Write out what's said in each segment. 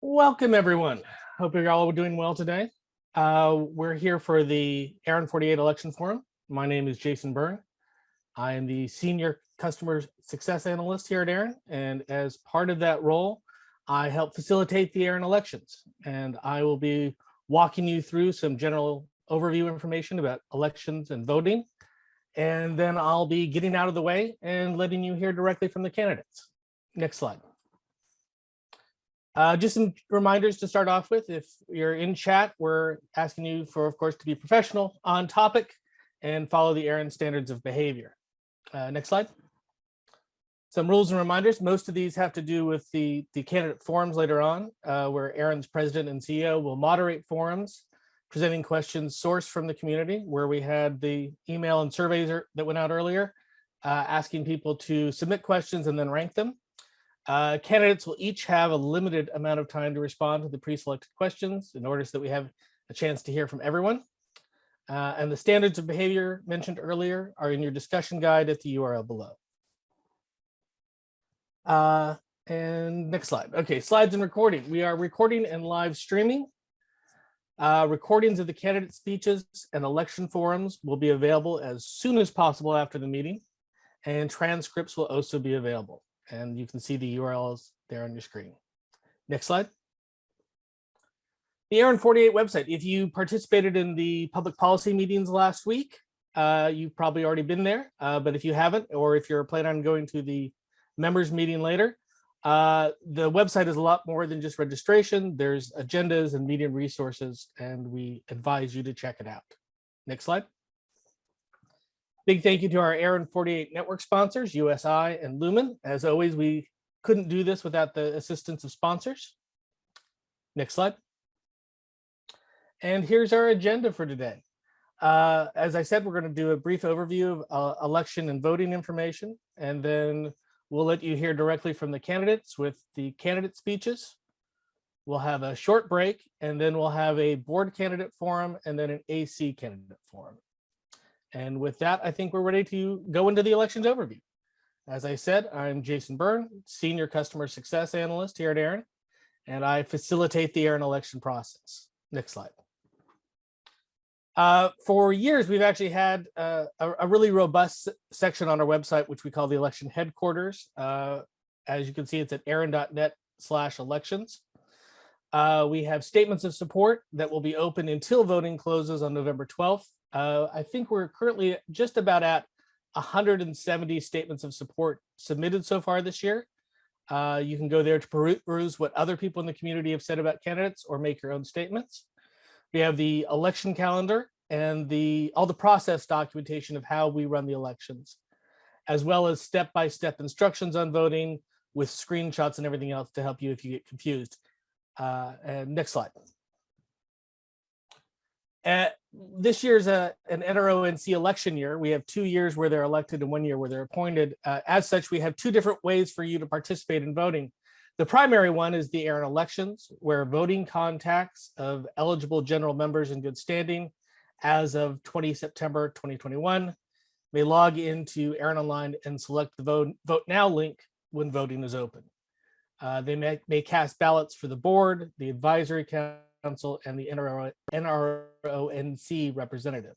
Welcome, everyone. Hope you're all doing well today. We're here for the ARIN 48 Election Forum. My name is Jason Byrne. I am the Senior Customer Success Analyst here at ARIN, and as part of that role, I help facilitate the ARIN elections. And I will be walking you through some general overview information about elections and voting. And then I'll be getting out of the way and letting you hear directly from the candidates. Next slide. Just some reminders to start off with. If you're in chat, we're asking you for, of course, to be professional, on topic, and follow the ARIN standards of behavior. Next slide. Some rules and reminders. Most of these have to do with the candidate forums later on, where ARIN's president and CEO will moderate forums, presenting questions sourced from the community, where we had the email and surveys that went out earlier, asking people to submit questions and then rank them. Candidates will each have a limited amount of time to respond to the pre-selected questions in order so that we have a chance to hear from everyone. And the standards of behavior mentioned earlier are in your discussion guide at the URL below. And next slide. Okay, slides and recording. We are recording and live streaming. Recordings of the candidate speeches and election forums will be available as soon as possible after the meeting, and transcripts will also be available. And you can see the URLs there on your screen. Next slide. The ARIN 48 website. If you participated in the public policy meetings last week, you've probably already been there. But if you haven't, or if you're planning on going to the members meeting later, the website is a lot more than just registration. There's agendas and meeting resources, and we advise you to check it out. Next slide. Big thank you to our ARIN 48 network sponsors, USI and Lumen. As always, we couldn't do this without the assistance of sponsors. Next slide. And here's our agenda for today. As I said, we're going to do a brief overview of election and voting information, and then we'll let you hear directly from the candidates with the candidate speeches. We'll have a short break, and then we'll have a board candidate forum and then an AC candidate forum. And with that, I think we're ready to go into the elections overview. As I said, I'm Jason Byrne, Senior Customer Success Analyst here at ARIN, and I facilitate the ARIN election process. Next slide. For years, we've actually had a really robust section on our website, which we call the election headquarters. As you can see, it's at arin.net/elections. We have statements of support that will be open until voting closes on November 12th. I think we're currently just about at 170 statements of support submitted so far this year. You can go there to peruse what other people in the community have said about candidates or make your own statements. We have the election calendar and all the process documentation of how we run the elections, as well as step-by-step instructions on voting with screenshots and everything else to help you if you get confused. And next slide. This year's an NRO-NC election year. We have 2 years where they're elected and 1 year where they're appointed. As such, we have 2 different ways for you to participate in voting. The primary one is the ARIN elections, where voting contacts of eligible general members in good standing as of 20 September 2021 may log into ARIN Online and select the Vote Now link when voting is open. They may cast ballots for the board, the advisory council, and the NRO-NC representative.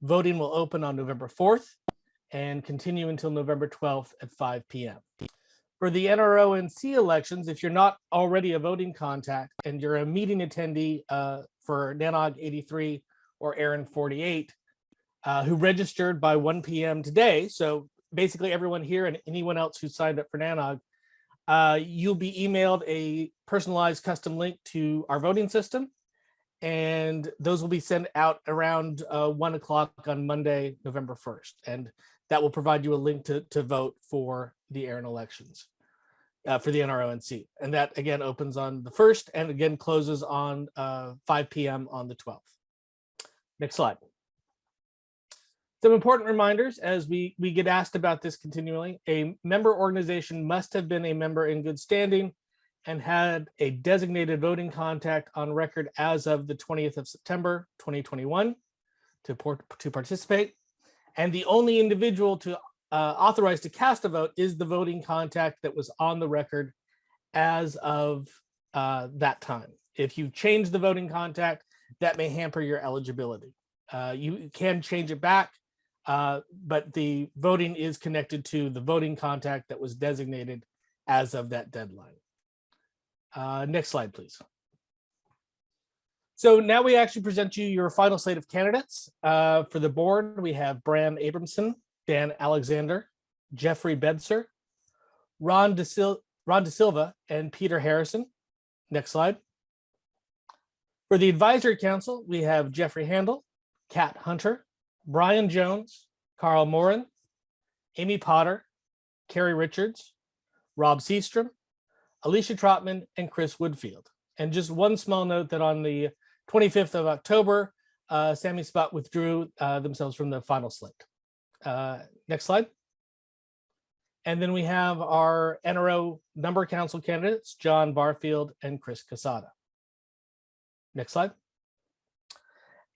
Voting will open on November 4th and continue until November 12th at 5 p.m. For the NRO-NC elections, if you're not already a voting contact and you're a meeting attendee for NANOG 83 or ARIN 48 who registered by 1 p.m. today, so basically everyone here and anyone else who signed up for NANOG, you'll be emailed a personalized custom link to our voting system, and those will be sent out around 1 o'clock on Monday, November 1st. And that will provide you a link to vote for the ARIN elections for the NRO-NC. And that again opens on the 1st and again closes on 5 p.m. on the 12th. Next slide. Some important reminders as we get asked about this continually. A member organization must have been a member in good standing and had a designated voting contact on record as of the 20th of September 2021 to participate. And the only individual authorized to cast a vote is the voting contact that was on the record as of that time. If you change the voting contact, that may hamper your eligibility. You can change it back, but the voting is connected to the voting contact that was designated as of that deadline. Next slide, please. So now we actually present you your final slate of candidates. For the board, we have Bram Abramson, Dan Alexander, Jeffrey Bedser, Ron De Silva, and Peter Harrison. Next slide. For the advisory council, we have Jeffrey Handel, Kat Hunter, Brian Jones, Carl Morin, Amy Potter, Carrie Richards, Rob Seastrom, Alicia Trotman, and Chris Woodfield. And just one small note that on the 25th of October, Sammy Spot withdrew themselves from the final slate. Next slide. And then we have our NRO number council candidates, John Barfield and Chris Casada. Next slide.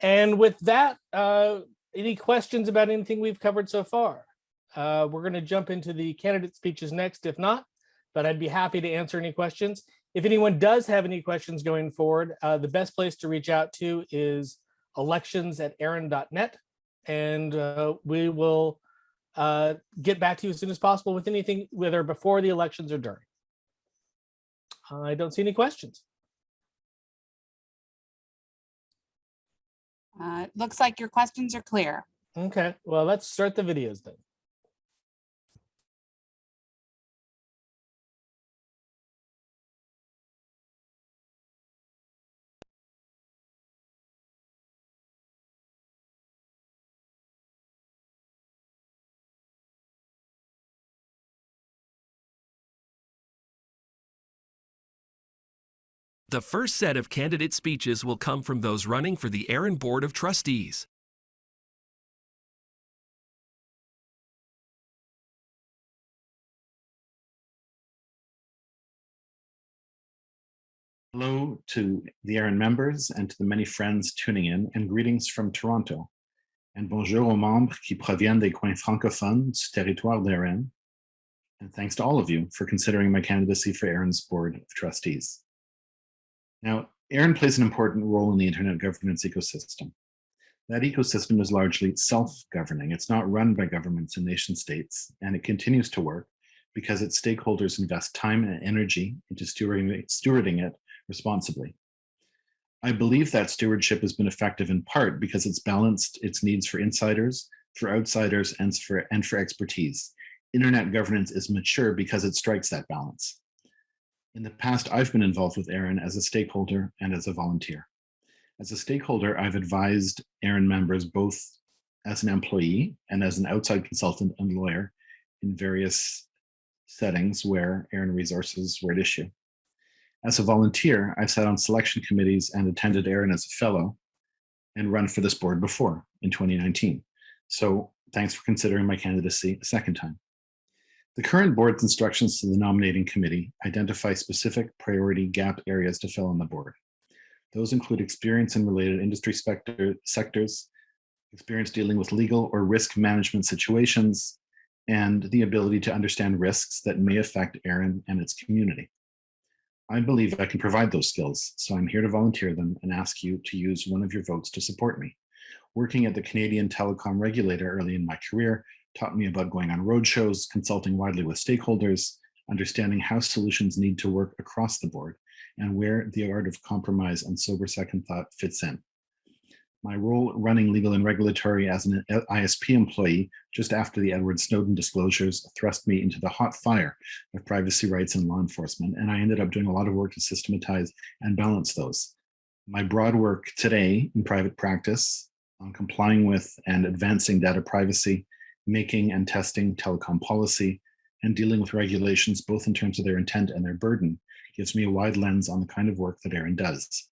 And with that, any questions about anything we've covered so far? We're going to jump into the candidate speeches next, if not, but I'd be happy to answer any questions. If anyone does have any questions going forward, the best place to reach out to is elections@arin.net, and we will get back to you as soon as possible with anything, whether before the elections or during. I don't see any questions. Looks like your questions are clear. Okay, well, let's start the videos then. The first set of candidate speeches will come from those running for the ARIN Board of Trustees. Hello to the ARIN members and to the many friends tuning in, and greetings from Toronto. And bonjour aux membres qui proviennent des coins francophones du territoire d'ARIN. And thanks to all of you for considering my candidacy for ARIN's Board of Trustees. Now, ARIN plays an important role in the internet governance ecosystem. That ecosystem is largely self-governing. It's not run by governments and nation states, and it continues to work because its stakeholders invest time and energy into stewarding it responsibly. I believe that stewardship has been effective in part because it's balanced its needs for insiders, for outsiders, and for expertise. Internet governance is mature because it strikes that balance. In the past, I've been involved with ARIN as a stakeholder and as a volunteer. As a stakeholder, I've advised ARIN members both as an employee and as an outside consultant and lawyer in various settings where ARIN resources were at issue. As a volunteer, I've sat on selection committees and attended ARIN as a fellow and run for this board before in 2019. So thanks for considering my candidacy a second time. The current board's instructions to the nominating committee identify specific priority gap areas to fill on the board. Those include experience in related industry sectors, experience dealing with legal or risk management situations, and the ability to understand risks that may affect ARIN and its community. I believe I can provide those skills, so I'm here to volunteer them and ask you to use one of your votes to support me. Working at the Canadian telecom regulator early in my career taught me about going on roadshows, consulting widely with stakeholders, understanding how solutions need to work across the board, and where the art of compromise and sober second thought fits in. My role running legal and regulatory as an ISP employee just after the Edward Snowden disclosures thrust me into the hot fire of privacy rights and law enforcement, and I ended up doing a lot of work to systematize and balance those. My broad work today in private practice on complying with and advancing data privacy, making and testing telecom policy, and dealing with regulations both in terms of their intent and their burden gives me a wide lens on the kind of work that ARIN does.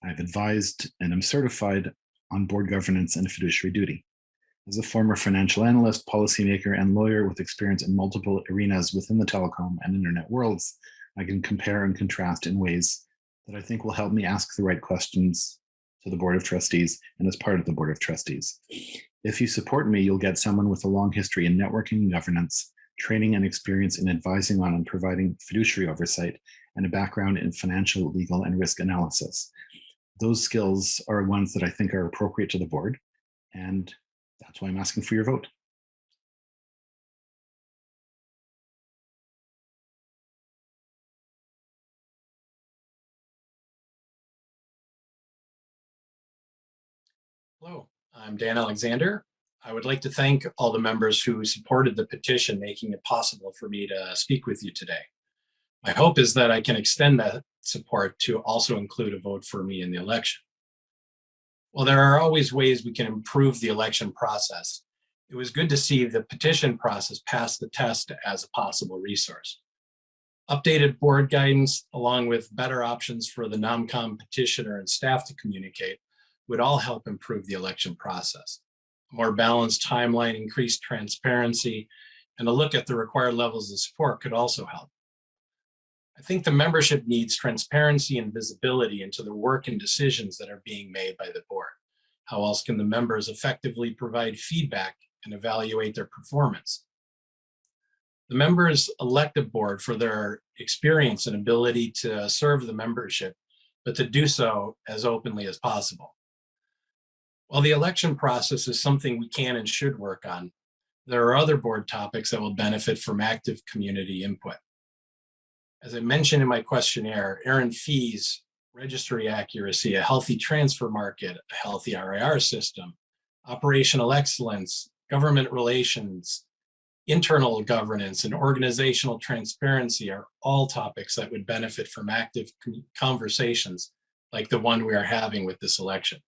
I've advised and am certified on board governance and fiduciary duty. As a former financial analyst, policymaker, and lawyer with experience in multiple arenas within the telecom and internet worlds, I can compare and contrast in ways that I think will help me ask the right questions to the Board of Trustees and as part of the Board of Trustees. If you support me, you'll get someone with a long history in networking and governance, training and experience in advising on and providing fiduciary oversight, and a background in financial, legal, and risk analysis. Those skills are ones that I think are appropriate to the board, and that's why I'm asking for your vote. Hello, I'm Dan Alexander. I would like to thank all the members who supported the petition, making it possible for me to speak with you today. My hope is that I can extend that support to also include a vote for me in the election. While there are always ways we can improve the election process, it was good to see the petition process pass the test as a possible resource. Updated board guidance, along with better options for the NomCom petitioner and staff to communicate, would all help improve the election process. A more balanced timeline, increased transparency, and a look at the required levels of support could also help. I think the membership needs transparency and visibility into the work and decisions that are being made by the board. How else can the members effectively provide feedback and evaluate their performance? The members elect the board for their experience and ability to serve the membership, but to do so as openly as possible. While the election process is something we can and should work on, there are other board topics that will benefit from active community input. As I mentioned in my questionnaire, ARIN fees, registry accuracy, a healthy transfer market, a healthy RIR system, operational excellence, government relations, internal governance, and organizational transparency are all topics that would benefit from active conversations like the one we are having with this election.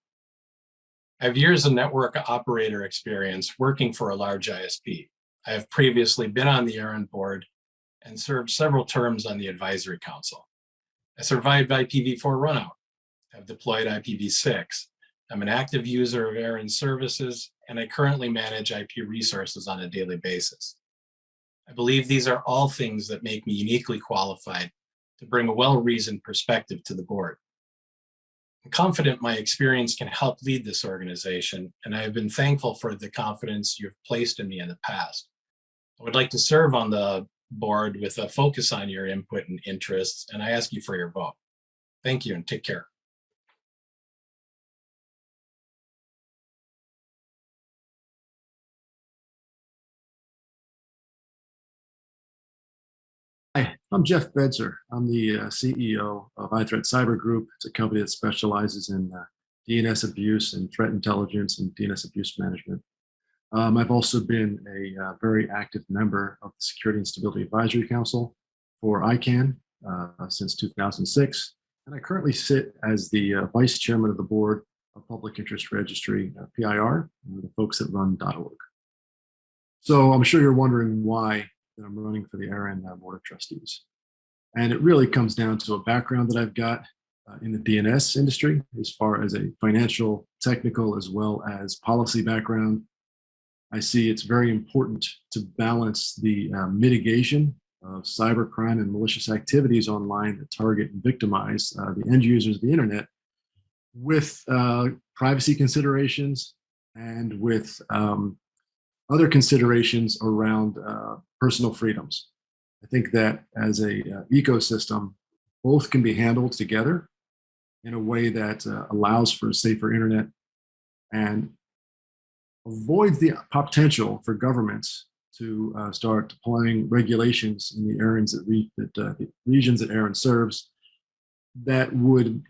I have years of network operator experience working for a large ISP. I have previously been on the ARIN board and served several terms on the advisory council. I survived IPv4 runout, have deployed IPv6. I'm an active user of ARIN services, and I currently manage IP resources on a daily basis. I believe these are all things that make me uniquely qualified to bring a well-reasoned perspective to the board. I'm confident my experience can help lead this organization, and I have been thankful for the confidence you've placed in me in the past. I would like to serve on the board with a focus on your input and interests, and I ask you for your vote. Thank you and take care. Hi, I'm Jeff Bedzer. I'm the CEO of iThreat Cyber Group. It's a company that specializes in DNS abuse and threat intelligence and DNS abuse management. I've also been a very active member of the Security and Stability Advisory Council for ICANN since 2006. And I currently sit as the Vice Chairman of the Board of Public Interest Registry, PIR, the folks that run .org. So I'm sure you're wondering why that I'm running for the ARIN Board of Trustees. And it really comes down to a background that I've got in the DNS industry, as far as a financial, technical, as well as policy background. I see it's very important to balance the mitigation of cybercrime and malicious activities online that target and victimize the end users of the internet with privacy considerations and with other considerations around personal freedoms. I think that as a ecosystem, both can be handled together in a way that allows for a safer internet and avoids the potential for governments to start deploying regulations in the areas the regions that ARIN serves that would,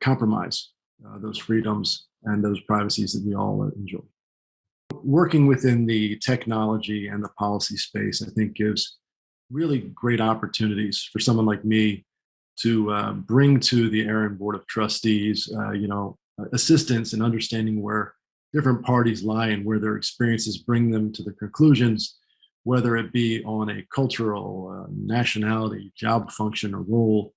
compromise those freedoms and those privacies that we all enjoy. Working within the technology and the policy space, I think, gives really great opportunities for someone like me to bring to the ARIN Board of Trustees, assistance in understanding where different parties lie and where their experiences bring them to the conclusions, whether it be on a cultural, nationality, job function, or role,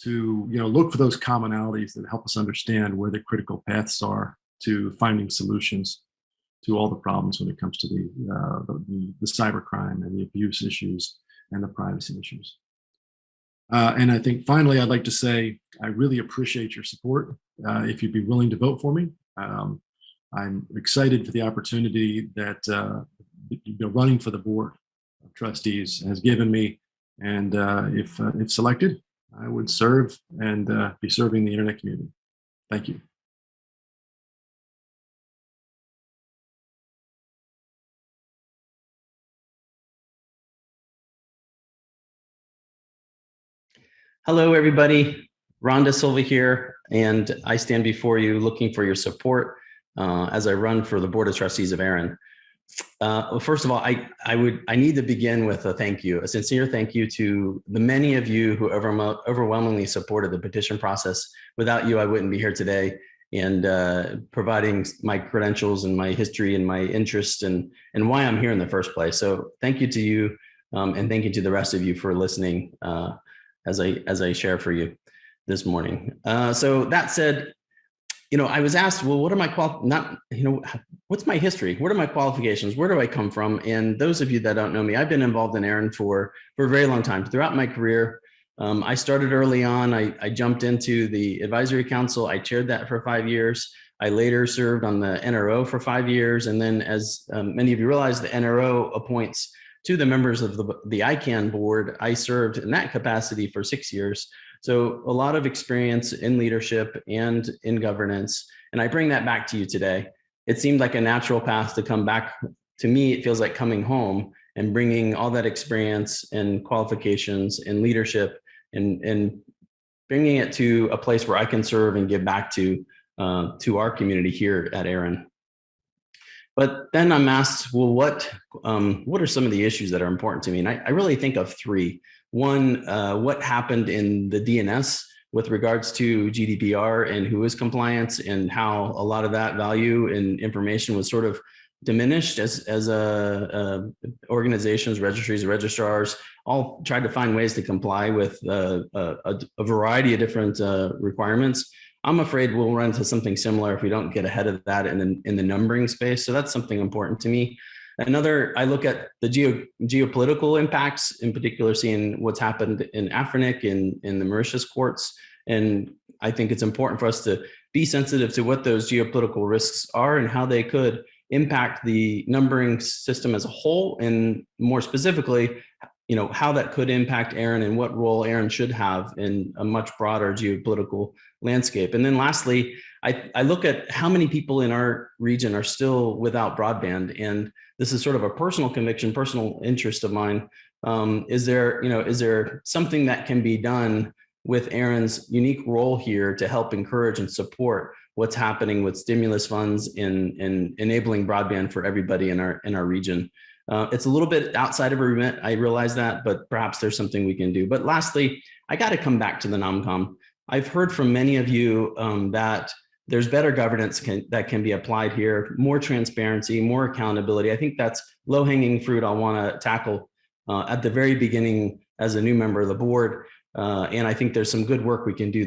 to look for those commonalities that help us understand where the critical paths are to finding solutions to all the problems when it comes to the cybercrime and the abuse issues and the privacy issues. And I think finally, I'd like to say, I really appreciate your support. If you'd be willing to vote for me, I'm excited for the opportunity that running for the board of Trustees has given me. And if selected, I would serve and be serving the internet community. Thank you. Hello, everybody. Rhonda Silva here, and I stand before you looking for your support as I run for the Board of Trustees of ARIN. First of all, I need to begin with a thank you, a sincere thank you to the many of you who overwhelmingly supported the petition process. Without you, I wouldn't be here today, and providing my credentials and my history and my interest and why I'm here in the first place. So thank you to you, and thank you to the rest of you for listening as I share for you this morning. So that said, I was asked, well, what are my what's my history? What are my qualifications? Where do I come from? And those of you that don't know me, I've been involved in ARIN for a very long time. Throughout my career, I started early on. I jumped into the advisory council. I chaired that for 5 years. I later served on the NRO for 5 years. And then, as many of you realize, the NRO appoints to the members of the ICANN board. I served in that capacity for 6 years. So a lot of experience in leadership and in governance. And I bring that back to you today. It seemed like a natural path to come back. To me, it feels like coming home and bringing all that experience and qualifications and leadership and bringing it to a place where I can serve and give back to our community here at ARIN. But then I'm asked, well, what are some of the issues that are important to me? And I really think of three. One, what happened in the DNS with regards to GDPR and who is compliance, and how a lot of that value and information was sort of diminished as organizations, registries, registrars all tried to find ways to comply with a variety of different requirements. I'm afraid we'll run into something similar if we don't get ahead of that in the numbering space. So that's something important to me. Another, I look at the geopolitical impacts, in particular, seeing what's happened in Afrinic in the Mauritius courts. And I think it's important for us to be sensitive to what those geopolitical risks are and how they could impact the numbering system as a whole, and more specifically, how that could impact ARIN and what role ARIN should have in a much broader geopolitical landscape. And then lastly, I look at how many people in our region are still without broadband. And this is sort of a personal conviction, personal interest of mine. Is there something that can be done with ARIN's unique role here to help encourage and support what's happening with stimulus funds in enabling broadband for everybody in our region? It's a little bit outside of our remit, I realize that, but perhaps there's something we can do. But lastly, I got to come back to the NOMCOM. I've heard from many of you that there's better governance that can be applied here, more transparency, more accountability. I think that's low-hanging fruit I'll want to tackle at the very beginning as a new member of the board. And I think there's some good work we can do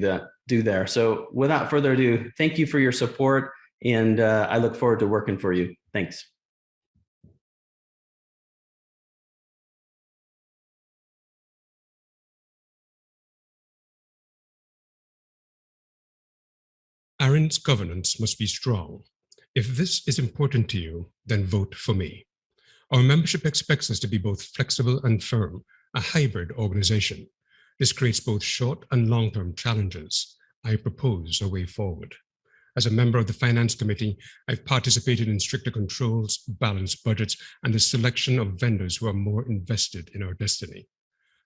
there. So without further ado, thank you for your support, and I look forward to working for you. Thanks. ARIN's governance must be strong. If this is important to you, then vote for me. Our membership expects us to be both flexible and firm, a hybrid organization. This creates both short and long-term challenges. I propose a way forward. As a member of the Finance Committee, I've participated in stricter controls, balanced budgets, and the selection of vendors who are more invested in our destiny.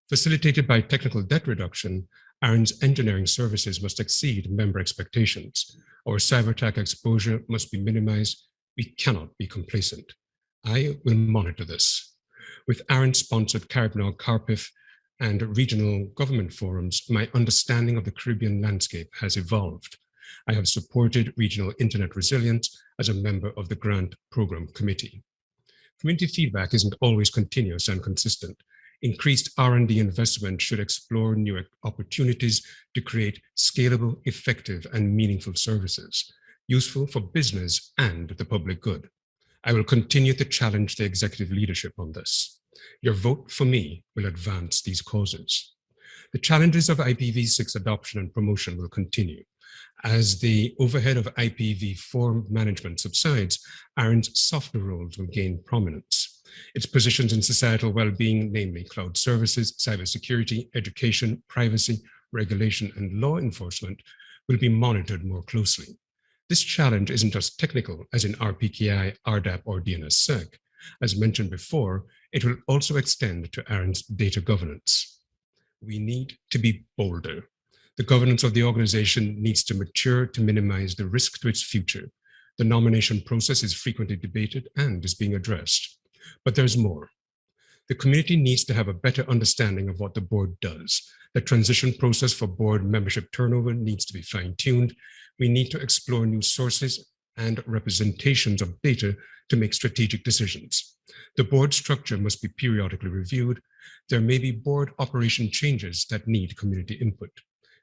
Facilitated by technical debt reduction, ARIN's engineering services must exceed member expectations. Our cyber attack exposure must be minimized. We cannot be complacent. I will monitor this. With ARIN-sponsored Caribbean CARPIF and regional government forums, my understanding of the Caribbean landscape has evolved. I have supported regional internet resilience as a member of the Grant Program Committee. Community feedback isn't always continuous and consistent. Increased R&D investment should explore new opportunities to create scalable, effective, and meaningful services, useful for business and the public good. I will continue to challenge the executive leadership on this. Your vote for me will advance these causes. The challenges of IPv6 adoption and promotion will continue. As the overhead of IPv4 management subsides, ARIN's softer roles will gain prominence. Its positions in societal well-being, namely cloud services, cybersecurity, education, privacy, regulation, and law enforcement, will be monitored more closely. This challenge isn't just technical, as in RPKI, RDAP, or DNSSEC. As mentioned before, it will also extend to ARIN's data governance. We need to be bolder. The governance of the organization needs to mature to minimize the risk to its future. The nomination process is frequently debated and is being addressed. But there's more. The community needs to have a better understanding of what the board does. The transition process for board membership turnover needs to be fine-tuned. We need to explore new sources and representations of data to make strategic decisions. The board structure must be periodically reviewed. There may be board operation changes that need community input.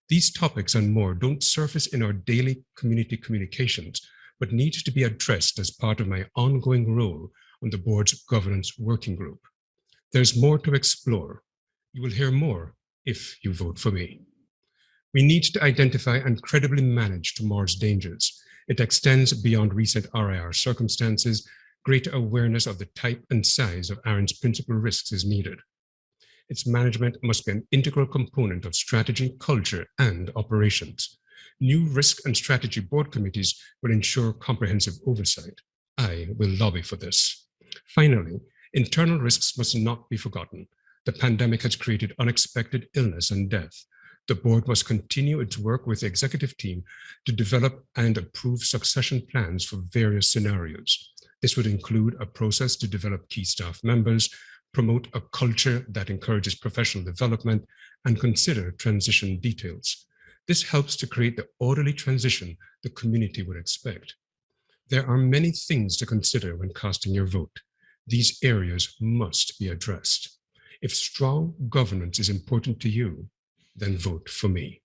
These topics and more don't surface in our daily community communications, but need to be addressed as part of my ongoing role on the board's governance working group. There's more to explore. You will hear more if you vote for me. We need to identify and credibly manage tomorrow's dangers. It extends beyond recent RIR circumstances. Greater awareness of the type and size of ARIN's principal risks is needed. Its management must be an integral component of strategy, culture, and operations. New risk and strategy board committees will ensure comprehensive oversight. I will lobby for this. Finally, internal risks must not be forgotten. The pandemic has created unexpected illness and death. The board must continue its work with the executive team to develop and approve succession plans for various scenarios. This would include a process to develop key staff members, promote a culture that encourages professional development, and consider transition details. This helps to create the orderly transition the community would expect. There are many things to consider when casting your vote. These areas must be addressed. If strong governance is important to you, then vote for me.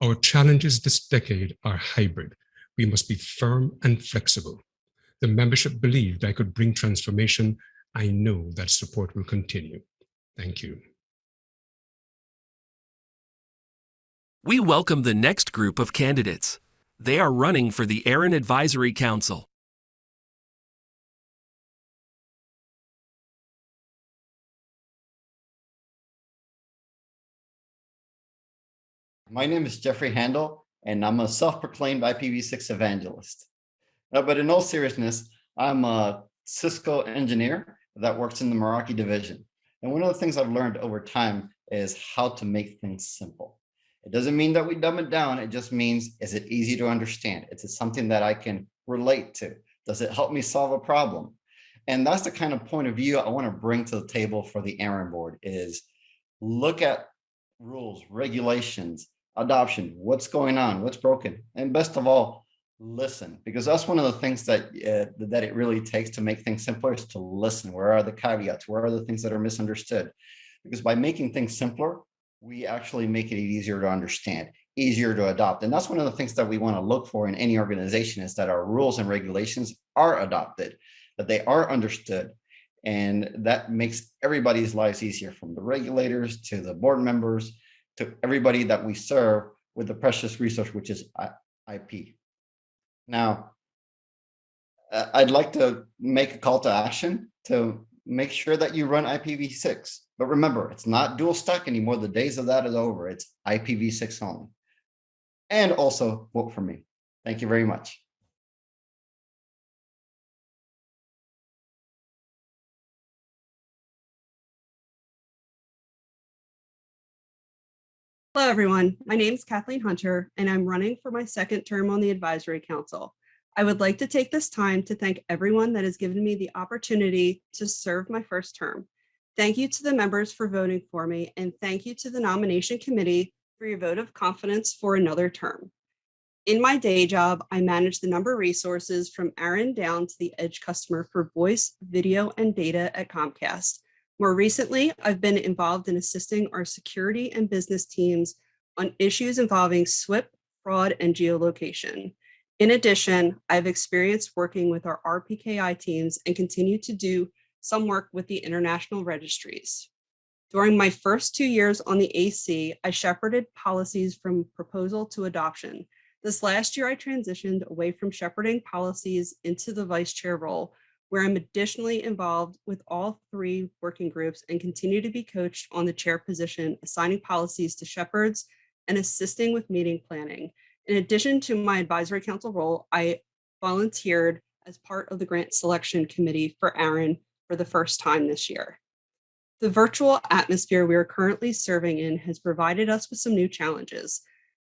Our challenges this decade are hybrid. We must be firm and flexible. The membership believed I could bring transformation. I know that support will continue. Thank you. We welcome the next group of candidates. They are running for the ARIN Advisory Council. My name is Jeffrey Handel, and I'm a self-proclaimed IPv6 evangelist. But in all seriousness, I'm a Cisco engineer that works in the Meraki division. And one of the things I've learned over time is how to make things simple. It doesn't mean that we dumb it down. It just means, is it easy to understand? Is it something that I can relate to? Does it help me solve a problem? And that's the kind of point of view I want to bring to the table for the ARIN board, is look at rules, regulations, adoption, what's going on, what's broken, and best of all, listen, because that's one of the things that that it really takes to make things simpler, is to listen. Where are the caveats? Where are the things that are misunderstood? Because by making things simpler, we actually make it easier to understand, easier to adopt. And that's one of the things that we want to look for in any organization, is that our rules and regulations are adopted, that they are understood. And that makes everybody's lives easier, from the regulators to the board members, to everybody that we serve with the precious resource, which is IP. Now, I'd like to make a call to action to make sure that you run IPv6. But remember, it's not dual stack anymore. The days of that is over. It's IPv6 only. And also vote for me. Thank you very much. Hello, everyone. My name is Kathleen Hunter, and I'm running for my second term on the Advisory Council. I would like to take this time to thank everyone that has given me the opportunity to serve my first term. Thank you to the members for voting for me, and thank you to the nomination committee for your vote of confidence for another term. In my day job, I manage the number of resources from ARIN down to the edge customer for voice, video, and data at Comcast. More recently, I've been involved in assisting our security and business teams on issues involving SWIP, fraud, and geolocation. In addition, I've experienced working with our RPKI teams and continue to do some work with the international registries. During my first 2 years on the AC, I shepherded policies from proposal to adoption. This last year, I transitioned away from shepherding policies into the vice chair role, where I'm additionally involved with all 3 working groups and continue to be coached on the chair position, assigning policies to shepherds and assisting with meeting planning. In addition to my advisory council role, I volunteered as part of the grant selection committee for ARIN for the first time this year. The virtual atmosphere we are currently serving in has provided us with some new challenges.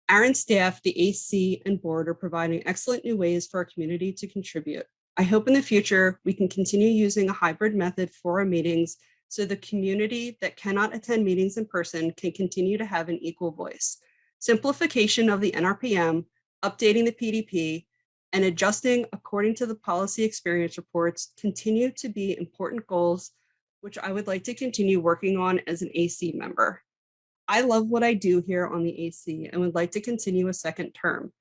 ARIN staff, the AC, and board are providing excellent new ways for our community to contribute. I hope in the future we can continue using a hybrid method for our meetings so the community that cannot attend meetings in person can continue to have an equal voice. Simplification of the NRPM, updating the PDP, and adjusting according to the policy experience reports continue to be important goals, which I would like to continue working on as an AC member. I love what I do here on the AC and would like to continue a second term.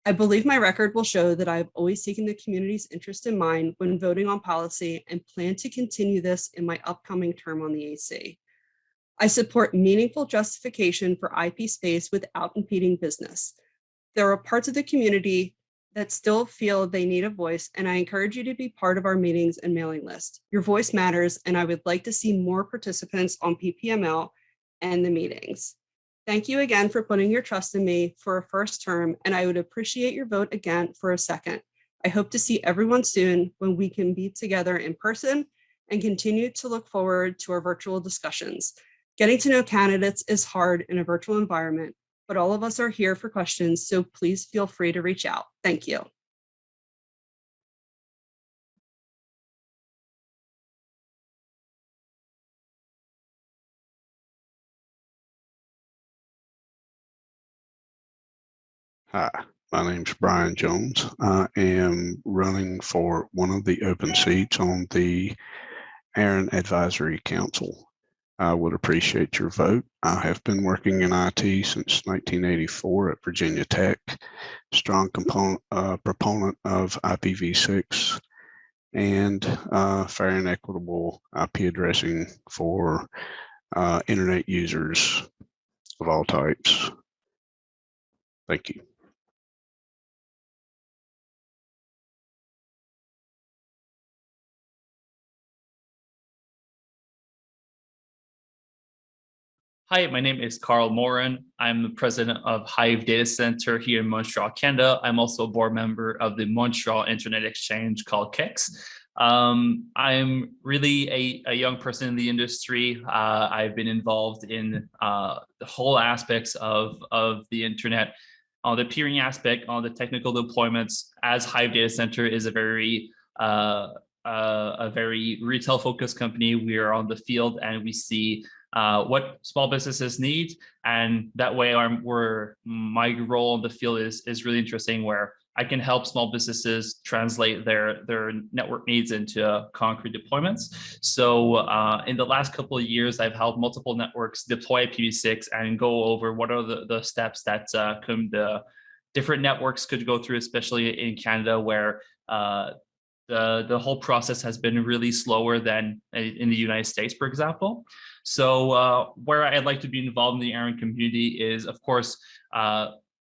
I believe my record will show that I have always taken the community's interest in mind when voting on policy and plan to continue this in my upcoming term on the AC. I support meaningful justification for IP space without impeding business. There are parts of the community that still feel they need a voice, and I encourage you to be part of our meetings and mailing list. Your voice matters, and I would like to see more participants on PPML and the meetings. Thank you again for putting your trust in me for a first term, and I would appreciate your vote again for a second. I hope to see everyone soon when we can be together in person and continue to look forward to our virtual discussions. Getting to know candidates is hard in a virtual environment, but all of us are here for questions, so please feel free to reach out. Thank you. Hi, my name's Brian Jones. I am running for one of the open seats on the ARIN Advisory Council. I would appreciate your vote. I have been working in IT since 1984 at Virginia Tech, strong proponent of IPv6 and fair and equitable IP addressing for internet users of all types. Thank you. Hi, my name is Carl Morin. I'm the president of Hive Data Center here in Montreal, Canada. I'm also a board member of the Montreal Internet Exchange called KEX. I'm really a young person in the industry. I've been involved in the whole aspects of the internet, on the peering aspect, on the technical deployments, as Hive Data Center is a very retail focused company. We are on the field and we see what small businesses need, and that way my role in the field is really interesting, where I can help small businesses translate their network needs into concrete deployments. So in the last couple of years, I've helped multiple networks deploy IPv6 and go over what are the steps that the different networks could go through, especially in Canada, where the whole process has been really slower than in the United States, for example. So where I'd like to be involved in the ARIN community is, of course,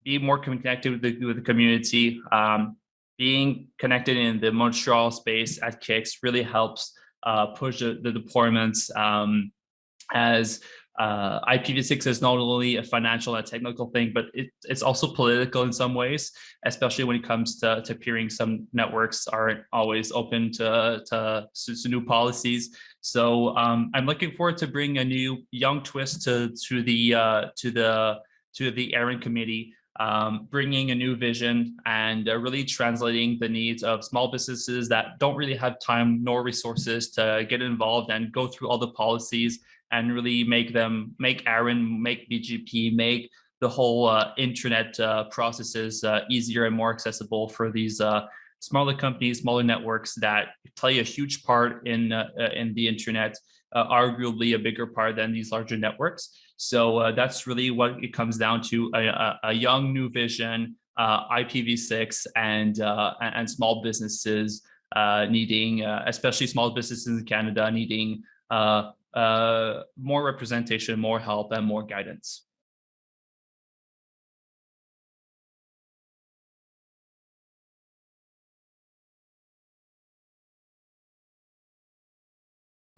be more connected with the community. Being connected in the Montreal space at KIX really helps push the deployments, as IPv6 is not only a financial and technical thing, but it's also political in some ways, especially when it comes to peering. Some networks aren't always open to new policies. So I'm looking forward to bring a new young twist to the ARIN committee, bringing a new vision and really translating the needs of small businesses that don't really have time nor resources to get involved and go through all the policies, and really make ARIN, make BGP, make the whole internet processes easier and more accessible for these smaller companies, smaller networks that play a huge part in the internet, arguably a bigger part than these larger networks. So that's really what it comes down to: a young new vision, IPv6, and small businesses needing, especially small businesses in Canada, needing more representation, more help, and more guidance.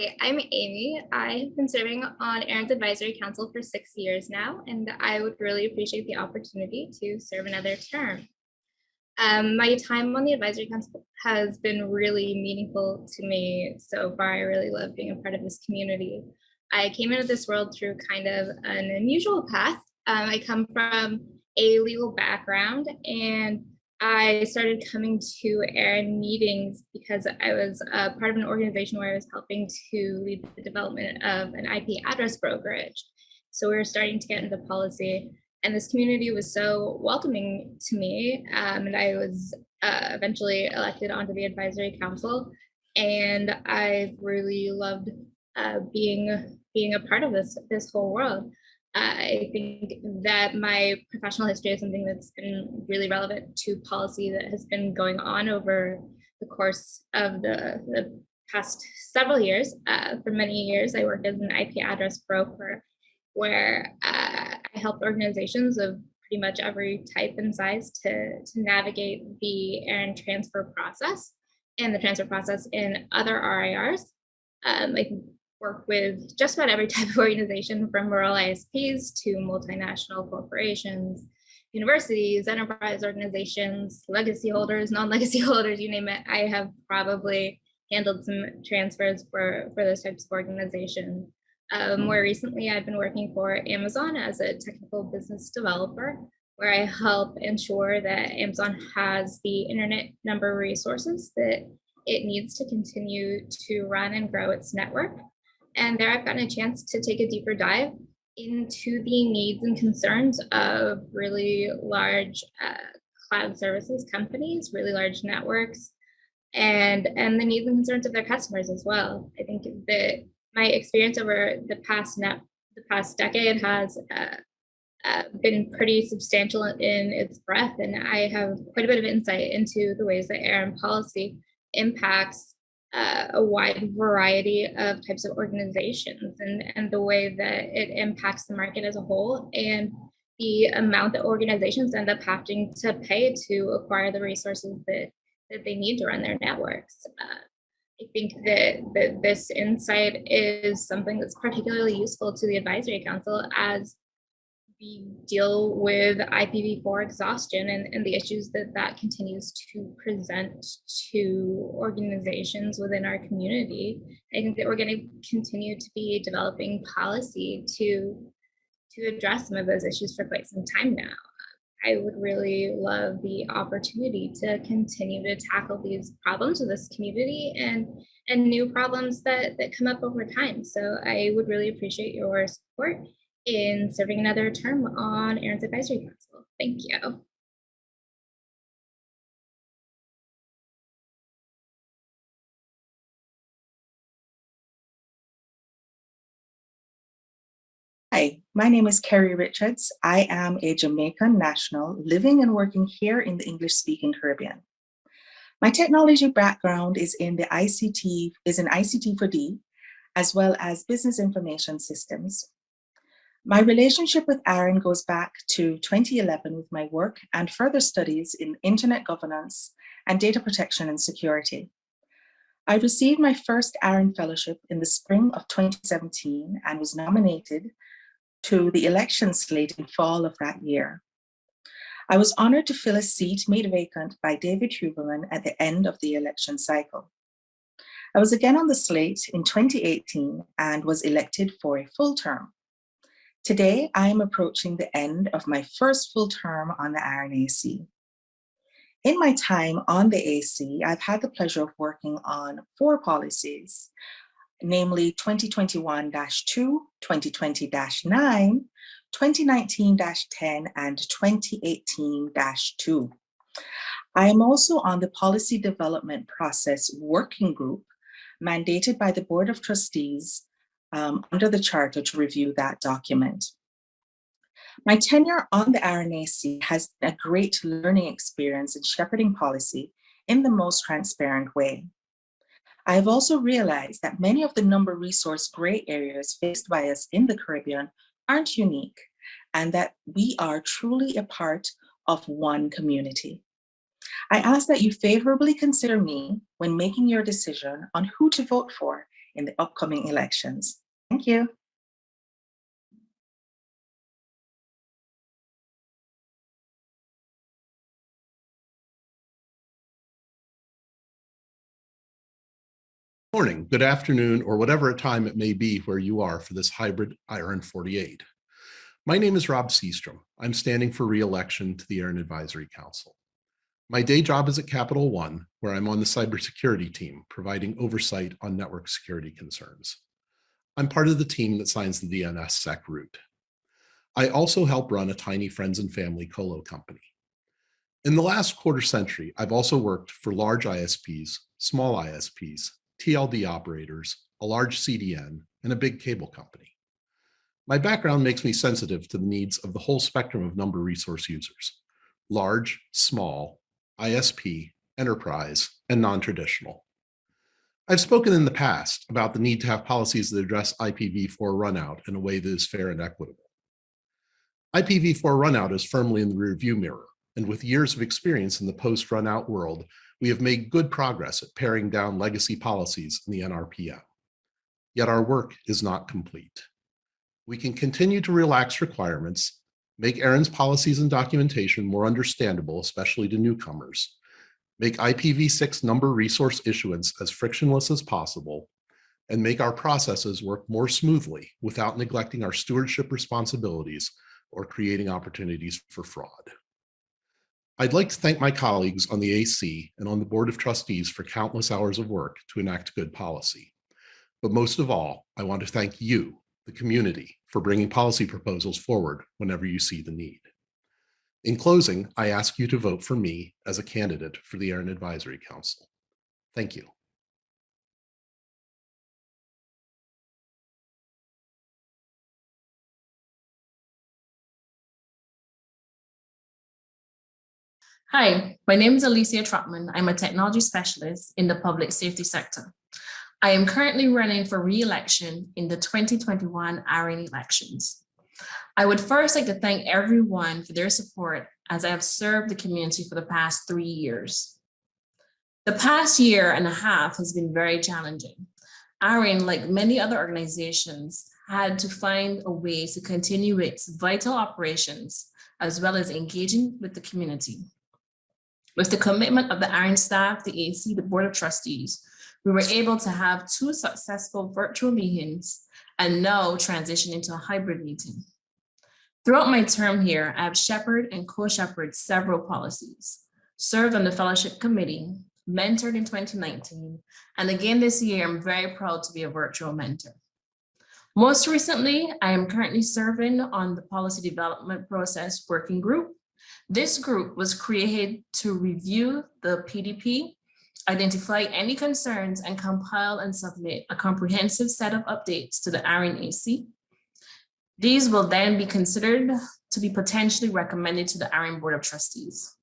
I'm Amy. I've been serving on ARIN's Advisory Council for 6 years now, and I would really appreciate the opportunity to serve another term. My time on the Advisory Council has been really meaningful to me so far. I really love being a part of this community. I came into this world through kind of an unusual path. I come from a legal background, and I started coming to ARIN meetings because I was part of an organization where I was helping to lead the development of an IP address brokerage. So we were starting to get into policy, and this community was so welcoming to me. And I was eventually elected onto the advisory council, and I really loved being a part of this whole world. I think that my professional history is something that's been really relevant to policy that has been going on over the course of the past several years. For many years, I worked as an IP address broker, where I helped organizations of pretty much every type and size to navigate the ARIN transfer process and the transfer process in other RIRs. I work with just about every type of organization, from rural ISPs to multinational corporations, universities, enterprise organizations, legacy holders, non-legacy holders, you name it. I have probably handled some transfers for those types of organizations. More recently, I've been working for Amazon as a technical business developer, where I help ensure that Amazon has the internet number resources that it needs to continue to run and grow its network. And there I've gotten a chance to take a deeper dive into the needs and concerns of really large cloud services companies, really large networks, and the needs and concerns of their customers as well. I think that my experience over the past decade has been pretty substantial in its breadth, and I have quite a bit of insight into the ways that ARIN policy impacts a wide variety of types of organizations, and the way that it impacts the market as a whole, and the amount that organizations end up having to pay to acquire the resources that they need to run their networks. I think that this insight is something that's particularly useful to the advisory council as we deal with IPv4 exhaustion and the issues that continues to present to organizations within our community. I think that we're going to continue to be developing policy to address some of those issues for quite some time now. I would really love the opportunity to continue to tackle these problems with this community and new problems that come up over time. So I would really appreciate your support in serving another term on ARIN's Advisory Council. Thank you. Hi, my name is Kerry Richards. I am a Jamaican national living and working here in the English-speaking Caribbean. My technology background is in ICT for D, as well as business information systems. My relationship with ARIN goes back to 2011 with my work and further studies in internet governance and data protection and security. I received my first ARIN fellowship in the spring of 2017 and was nominated to the election slate in fall of that year. I was honored to fill a seat made vacant by David Huberman at the end of the election cycle. I was again on the slate in 2018 and was elected for a full term. Today, I am approaching the end of my first full term on the ARIN AC. In my time on the AC, I've had the pleasure of working on 4 policies, namely 2021-2, 2020-9, 2019-10, and 2018-2. I am also on the Policy Development Process Working Group, mandated by the Board of Trustees under the Charter to review that document. My tenure on the RNAC has been a great learning experience in shepherding policy in the most transparent way. I have also realized that many of the number resource gray areas faced by us in the Caribbean aren't unique, and that we are truly a part of one community. I ask that you favorably consider me when making your decision on who to vote for in the upcoming elections. Thank you. Morning, good afternoon, or whatever time it may be where you are for this hybrid ARIN 48. My name is Rob Seastrom. I'm standing for re-election to the ARIN Advisory Council. My day job is at Capital One, where I'm on the cybersecurity team, providing oversight on network security concerns. I'm part of the team that signs the DNSSEC route. I also help run a tiny friends and family colo company. In the last quarter century, I've also worked for large ISPs, small ISPs, TLD operators, a large CDN, and a big cable company. My background makes me sensitive to the needs of the whole spectrum of number resource users: large, small, ISP, enterprise, and non-traditional. I've spoken in the past about the need to have policies that address IPv4 runout in a way that is fair and equitable. IPv4 runout is firmly in the rearview mirror, and with years of experience in the post-runout world, we have made good progress at paring down legacy policies in the NRPM. Yet our work is not complete. We can continue to relax requirements, make ARIN's policies and documentation more understandable, especially to newcomers, make IPv6 number resource issuance as frictionless as possible, and make our processes work more smoothly without neglecting our stewardship responsibilities or creating opportunities for fraud. I'd like to thank my colleagues on the AC and on the Board of Trustees for countless hours of work to enact good policy. But most of all, I want to thank you, the community, for bringing policy proposals forward whenever you see the need. In closing, I ask you to vote for me as a candidate for the ARIN Advisory Council. Thank you. Hi, my name is Alicia Trotman. I'm a technology specialist in the public safety sector. I am currently running for re-election in the 2021 ARIN elections. I would first like to thank everyone for their support as I have served the community for the past 3 years. The past year and a half has been very challenging. ARIN, like many other organizations, had to find a way to continue its vital operations as well as engaging with the community. With the commitment of the ARIN staff, the AC, the Board of Trustees, we were able to have 2 successful virtual meetings and now transition into a hybrid meeting. Throughout my term here, I have shepherded and co-shepherded several policies, served on the fellowship committee, mentored in 2019, and again this year, I'm very proud to be a virtual mentor. Most recently, I am currently serving on the policy development process working group. This group was created to review the PDP, identify any concerns, and compile and submit a comprehensive set of updates to the ARIN AC. These will then be considered to be potentially recommended to the ARIN Board of Trustees.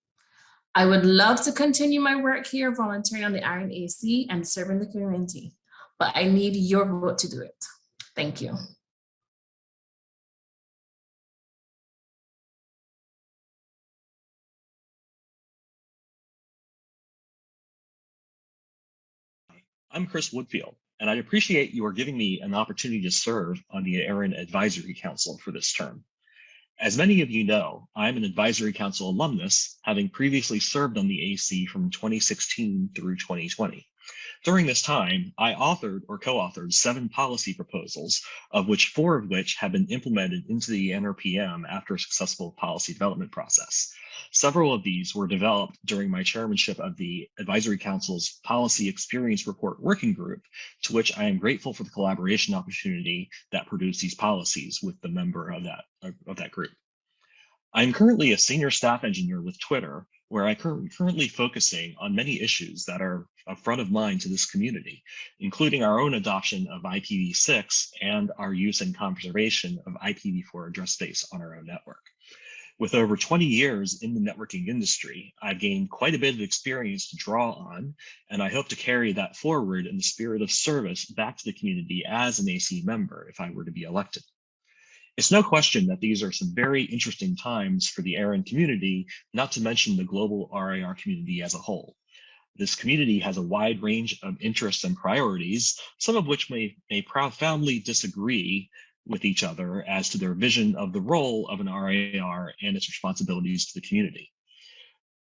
I would love to continue my work here volunteering on the ARIN AC and serving the community, but I need your vote to do it. Thank you. I'm Chris Woodfield, and I appreciate you are giving me an opportunity to serve on the ARIN Advisory Council for this term. As many of you know, I'm an Advisory Council alumnus, having previously served on the AC from 2016 through 2020. During this time, I authored or co-authored 7 policy proposals, of which 4 of which have been implemented into the NRPM after a successful policy development process. Several of these were developed during my chairmanship of the Advisory Council's Policy Experience Report Working Group, to which I am grateful for the collaboration opportunity that produced these policies with the member of that group. I'm currently a senior staff engineer with Twitter, where I'm currently focusing on many issues that are front of mind to this community, including our own adoption of IPv6 and our use and conservation of IPv4 address space on our own network. With over 20 years in the networking industry, I've gained quite a bit of experience to draw on, and I hope to carry that forward in the spirit of service back to the community as an AC member if I were to be elected. It's no question that these are some very interesting times for the ARIN community, not to mention the global RIR community as a whole. This community has a wide range of interests and priorities, some of which may profoundly disagree with each other as to their vision of the role of an RAR and its responsibilities to the community.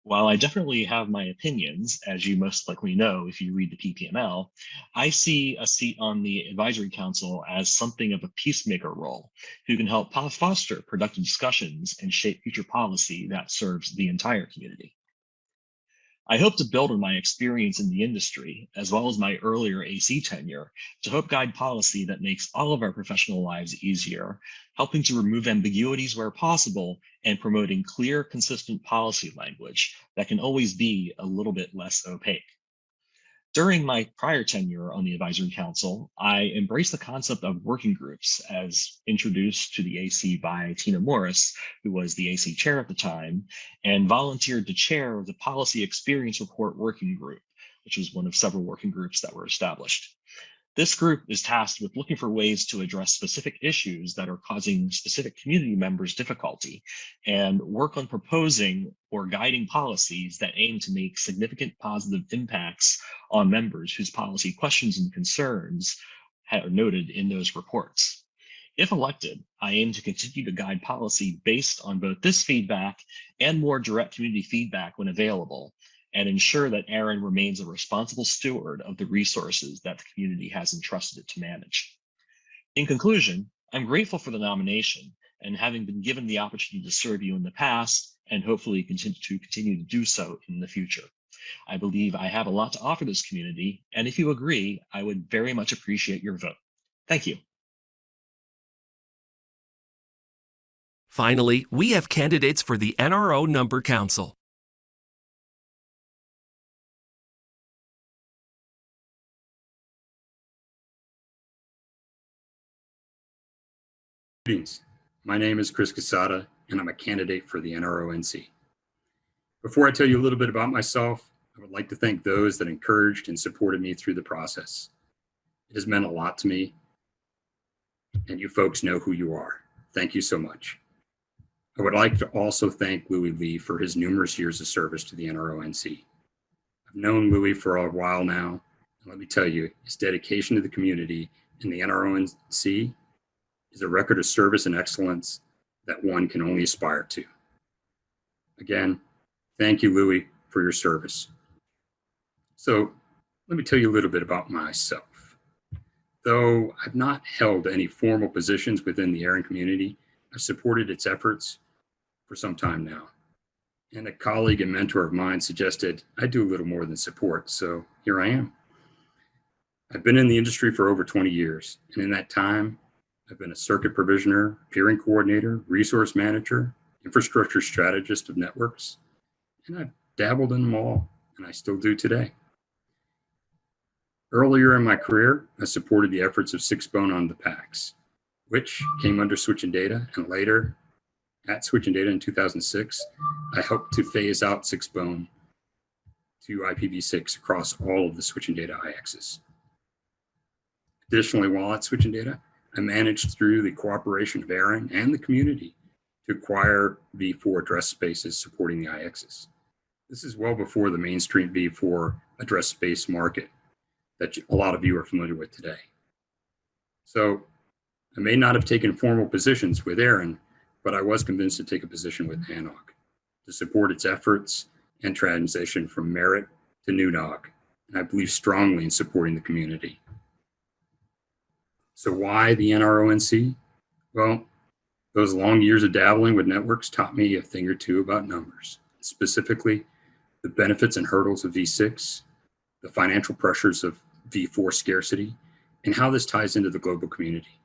While I definitely have my opinions, as you most likely know if you read the PPML, I see a seat on the advisory council as something of a peacemaker role who can help foster productive discussions and shape future policy that serves the entire community. I hope to build on my experience in the industry, as well as my earlier AC tenure, to help guide policy that makes all of our professional lives easier, helping to remove ambiguities where possible and promoting clear, consistent policy language that can always be a little bit less opaque. During my prior tenure on the Advisory Council, I embraced the concept of working groups as introduced to the AC by Tina Morris, who was the AC chair at the time, and volunteered to chair the Policy Experience Report Working Group, which was one of several working groups that were established. This group is tasked with looking for ways to address specific issues that are causing specific community members difficulty and work on proposing or guiding policies that aim to make significant positive impacts on members whose policy questions and concerns are noted in those reports. If elected, I aim to continue to guide policy based on both this feedback and more direct community feedback when available, and ensure that ARIN remains a responsible steward of the resources that the community has entrusted it to manage. In conclusion, I'm grateful for the nomination and having been given the opportunity to serve you in the past and hopefully continue to do so in the future. I believe I have a lot to offer this community, and if you agree, I would very much appreciate your vote. Thank you. Finally, we have candidates for the NRO Number Council. Greetings. My name is Chris Casada, and I'm a candidate for the NRONC. Before I tell you a little bit about myself, I would like to thank those that encouraged and supported me through the process. It has meant a lot to me, and you folks know who you are. Thank you so much. I would like to also thank Louis Lee for his numerous years of service to the NRONC. I've known Louis for a while now, and let me tell you, his dedication to the community and the NRONC is a record of service and excellence that one can only aspire to. Again, thank you, Louis, for your service. So let me tell you a little bit about myself. Though I've not held any formal positions within the ARIN community, I've supported its efforts for some time now. And a colleague and mentor of mine suggested I do a little more than support, so here I am. I've been in the industry for over 20 years, and in that time, I've been a circuit provisioner, peering coordinator, resource manager, infrastructure strategist of networks, and I've dabbled in them all, and I still do today. Earlier in my career, I supported the efforts of 6Bone on the PACs, which came under Switching Data, and later at Switching Data in 2006, I helped to phase out 6Bone to IPv6 across all of the Switching Data IXs. Additionally, while at Switching Data, I managed through the cooperation of ARIN and the community to acquire V4 address spaces supporting the IXs. This is well before the mainstream V4 address space market that a lot of you are familiar with today. So I may not have taken formal positions with ARIN, but I was convinced to take a position with ANOG to support its efforts and transition from merit to NUNOG. And I believe strongly in supporting the community. So why the NRONC? Well, those long years of dabbling with networks taught me a thing or two about numbers, specifically the benefits and hurdles of V6, the financial pressures of V4 scarcity, and how this ties into the global community.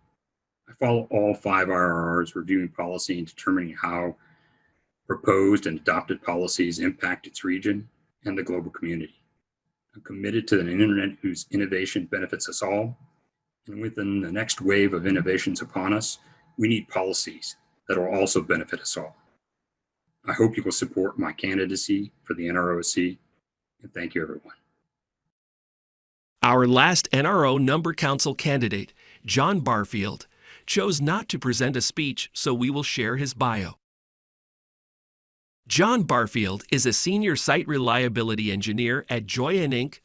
I follow all 5 IRRs, reviewing policy and determining how proposed and adopted policies impact its region and the global community. I'm committed to an internet whose innovation benefits us all. And within the next wave of innovations upon us, we need policies that will also benefit us all. I hope you will support my candidacy for the NROC, and thank you, everyone. Our last NRO Number Council candidate, John Barfield, chose not to present a speech, so we will share his bio. John Barfield is a senior site reliability engineer at Joyan Inc.,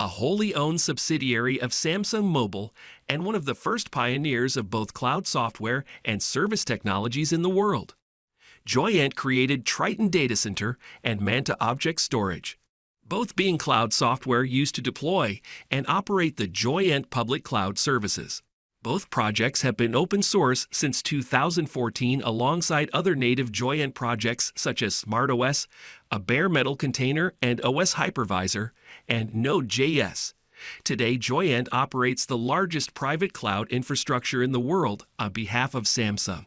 a wholly owned subsidiary of Samsung Mobile and one of the first pioneers of both cloud software and service technologies in the world. Joyent created Triton Data Center and Manta Object Storage, both being cloud software used to deploy and operate the Joyent public cloud services. Both projects have been open source since 2014 alongside other native Joyent projects such as SmartOS, a bare metal container and OS hypervisor, and Node.js. Today, Joyent operates the largest private cloud infrastructure in the world on behalf of Samsung.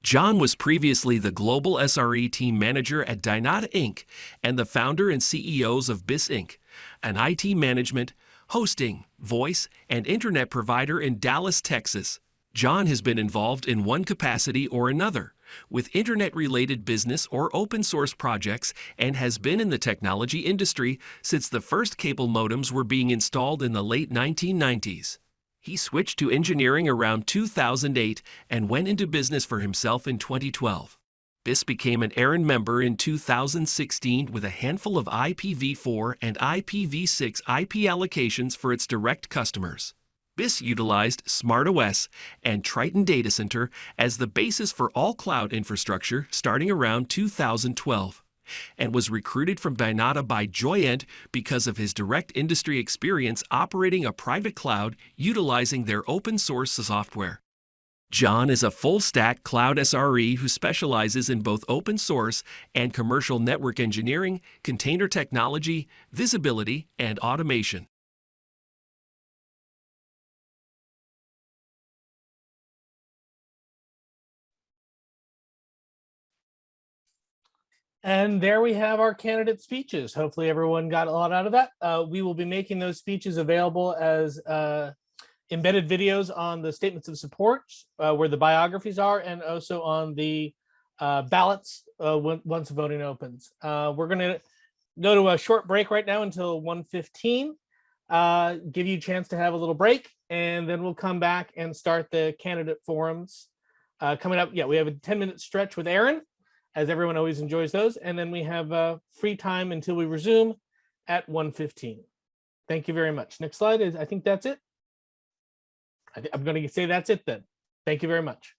John was previously the global SRE team manager at Dynata Inc. and the founder and CEOs of BIS Inc., an IT management, hosting, voice, and internet provider in Dallas, Texas. John has been involved in one capacity or another with internet-related business or open source projects and has been in the technology industry since the first cable modems were being installed in the late 1990s. He switched to engineering around 2008 and went into business for himself in 2012. BIS became an ARIN member in 2016 with a handful of IPv4 and IPv6 IP allocations for its direct customers. BIS utilized SmartOS and Triton Data Center as the basis for all cloud infrastructure starting around 2012. And was recruited from Dynata by Joyent because of his direct industry experience operating a private cloud utilizing their open source software. John is a full-stack cloud SRE who specializes in both open source and commercial network engineering, container technology, visibility, and automation. And there we have our candidate speeches. Hopefully everyone got a lot out of that. We will be making those speeches available as embedded videos on the statements of support where the biographies are, and also on the ballots once voting opens. We're going to go to a short break right now until 1:15, give you a chance to have a little break, and then we'll come back and start the candidate forums. Coming up, we have a 10-minute stretch with ARIN, as everyone always enjoys those. And then we have free time until we resume at 1:15. Thank you very much. Next slide is, I think that's it. I'm going to say that's it then. Thank you very much.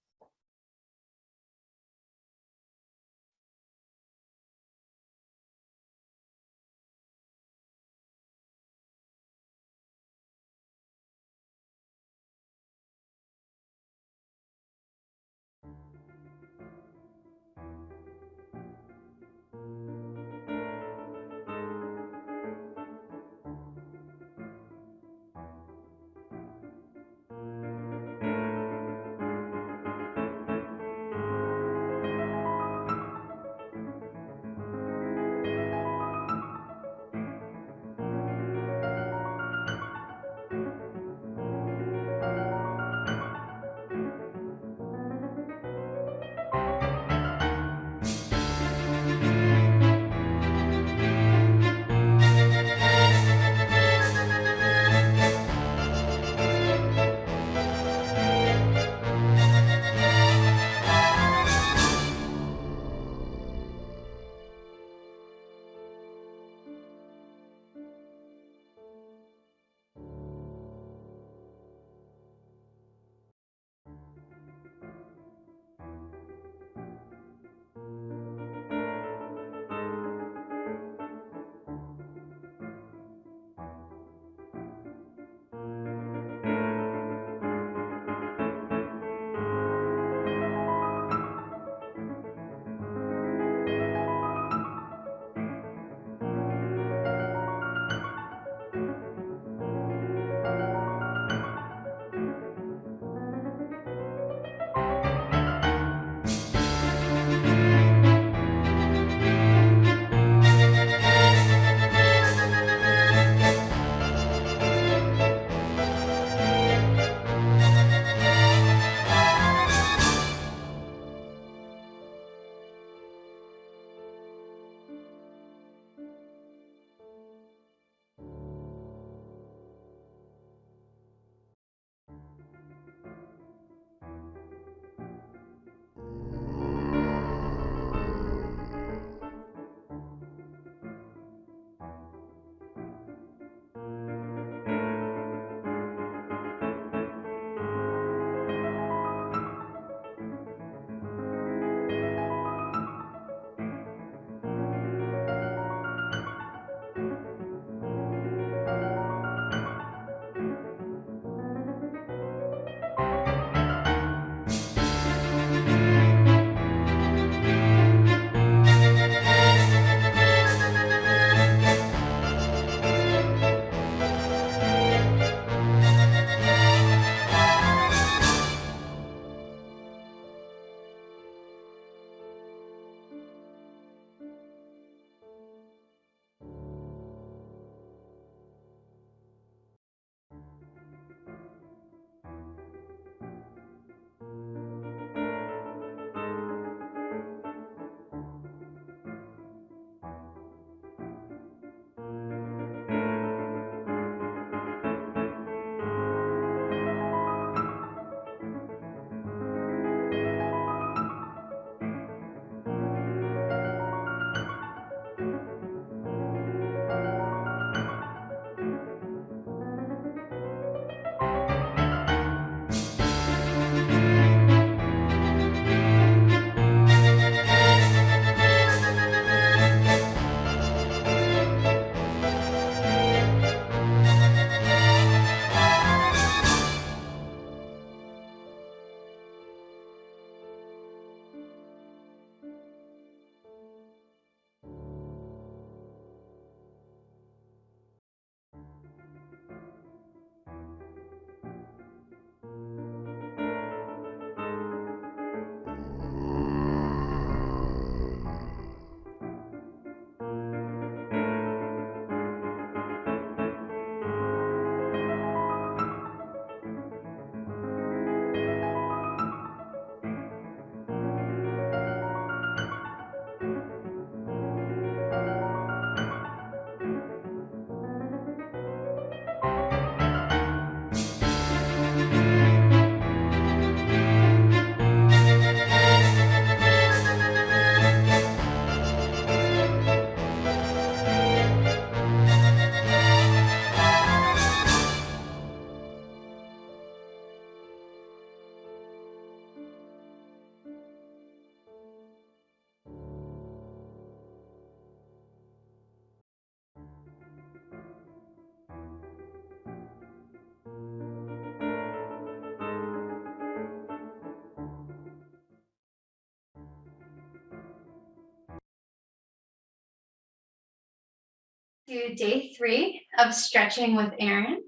To day 3 of stretching with ARIN.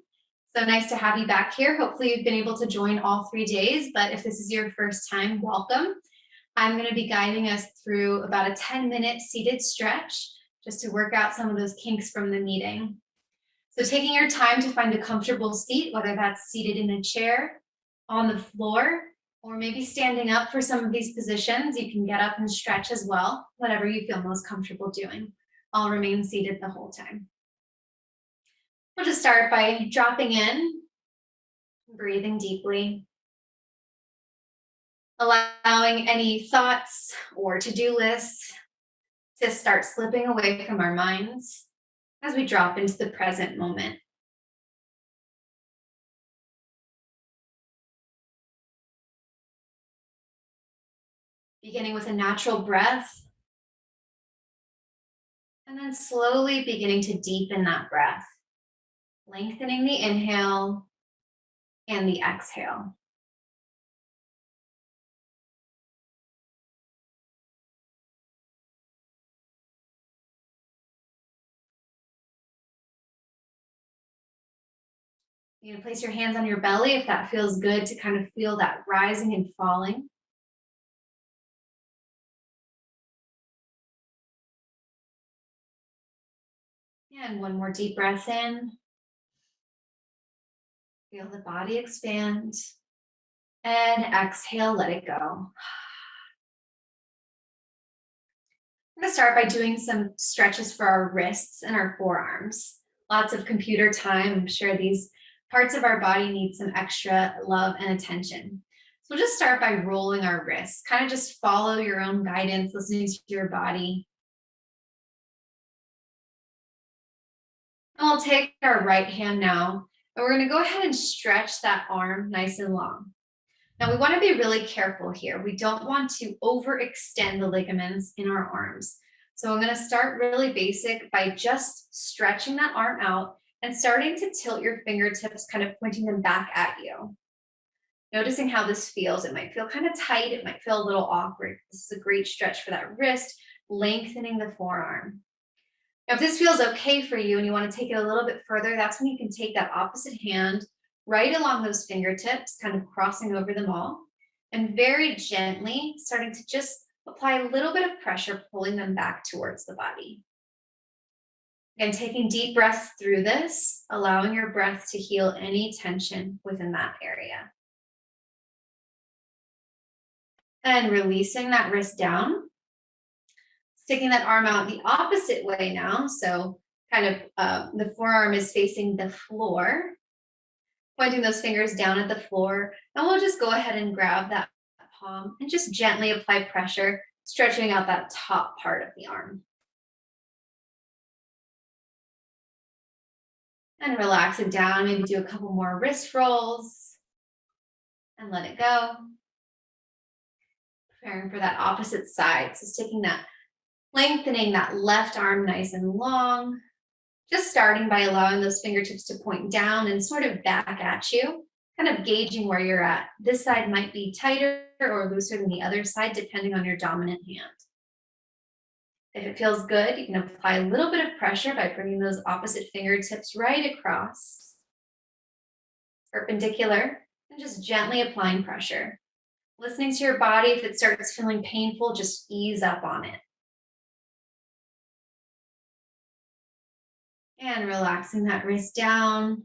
So nice to have you back here. Hopefully you've been able to join all 3 days, but if this is your first time, welcome. I'm going to be guiding us through about a 10-minute seated stretch just to work out some of those kinks from the meeting. So taking your time to find a comfortable seat, whether that's seated in a chair, on the floor, or maybe standing up for some of these positions. You can get up and stretch as well, whatever you feel most comfortable doing. I'll remain seated the whole time. We'll just start by dropping in, breathing deeply, allowing any thoughts or to-do lists to start slipping away from our minds as we drop into the present moment. Beginning with a natural breath, and then slowly beginning to deepen that breath, lengthening the inhale and the exhale. You can place your hands on your belly if that feels good, to kind of feel that rising and falling. And one more deep breath in. Feel the body expand. And exhale, let it go. I'm going to start by doing some stretches for our wrists and our forearms. Lots of computer time. I'm sure these parts of our body need some extra love and attention. So we'll just start by rolling our wrists. Kind of just follow your own guidance, listening to your body. And we'll take our right hand now, and we're going to go ahead and stretch that arm nice and long. Now we want to be really careful here. We don't want to overextend the ligaments in our arms. So I'm going to start really basic by just stretching that arm out and starting to tilt your fingertips, kind of pointing them back at you. Noticing how this feels. It might feel kind of tight. It might feel a little awkward. This is a great stretch for that wrist, lengthening the forearm. Now, if this feels okay for you and you want to take it a little bit further, that's when you can take that opposite hand right along those fingertips, kind of crossing over them all, and very gently starting to just apply a little bit of pressure, pulling them back towards the body. Again, taking deep breaths through this, allowing your breath to heal any tension within that area. And releasing that wrist down. Sticking that arm out the opposite way now. So kind of the forearm is facing the floor. Pointing those fingers down at the floor. And we'll just go ahead and grab that palm and just gently apply pressure, stretching out that top part of the arm. And relax it down. Maybe do a couple more wrist rolls. And let it go. Preparing for that opposite side. So taking that, lengthening that left arm nice and long. Just starting by allowing those fingertips to point down and sort of back at you, kind of gauging where you're at. This side might be tighter or looser than the other side, depending on your dominant hand. If it feels good, you can apply a little bit of pressure by bringing those opposite fingertips right across, perpendicular, and just gently applying pressure. Listening to your body, if it starts feeling painful, just ease up on it. And relaxing that wrist down,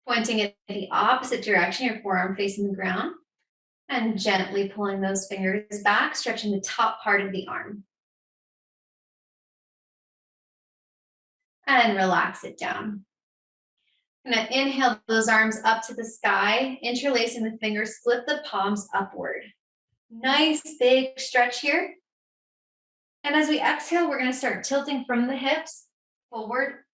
pointing it in the opposite direction, your forearm facing the ground, and gently pulling those fingers back, stretching the top part of the arm. And relax it down. I'm going to inhale those arms up to the sky, interlacing the fingers, flip the palms upward. Nice big stretch here. And as we exhale, we're going to start tilting from the hips forward,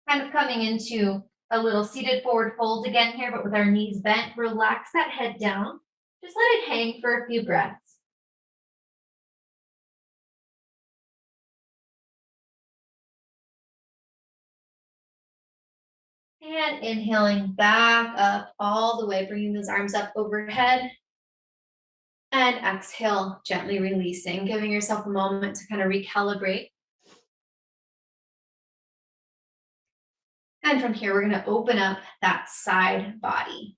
kind of coming into a little seated forward fold again here, but with our knees bent. Relax that head down. Just let it hang for a few breaths. And inhaling back up all the way, bringing those arms up overhead. And exhale, gently releasing, giving yourself a moment to kind of recalibrate. And from here, we're going to open up that side body.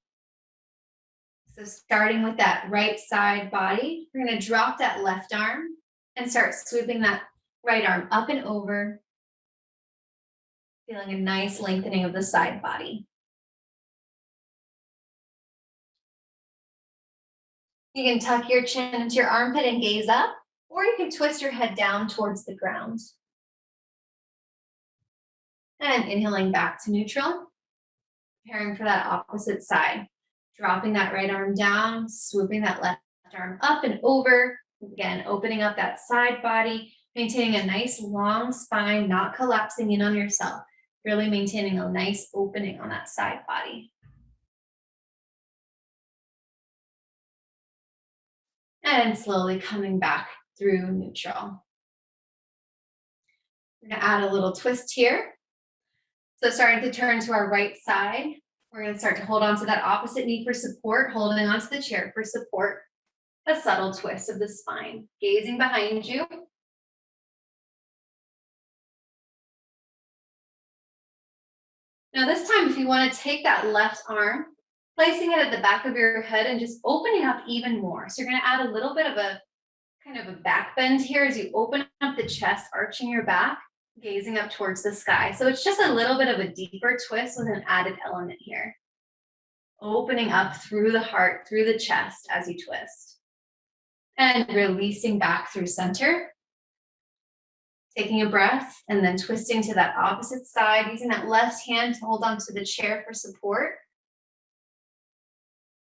So starting with that right side body, we're going to drop that left arm and start swooping that right arm up and over, feeling a nice lengthening of the side body. You can tuck your chin into your armpit and gaze up, or you can twist your head down towards the ground. And inhaling back to neutral, preparing for that opposite side. Dropping that right arm down, swooping that left arm up and over. Again, opening up that side body, maintaining a nice long spine, not collapsing in on yourself. Really maintaining a nice opening on that side body. And slowly coming back through neutral. We're going to add a little twist here. So starting to turn to our right side, we're going to start to hold on to that opposite knee for support, holding onto the chair for support. A subtle twist of the spine, gazing behind you. Now this time, if you want to take that left arm, placing it at the back of your head and just opening up even more. So you're going to add a little bit of a kind of a back bend here as you open up the chest, arching your back, gazing up towards the sky. So it's just a little bit of a deeper twist with an added element here. Opening up through the heart, through the chest as you twist. And releasing back through center. Taking a breath and then twisting to that opposite side, using that left hand to hold onto the chair for support.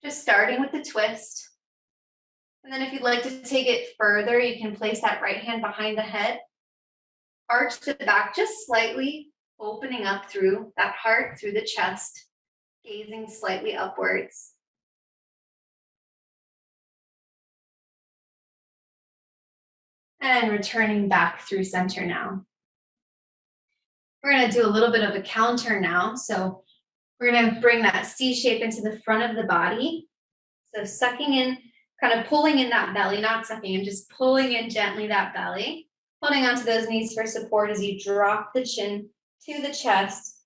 Just starting with the twist. And then if you'd like to take it further, you can place that right hand behind the head. Arch to the back just slightly, opening up through that heart, through the chest, gazing slightly upwards. And returning back through center now. We're going to do a little bit of a counter now. So we're going to bring that C shape into the front of the body. So sucking in, kind of pulling in that belly, not sucking in, just pulling in gently that belly. Holding onto those knees for support as you drop the chin to the chest.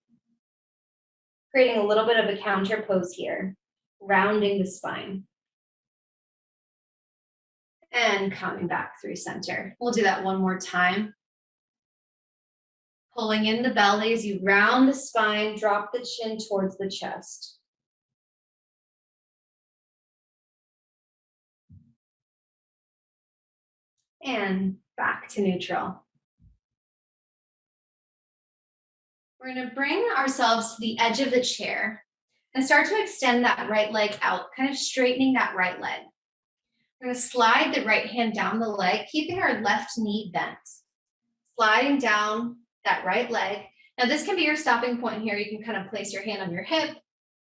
Creating a little bit of a counter pose here. Rounding the spine. And coming back through center. We'll do that one more time. Pulling in the belly as you round the spine, drop the chin towards the chest. And back to neutral. We're going to bring ourselves to the edge of the chair and start to extend that right leg out, kind of straightening that right leg. We're going to slide the right hand down the leg, keeping our left knee bent. Sliding down that right leg. Now this can be your stopping point here. You can kind of place your hand on your hip.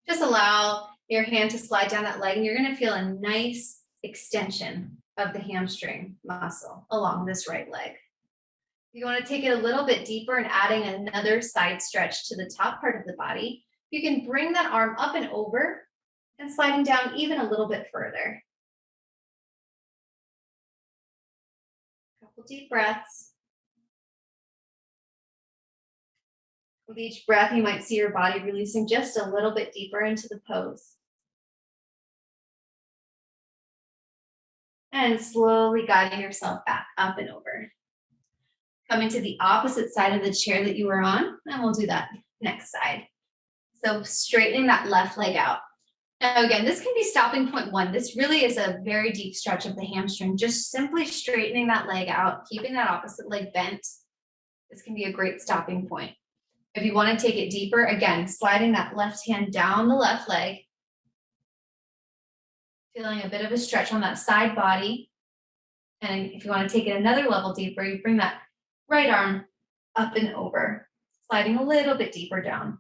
Just allow your hand to slide down that leg and you're going to feel a nice extension of the hamstring muscle along this right leg. If you want to take it a little bit deeper and adding another side stretch to the top part of the body, you can bring that arm up and over and sliding down even a little bit further. Couple deep breaths. With each breath, you might see your body releasing just a little bit deeper into the pose. And slowly guiding yourself back up and over. Coming to the opposite side of the chair that you were on, and we'll do that next side. So straightening that left leg out. Now again, this can be stopping point one. This really is a very deep stretch of the hamstring. Just simply straightening that leg out, keeping that opposite leg bent. This can be a great stopping point. If you want to take it deeper, again, sliding that left hand down the left leg. Feeling a bit of a stretch on that side body. And if you want to take it another level deeper, you bring that right arm up and over, sliding a little bit deeper down.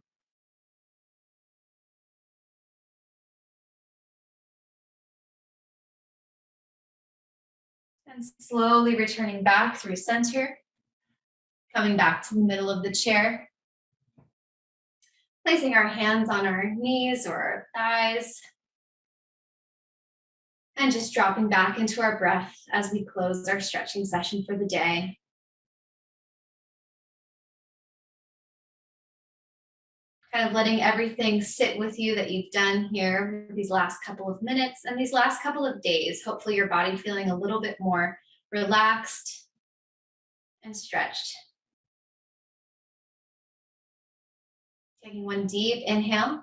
And slowly returning back through center, coming back to the middle of the chair. Placing our hands on our knees or our thighs. And just dropping back into our breath as we close our stretching session for the day. kind of letting everything sit with you that you've done here these last couple of minutes and these last couple of days. Hopefully your body feeling a little bit more relaxed and stretched. Taking one deep inhale,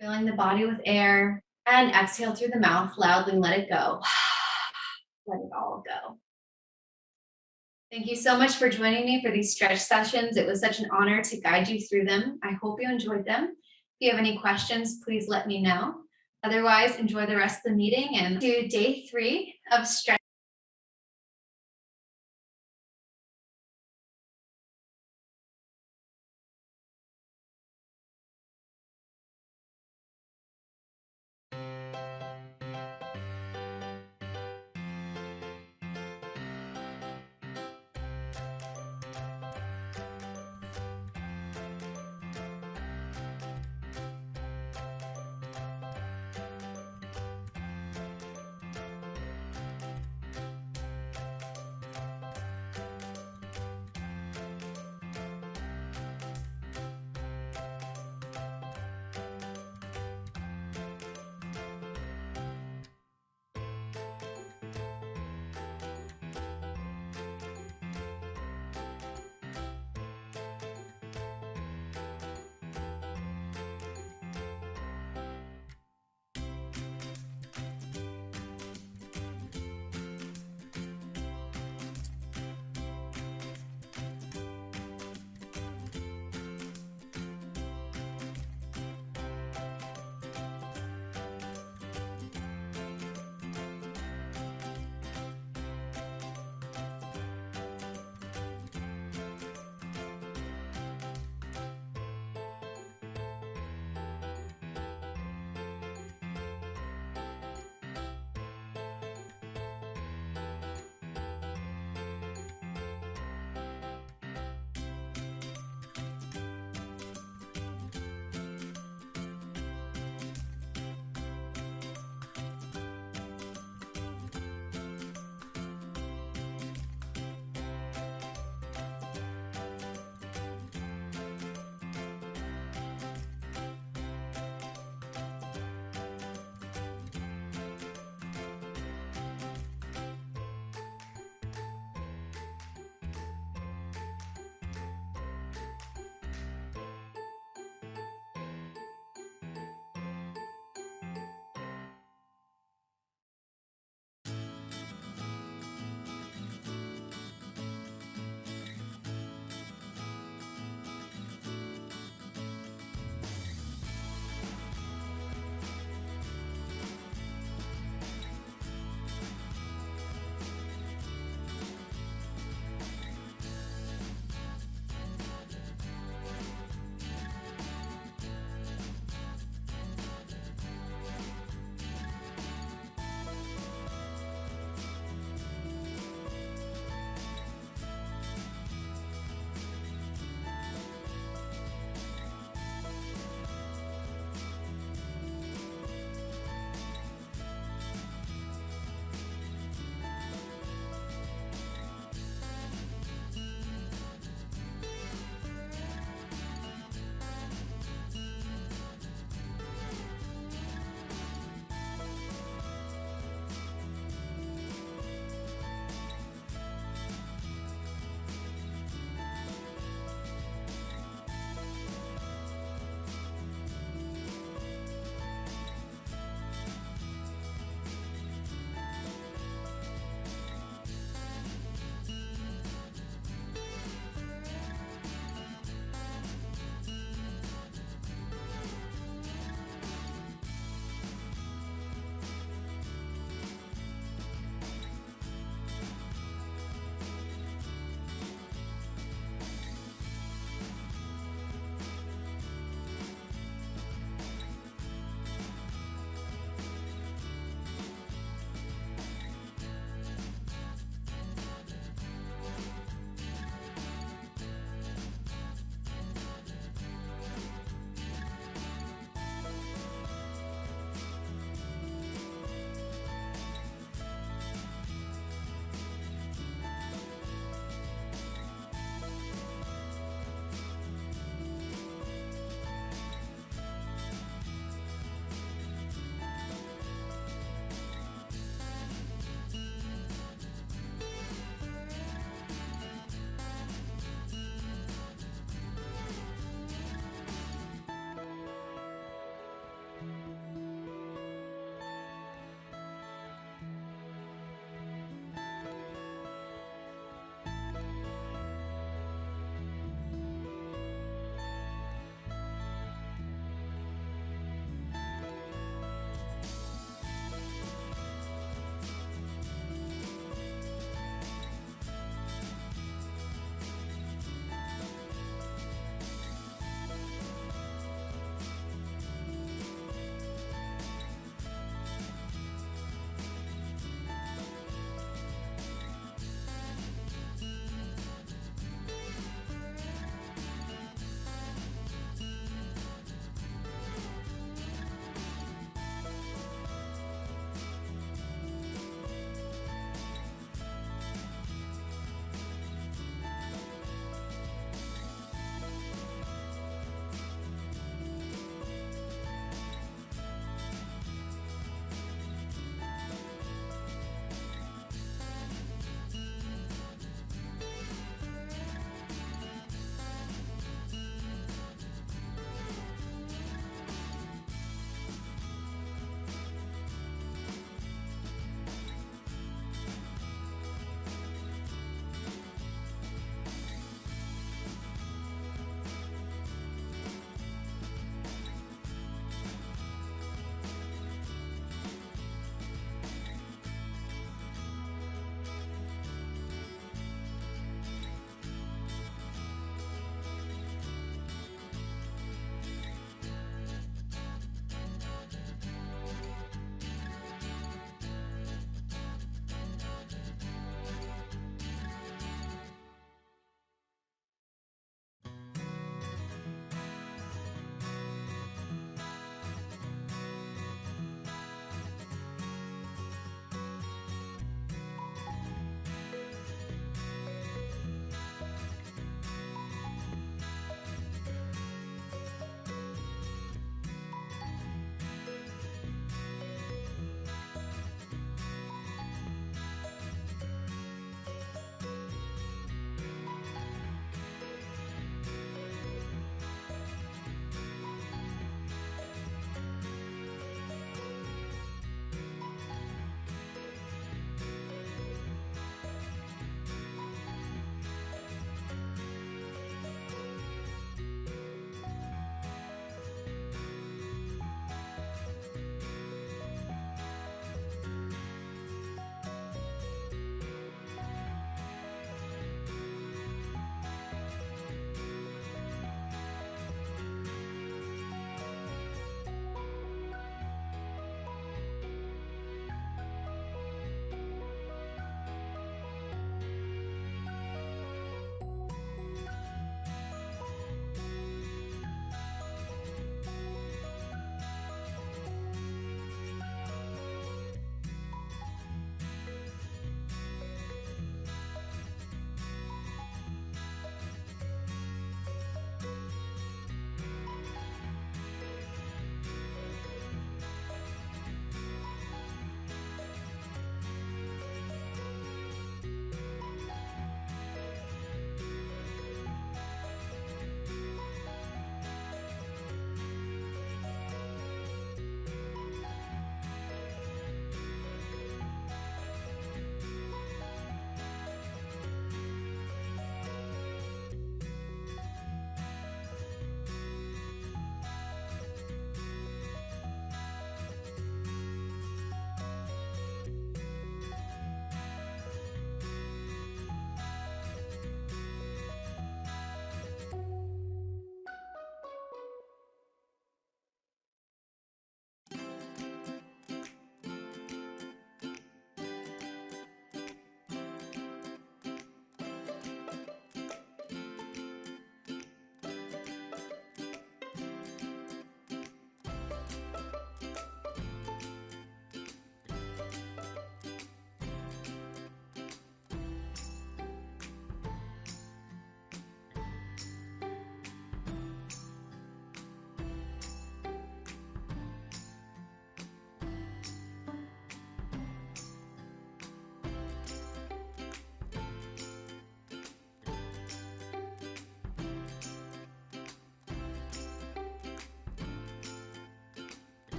filling the body with air, and exhale through the mouth loudly, let it go. Let it all go. Thank you so much for joining me for these stretch sessions. It was such an honor to guide you through them. I hope you enjoyed them. If you have any questions, please let me know. Otherwise, enjoy the rest of the meeting and do day 3 of stretch.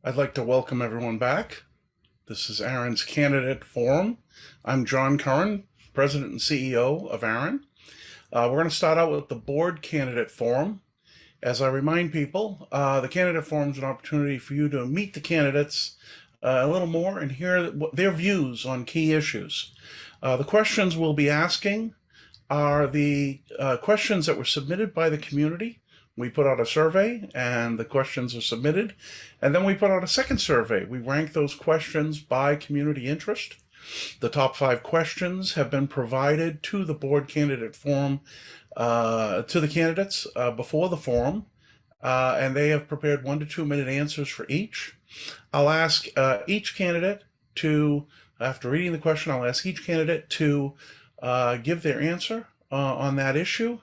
I'd like to welcome everyone back. This is ARIN's Candidate Forum. I'm John Curran, President and CEO of ARIN. We're going to start out with the Board Candidate Forum. As I remind people, the Candidate Forum is an opportunity for you to meet the candidates a little more and hear their views on key issues. The questions we'll be asking are the questions that were submitted by the community. We put out a survey and the questions are submitted, and then we put out a second survey. We rank those questions by community interest. The top 5 questions have been provided to the Board Candidate Forum, to the candidates before the forum, and they have prepared 1 to 2 minute answers for each. I'll ask each candidate to, after reading the question, I'll ask each candidate to give their answer on that issue.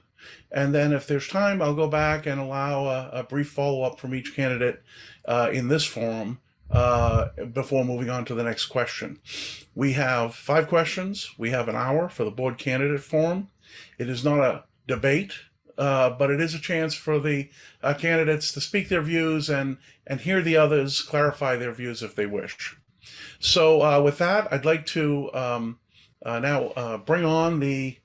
And then if there's time, I'll go back and allow a brief follow-up from each candidate in this forum before moving on to the next question. We have 5 questions. We have an hour for the Board Candidate Forum. It is not a debate, but it is a chance for the candidates to speak their views and hear the others clarify their views if they wish. So with that, I'd like to now bring on the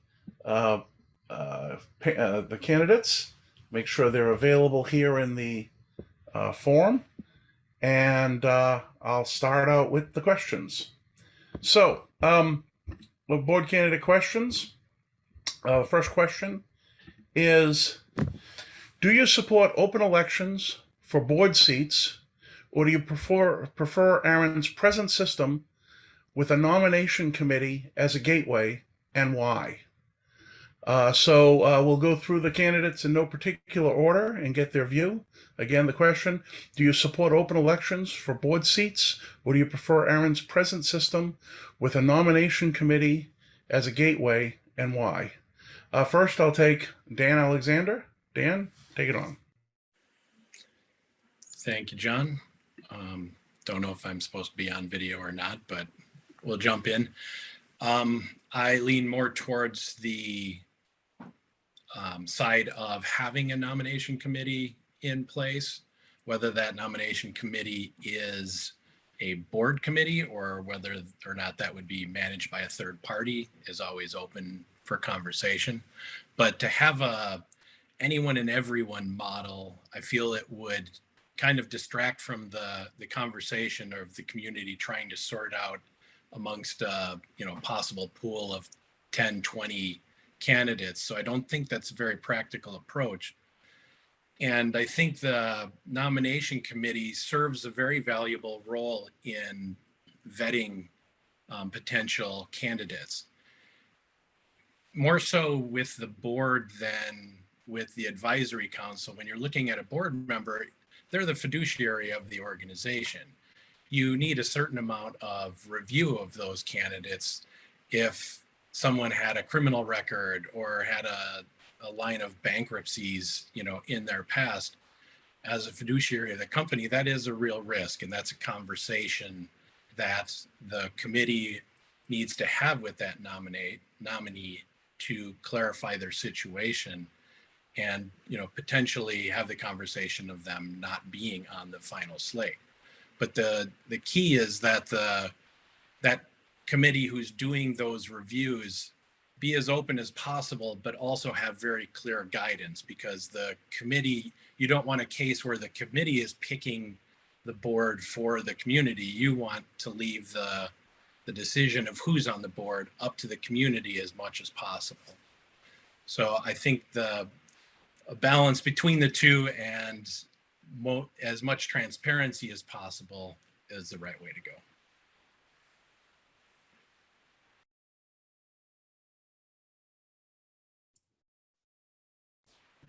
candidates, make sure they're available here in the forum, and I'll start out with the questions. So, board candidate questions. The first question is, do you support open elections for board seats, or do you prefer ARIN's present system with a nomination committee as a gateway, and why? So we'll go through the candidates in no particular order and get their view. Again, the question, do you support open elections for board seats, or do you prefer ARIN's present system with a nomination committee as a gateway, and why? First, I'll take Dan Alexander. Dan, take it on. Thank you, John. Don't know if I'm supposed to be on video or not, but we'll jump in. I lean more towards the side of having a nomination committee in place, whether that nomination committee is a board committee or whether or not that would be managed by a third party is always open for conversation. But to have a anyone and everyone model, I feel it would kind of distract from the conversation of the community trying to sort out amongst possible pool of 10, 20 candidates. So I don't think that's a very practical approach. And I think the nomination committee serves a very valuable role in vetting potential candidates. More so with the board than with the advisory council. When you're looking at a board member, they're the fiduciary of the organization. You need a certain amount of review of those candidates. If someone had a criminal record or had a line of bankruptcies, in their past, as a fiduciary of the company, that is a real risk. And that's a conversation that the committee needs to have with that nominee to clarify their situation and, potentially have the conversation of them not being on the final slate. But the key is that that committee who's doing those reviews be as open as possible, but also have very clear guidance, because the committee, you don't want a case where the committee is picking the board for the community. You want to leave the decision of who's on the board up to the community as much as possible. So I think a balance between the two and as much transparency as possible is the right way to go.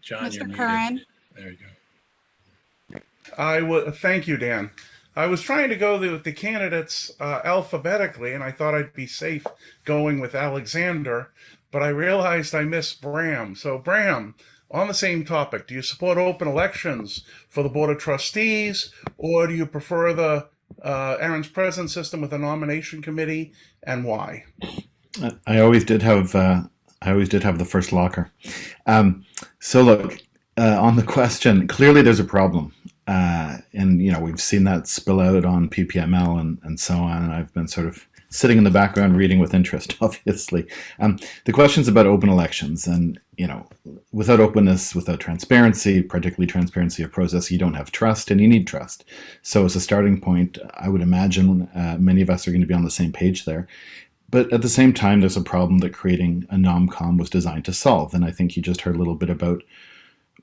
John, you're Mr. muted. Curran. There you go. Thank you, Dan. I was trying to go with the candidates alphabetically, and I thought I'd be safe going with Alexander, but I realized I missed Bram. So Bram, on the same topic, do you support open elections for the Board of Trustees, or do you prefer the ARIN's present system with a nomination committee, and why? I always did have the first locker. So look, on the question, clearly there's a problem. And, we've seen that spill out on PPML and so on. And I've been sort of sitting in the background reading with interest, obviously. The question's about open elections. And, without openness, without transparency, particularly transparency of process, you don't have trust, and you need trust. So as a starting point, I would imagine many of us are going to be on the same page there. But at the same time, there's a problem that creating a nom-com was designed to solve. And I think you just heard a little bit about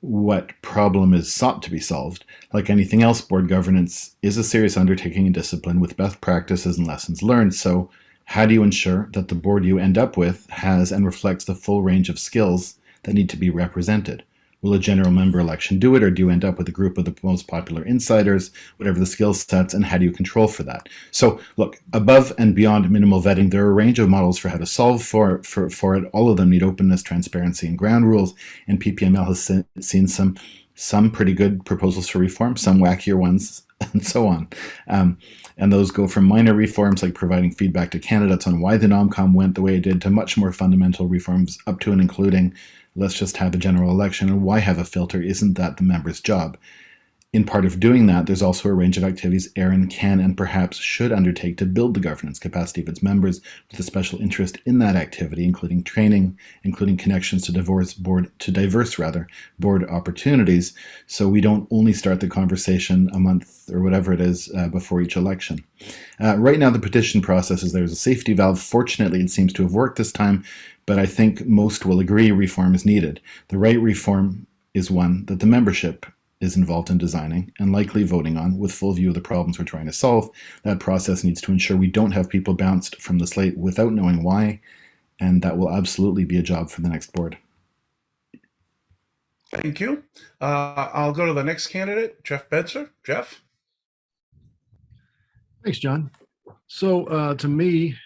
what problem is sought to be solved. Like anything else, board governance is a serious undertaking and discipline with best practices and lessons learned. So how do you ensure that the board you end up with has and reflects the full range of skills that need to be represented? Will a general member election do it, or do you end up with a group of the most popular insiders, whatever the skill sets, and how do you control for that? So look, above and beyond minimal vetting, there are a range of models for how to solve for it. All of them need openness, transparency, and ground rules, and PPML has seen some pretty good proposals for reform, some wackier ones, and so on. And those go from minor reforms like providing feedback to candidates on why the nom-com went the way it did to much more fundamental reforms up to and including let's just have a general election, and why have a filter? Isn't that the member's job? In part of doing that, there's also a range of activities ARIN can and perhaps should undertake to build the governance capacity of its members with a special interest in that activity, including training, including connections to diverse board opportunities, so we don't only start the conversation a month or whatever it is before each election. Right now, the petition process is there's a safety valve. Fortunately, it seems to have worked this time, but I think most will agree reform is needed. The right reform is one that the membership is involved in designing and likely voting on with full view of the problems we're trying to solve. That process needs to ensure we don't have people bounced from the slate without knowing why, and that will absolutely be a job for the next board. Thank you. I'll go to the next candidate, Jeff Bedser. Jeff? Thanks, John. So to me,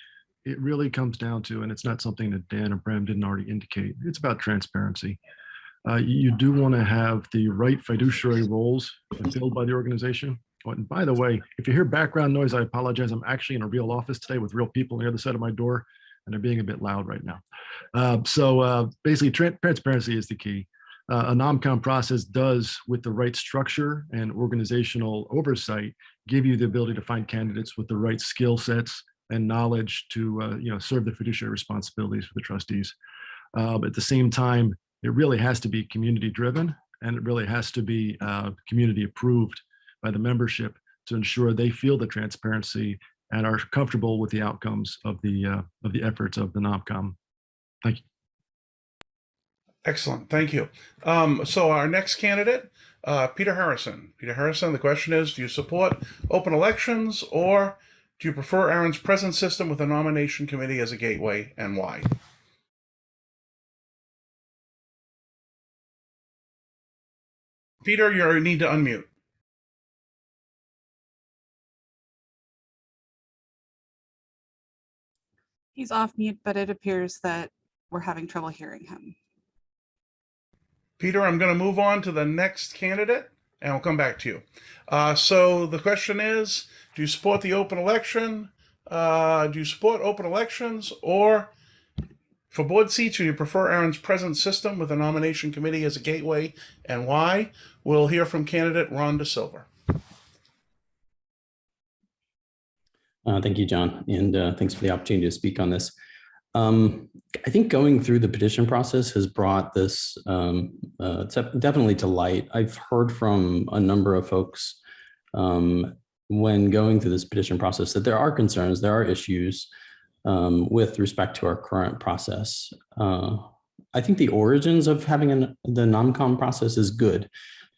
it really comes down to, and it's not something that Dan or Bram didn't already indicate, it's about transparency. You do want to have the right fiduciary roles filled by the organization. Oh, and by the way, if you hear background noise, I apologize. I'm actually in a real office today with real people on the other side of my door, and they're being a bit loud right now. So basically, transparency is the key. A nom-com process does, with the right structure and organizational oversight, give you the ability to find candidates with the right skill sets and knowledge to serve the fiduciary responsibilities for the trustees. But at the same time, it really has to be community driven, and it really has to be community approved by the membership to ensure they feel the transparency and are comfortable with the outcomes of the efforts of the nom-com. Thank you. Excellent, thank you. So our next candidate, Peter Harrison. Peter Harrison, the question is, do you support open elections, or do you prefer ARIN's present system with a nomination committee as a gateway, and why? Peter, you need to unmute. He's off mute, but it appears that we're having trouble hearing him. Peter, I'm going to move on to the next candidate, and I'll come back to you. So the question is, do you support the open election? Do you support open elections, or for board seats, do you prefer ARIN's present system with a nomination committee as a gateway, and why? We'll hear from candidate Ron DeSilva. Thank you, John, and thanks for the opportunity to speak on this. I think going through the petition process has brought this definitely to light. I've heard from a number of folks when going through this petition process that there are concerns, there are issues with respect to our current process. I think the origins of having the nom-com process is good.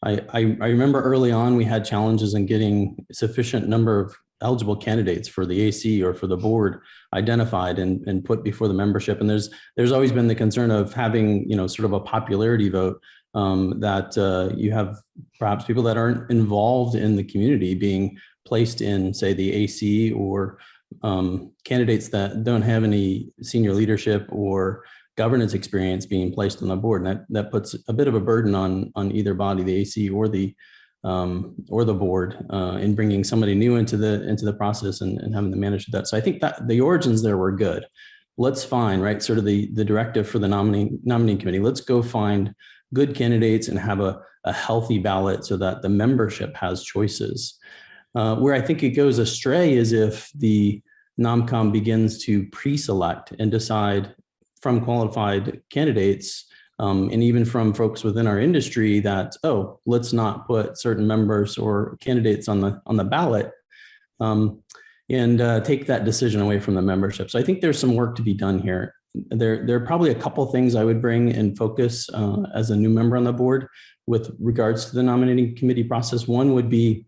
I remember early on we had challenges in getting sufficient number of eligible candidates for the AC or for the board identified and put before the membership. And there's always been the concern of having, sort of a popularity vote that you have perhaps people that aren't involved in the community being placed in, say, the AC, or candidates that don't have any senior leadership or governance experience being placed on the board. And that puts a bit of a burden on either body, the AC or the board, in bringing somebody new into the process and having to manage that. So I think that the origins there were good. Let's find, right, sort of the directive for the nominating committee. Let's go find good candidates and have a healthy ballot so that the membership has choices. Where I think it goes astray is if the NOMCOM begins to pre-select and decide from qualified candidates, and even from folks within our industry that, oh, let's not put certain members or candidates on the ballot, and take that decision away from the membership. So I think there's some work to be done here. There are probably a couple things I would bring and focus as a new member on the board with regards to the nominating committee process. One would be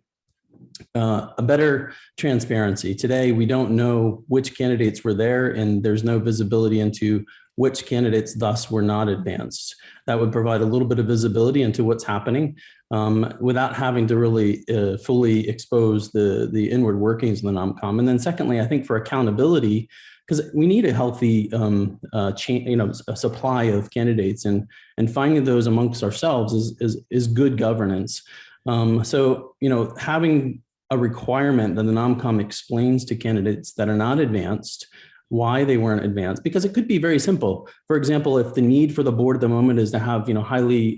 a better transparency. Today, we don't know which candidates were there, and there's no visibility into which candidates thus were not advanced. That would provide a little bit of visibility into what's happening without having to really fully expose the inward workings of the NOMCOM. And then secondly, I think for accountability, because we need a healthy a supply of candidates, and finding those amongst ourselves is good governance. So, having a requirement that the NOMCOM explains to candidates that are not advanced why they weren't advanced, because it could be very simple. For example, if the need for the board at the moment is to have highly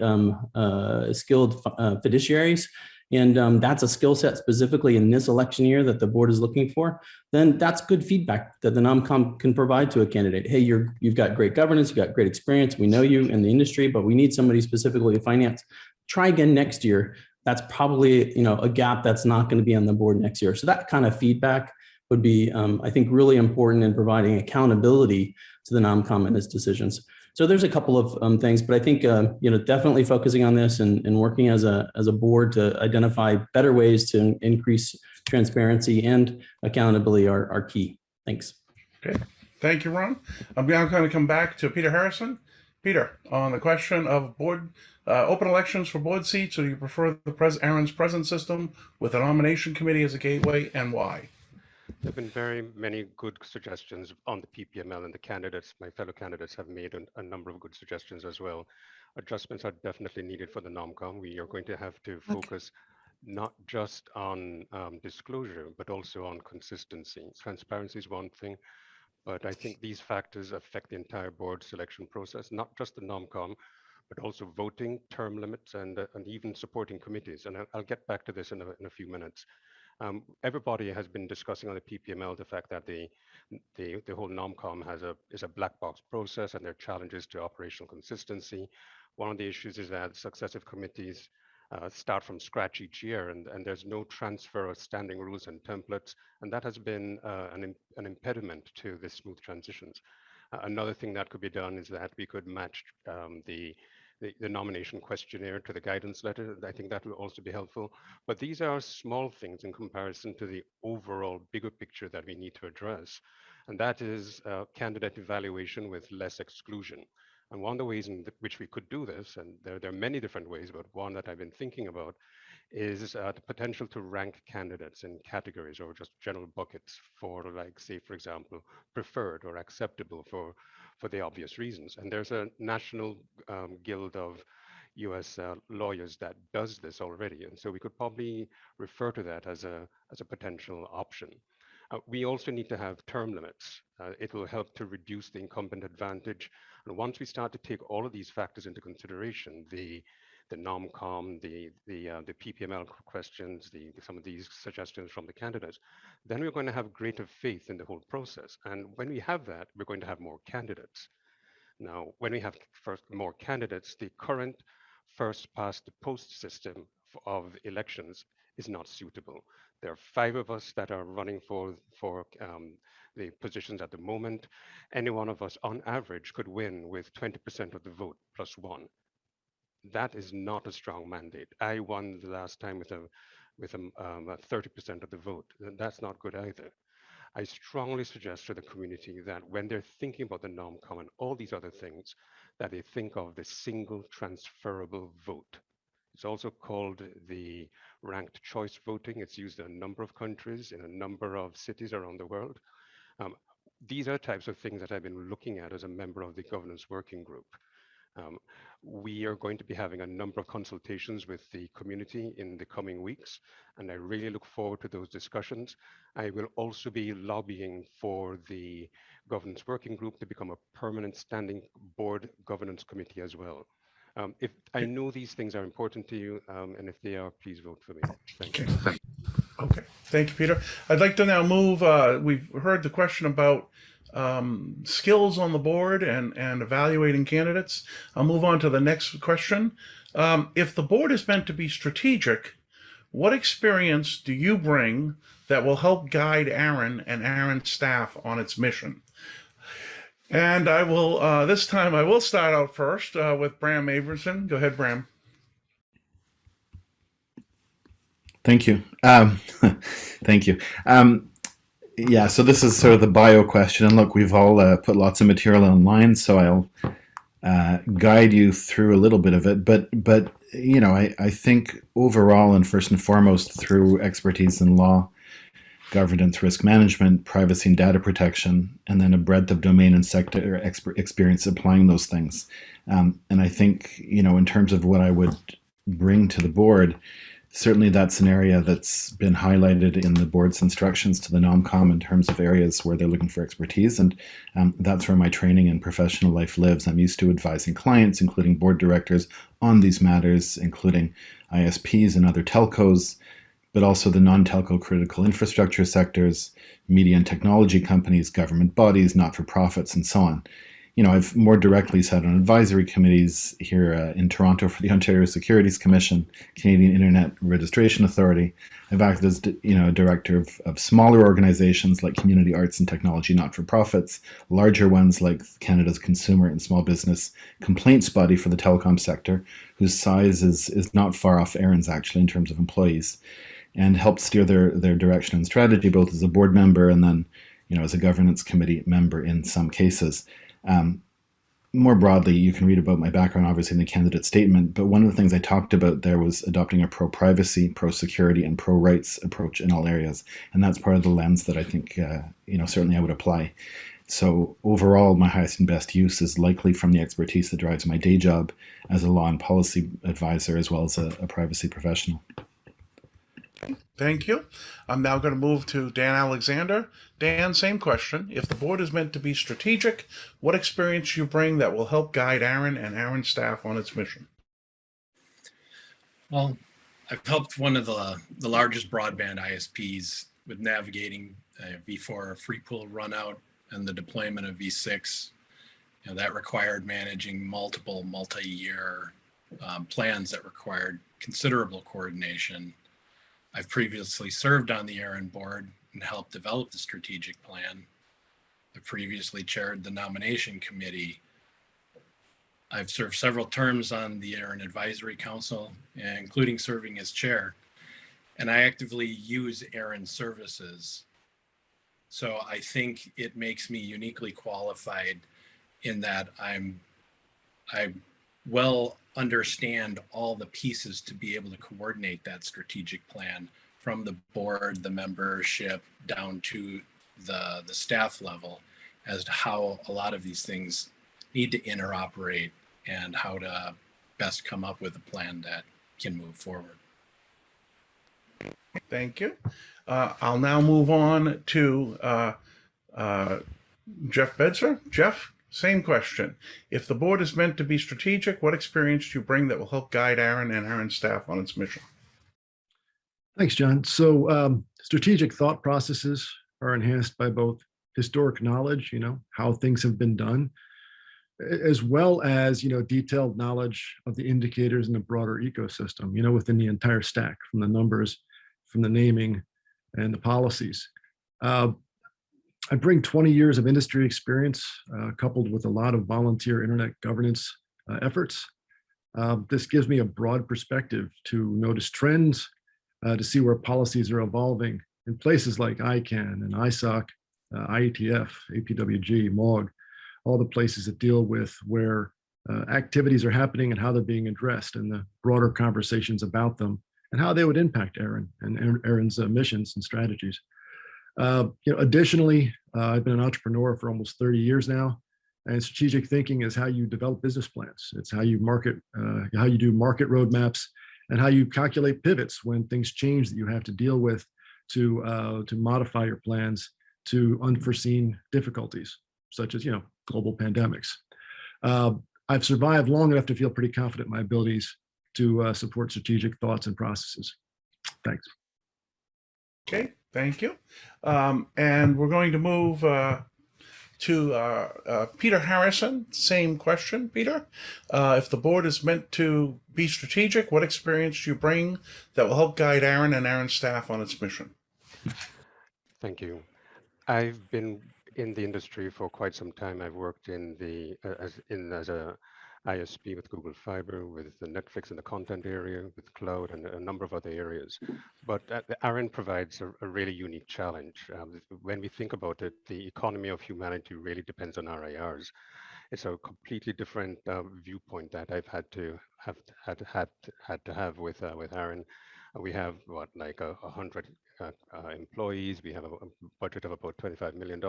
skilled fiduciaries, and that's a skill set specifically in this election year that the board is looking for, then that's good feedback that the NOMCOM can provide to a candidate. Hey, you've got great governance, you've got great experience, we know you in the industry, but we need somebody specifically in finance. Try again next year. That's probably a gap that's not going to be on the board next year. So that kind of feedback would be, I think, really important in providing accountability to the NOMCOM and its decisions. So there's a couple of things, but I think definitely focusing on this and working as a board to identify better ways to increase transparency and accountability are key. Thanks. Okay, thank you, Ron. I'm now going to come back to Peter Harrison. Peter, on the question of board open elections for board seats, or do you prefer the ARIN's present system with a nomination committee as a gateway, and why? There have been very many good suggestions on the PPML, and the candidates, my fellow candidates, have made a number of good suggestions as well. Adjustments are definitely needed for the NOMCOM. We are going to have to focus not just on disclosure, but also on consistency. Transparency is one thing, but I think these factors affect the entire board selection process, not just the NOMCOM, but also voting, term limits, and even supporting committees. And I'll get back to this in a few minutes. Everybody has been discussing on the PPML the fact that the whole NOMCOM is a black box process, and there are challenges to operational consistency. One of the issues is that successive committees start from scratch each year, and there's no transfer of standing rules and templates, and that has been an impediment to the smooth transitions. Another thing that could be done is that we could match the nomination questionnaire to the guidance letter. I think that will also be helpful. But these are small things in comparison to the overall bigger picture that we need to address. And that is candidate evaluation with less exclusion. And one of the ways in which we could do this, and there are many different ways, but one that I've been thinking about is the potential to rank candidates in categories or just general buckets for, like, say, for example, preferred or acceptable for the obvious reasons. And there's a national guild of US lawyers that does this already. And so we could probably refer to that as a potential option. We also need to have term limits. It will help to reduce the incumbent advantage. And once we start to take all of these factors into consideration, the NOMCOM, the PPML questions, some of these suggestions from the candidates, then we're going to have greater faith in the whole process. And when we have that, we're going to have more candidates. Now, when we have more candidates, the current first past the post system of elections is not suitable. There are 5 of us that are running for the positions at the moment. Any one of us, on average, could win with 20% of the vote plus 1. That is not a strong mandate. I won the last time with 30% of the vote. That's not good either. I strongly suggest to the community that when they're thinking about the NOMCOM and all these other things, that they think of the single transferable vote. It's also called the ranked choice voting. It's used in a number of countries, in a number of cities around the world. These are types of things that I've been looking at as a member of the governance working group. We are going to be having a number of consultations with the community in the coming weeks, and I really look forward to those discussions. I will also be lobbying for the governance working group to become a permanent standing board governance committee as well. If I know these things are important to you, and if they are, please vote for me. Thank you. Okay, thank you, Peter. I'd like to now move, we've heard the question about skills on the board and evaluating candidates. I'll move on to the next question. If the board is meant to be strategic, what experience do you bring that will help guide ARIN and ARIN staff on its mission? And I will, this time I will start out first with Bram Averson. Go ahead, Bram. Thank you. Thank you. Yeah, so this is sort of the bio question. And look, we've all put lots of material online, so I'll guide you through a little bit of it. But you know, I think overall and first and foremost through expertise in law, governance, risk management, privacy and data protection, and then a breadth of domain and sector experience applying those things. And I think, you know, in terms of what I would bring to the board, certainly that's an area that's been highlighted in the board's instructions to the NOMCOM in terms of areas where they're looking for expertise. And that's where my training and professional life lives. I'm used to advising clients, including board directors, on these matters, including ISPs and other telcos, but also the non-telco critical infrastructure sectors, media and technology companies, government bodies, not-for-profits, and so on. You know, I've more directly sat on advisory committees here in Toronto for the Ontario Securities Commission, Canadian Internet Registration Authority. I've acted as, you know, director of smaller organizations like community arts and technology not-for-profits, larger ones like Canada's Consumer and Small Business Complaints Body for the telecom sector, whose size is not far off ARIN's actually in terms of employees, and helped steer their direction and strategy both as a board member and then, you know, as a governance committee member in some cases. More broadly, you can read about my background, obviously, in the candidate statement, but one of the things I talked about there was adopting a pro-privacy, pro-security, and pro-rights approach in all areas. And that's part of the lens that I think, you know, certainly I would apply. So overall, my highest and best use is likely from the expertise that drives my day job as a law and policy advisor, as well as a privacy professional. Thank you. I'm now going to move to Dan Alexander. Dan, same question. If the board is meant to be strategic, what experience you bring that will help guide ARIN and ARIN staff on its mission? Well, I've helped one of the largest broadband ISPs with navigating V4 free pool runout and the deployment of V6. You know, that required managing multiple multi-year plans that required considerable coordination. I've previously served on the ARIN board and helped develop the strategic plan. I previously chaired the nomination committee. I've served several terms on the ARIN Advisory Council, including serving as chair, and I actively use ARIN services. So I think it makes me uniquely qualified in that I well understand all the pieces to be able to coordinate that strategic plan from the board, the membership, down to the staff level as to how a lot of these things need to interoperate and how to best come up with a plan that can move forward. Thank you. I'll now move on to Jeff Bedser. Jeff, same question. If the board is meant to be strategic, what experience do you bring that will help guide ARIN and ARIN staff on its mission? Thanks, John. So strategic thought processes are enhanced by both historic knowledge, you know, how things have been done, as well as, you know, detailed knowledge of the indicators in the broader ecosystem, you know, within the entire stack, from the numbers, from the naming, and the policies. I bring 20 years of industry experience, coupled with a lot of volunteer internet governance efforts. This gives me a broad perspective to notice trends, to see where policies are evolving in places like ICANN and ISOC, IETF, APWG, MOG, all the places that deal with where activities are happening and how they're being addressed, and the broader conversations about them and how they would impact ARIN and ARIN's missions and strategies. You know, additionally, I've been an entrepreneur for almost 30 years now, and strategic thinking is how you develop business plans. It's how you market, how you do market roadmaps, and how you calculate pivots when things change that you have to deal with to modify your plans to unforeseen difficulties, such as, you know, global pandemics. I've survived long enough to feel pretty confident in my abilities to support strategic thoughts and processes. Thanks. Okay, thank you. And we're going to move to Peter Harrison. Same question, Peter. If the board is meant to be strategic, what experience do you bring that will help guide ARIN and ARIN staff on its mission? Thank you. I've been in the industry for quite some time. I've worked in the as a ISP with Google Fiber, with the Netflix in the content area, with cloud, and a number of other areas. But ARIN provides a really unique challenge. When we think about it, the economy of humanity really depends on RIRs. It's a completely different viewpoint that I've had to have with ARIN. We have what, like 100 employees. We have a budget of about $25 million.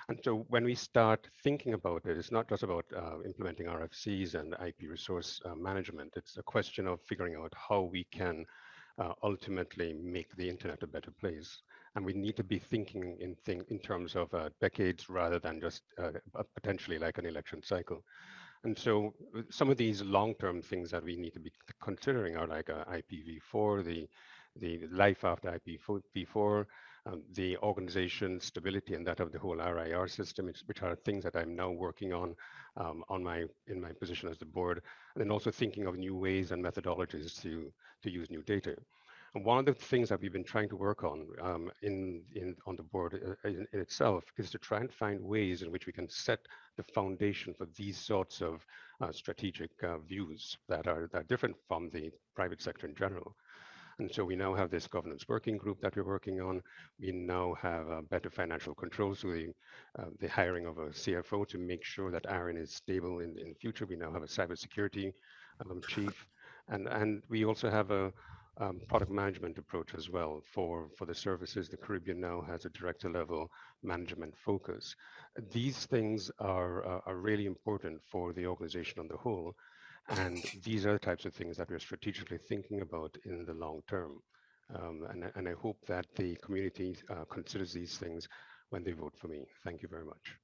And so when we start thinking about it, it's not just about implementing RFCs and IP resource management. It's a question of figuring out how we can ultimately make the internet a better place. And we need to be thinking in terms of decades rather than just potentially like an election cycle. And so some of these long-term things that we need to be considering are like IPv4, the life after IPv4, the organization stability and that of the whole RIR system, which are things that I'm now working on in my position as the board, and then also thinking of new ways and methodologies to use new data. And one of the things that we've been trying to work on on the board in itself is to try and find ways in which we can set the foundation for these sorts of strategic views that are different from the private sector in general. And so we now have this governance working group that we're working on. We now have better financial controls through the hiring of a CFO to make sure that ARIN is stable in the future. We now have a cybersecurity chief, and we also have a product management approach as well for the services. The Caribbean now has a director level management focus. These things are really important for the organization on the whole. And these are the types of things that we're strategically thinking about in the long term. And I hope that the community considers these things when they vote for me. Thank you very much.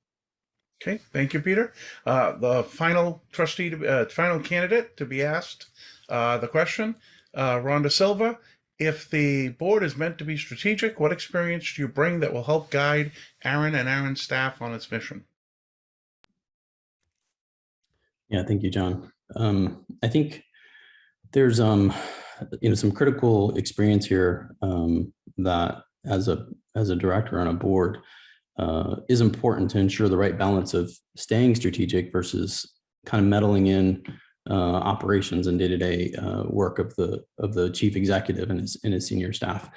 Okay, thank you, Peter. The final final candidate to be asked the question, Rhonda Silva. If the board is meant to be strategic, what experience do you bring that will help guide ARIN and ARIN staff on its mission? Yeah, thank you, John. I think there's some critical experience here that as a director on a board is important to ensure the right balance of staying strategic versus kind of meddling in operations and day-to-day work of the chief executive and his senior staff.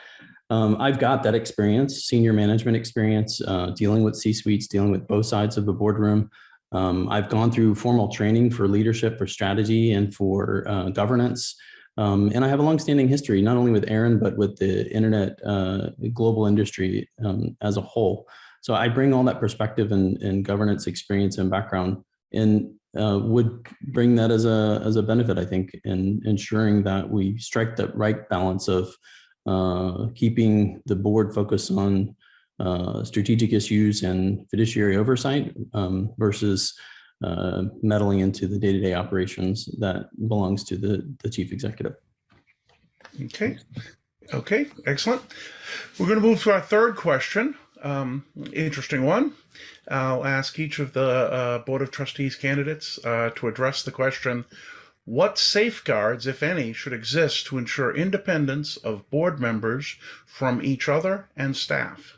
I've got that experience, senior management experience, dealing with C-suites, dealing with both sides of the boardroom. I've gone through formal training for leadership, for strategy, and for governance. And I have a longstanding history, not only with ARIN, but with the internet global industry as a whole. So I bring all that perspective and governance experience and background, and would bring that as a benefit, I think, in ensuring that we strike the right balance of keeping the board focused on strategic issues and fiduciary oversight versus meddling into the day-to-day operations that belongs to the chief executive. Okay, excellent. We're going to move to our third question. Interesting one. I'll ask each of the Board of Trustees candidates to address the question, what safeguards, if any, should exist to ensure independence of board members from each other and staff?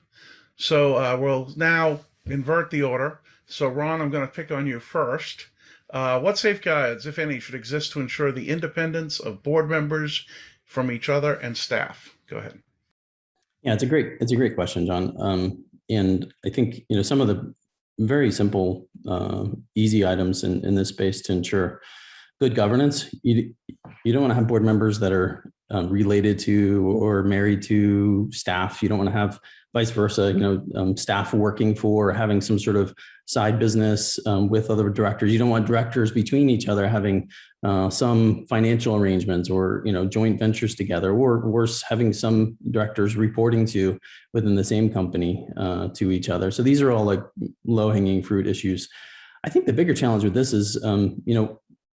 So we'll now invert the order. So Ron, I'm going to pick on you first. What safeguards, if any, should exist to ensure the independence of board members from each other and staff? Go ahead. Yeah, it's a great question, John. And I think some of the very simple, easy items in this space to ensure good governance. You don't want to have board members that are related to or married to staff. You don't want to have vice versa, staff working for, having some sort of side business with other directors. You don't want directors between each other having some financial arrangements or joint ventures together, or worse, having some directors reporting to within the same company to each other. So these are all like low-hanging fruit issues. I think the bigger challenge with this is,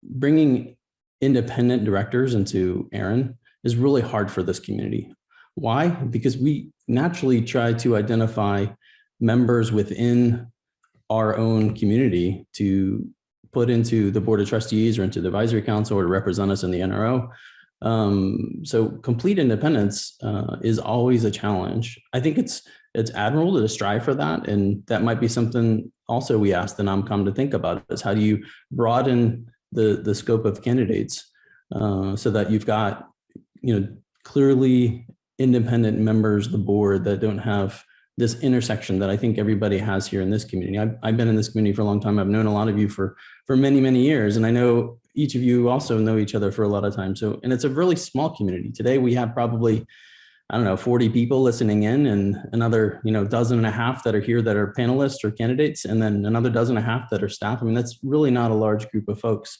bringing independent directors into ARIN is really hard for this community. Why? Because we naturally try to identify members within our own community to put into the board of trustees or into the advisory council or to represent us in the NRO. So complete independence is always a challenge. I think it's admirable to strive for that. And that might be something also we asked the NOMCOM to think about, is how do you broaden the scope of candidates so that you've got, clearly independent members of the board that don't have this intersection that I think everybody has here in this community. I've been in this community for a long time. I've known a lot of you for many, many years. And I know each of you also know each other for a lot of time. So, and it's a really small community. Today we have probably, 40 people listening in, and another, dozen and a half that are here that are panelists or candidates, and then another dozen and a half that are staff. I mean, that's really not a large group of folks.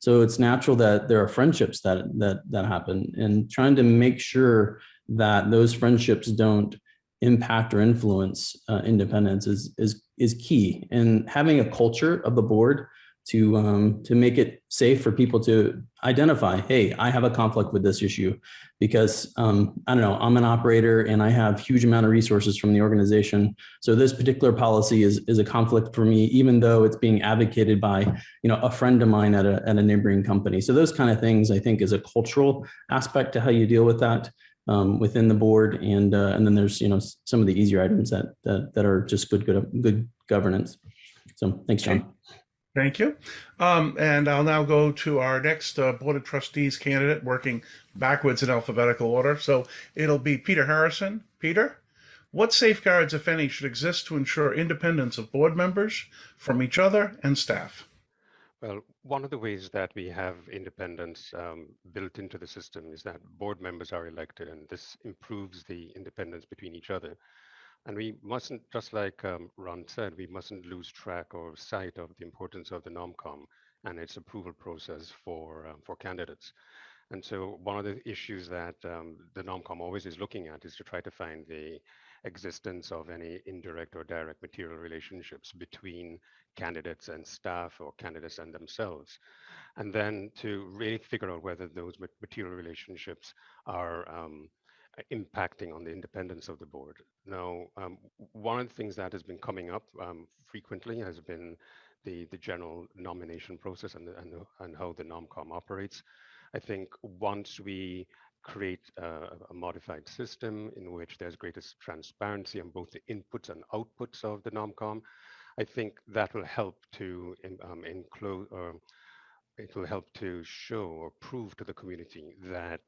So it's natural that there are friendships that happen, and trying to make sure that those friendships don't impact or influence independence is key. And having a culture of the board to make it safe for people to identify, hey, I have a conflict with this issue because I'm an operator and I have huge amount of resources from the organization. So this particular policy is a conflict for me, even though it's being advocated by a friend of mine at a neighboring company. So those kind of things, I think, is a cultural aspect to how you deal with that within the board. And then there's some of the easier items that are just good governance. So thanks, John. Thank you. And I'll now go to our next Board of Trustees candidate, working backwards in alphabetical order. So it'll be Peter Harrison. Peter, what safeguards, if any, should exist to ensure independence of board members from each other and staff? Well, one of the ways that we have independence built into the system is that board members are elected, and this improves the independence between each other. And we mustn't, just like Ron said, we mustn't lose track or sight of the importance of the NOMCOM and its approval process for candidates. And so one of the issues that the NOMCOM always is looking at is to try to find the existence of any indirect or direct material relationships between candidates and staff or candidates and themselves. And then to really figure out whether those material relationships are impacting on the independence of the board. Now, one of the things that has been coming up frequently has been the general nomination process and how the NOMCOM operates. I think once we create a modified system in which there's greatest transparency on both the inputs and outputs of the NOMCOM, I think that will help to enclose, it will help to show or prove to the community that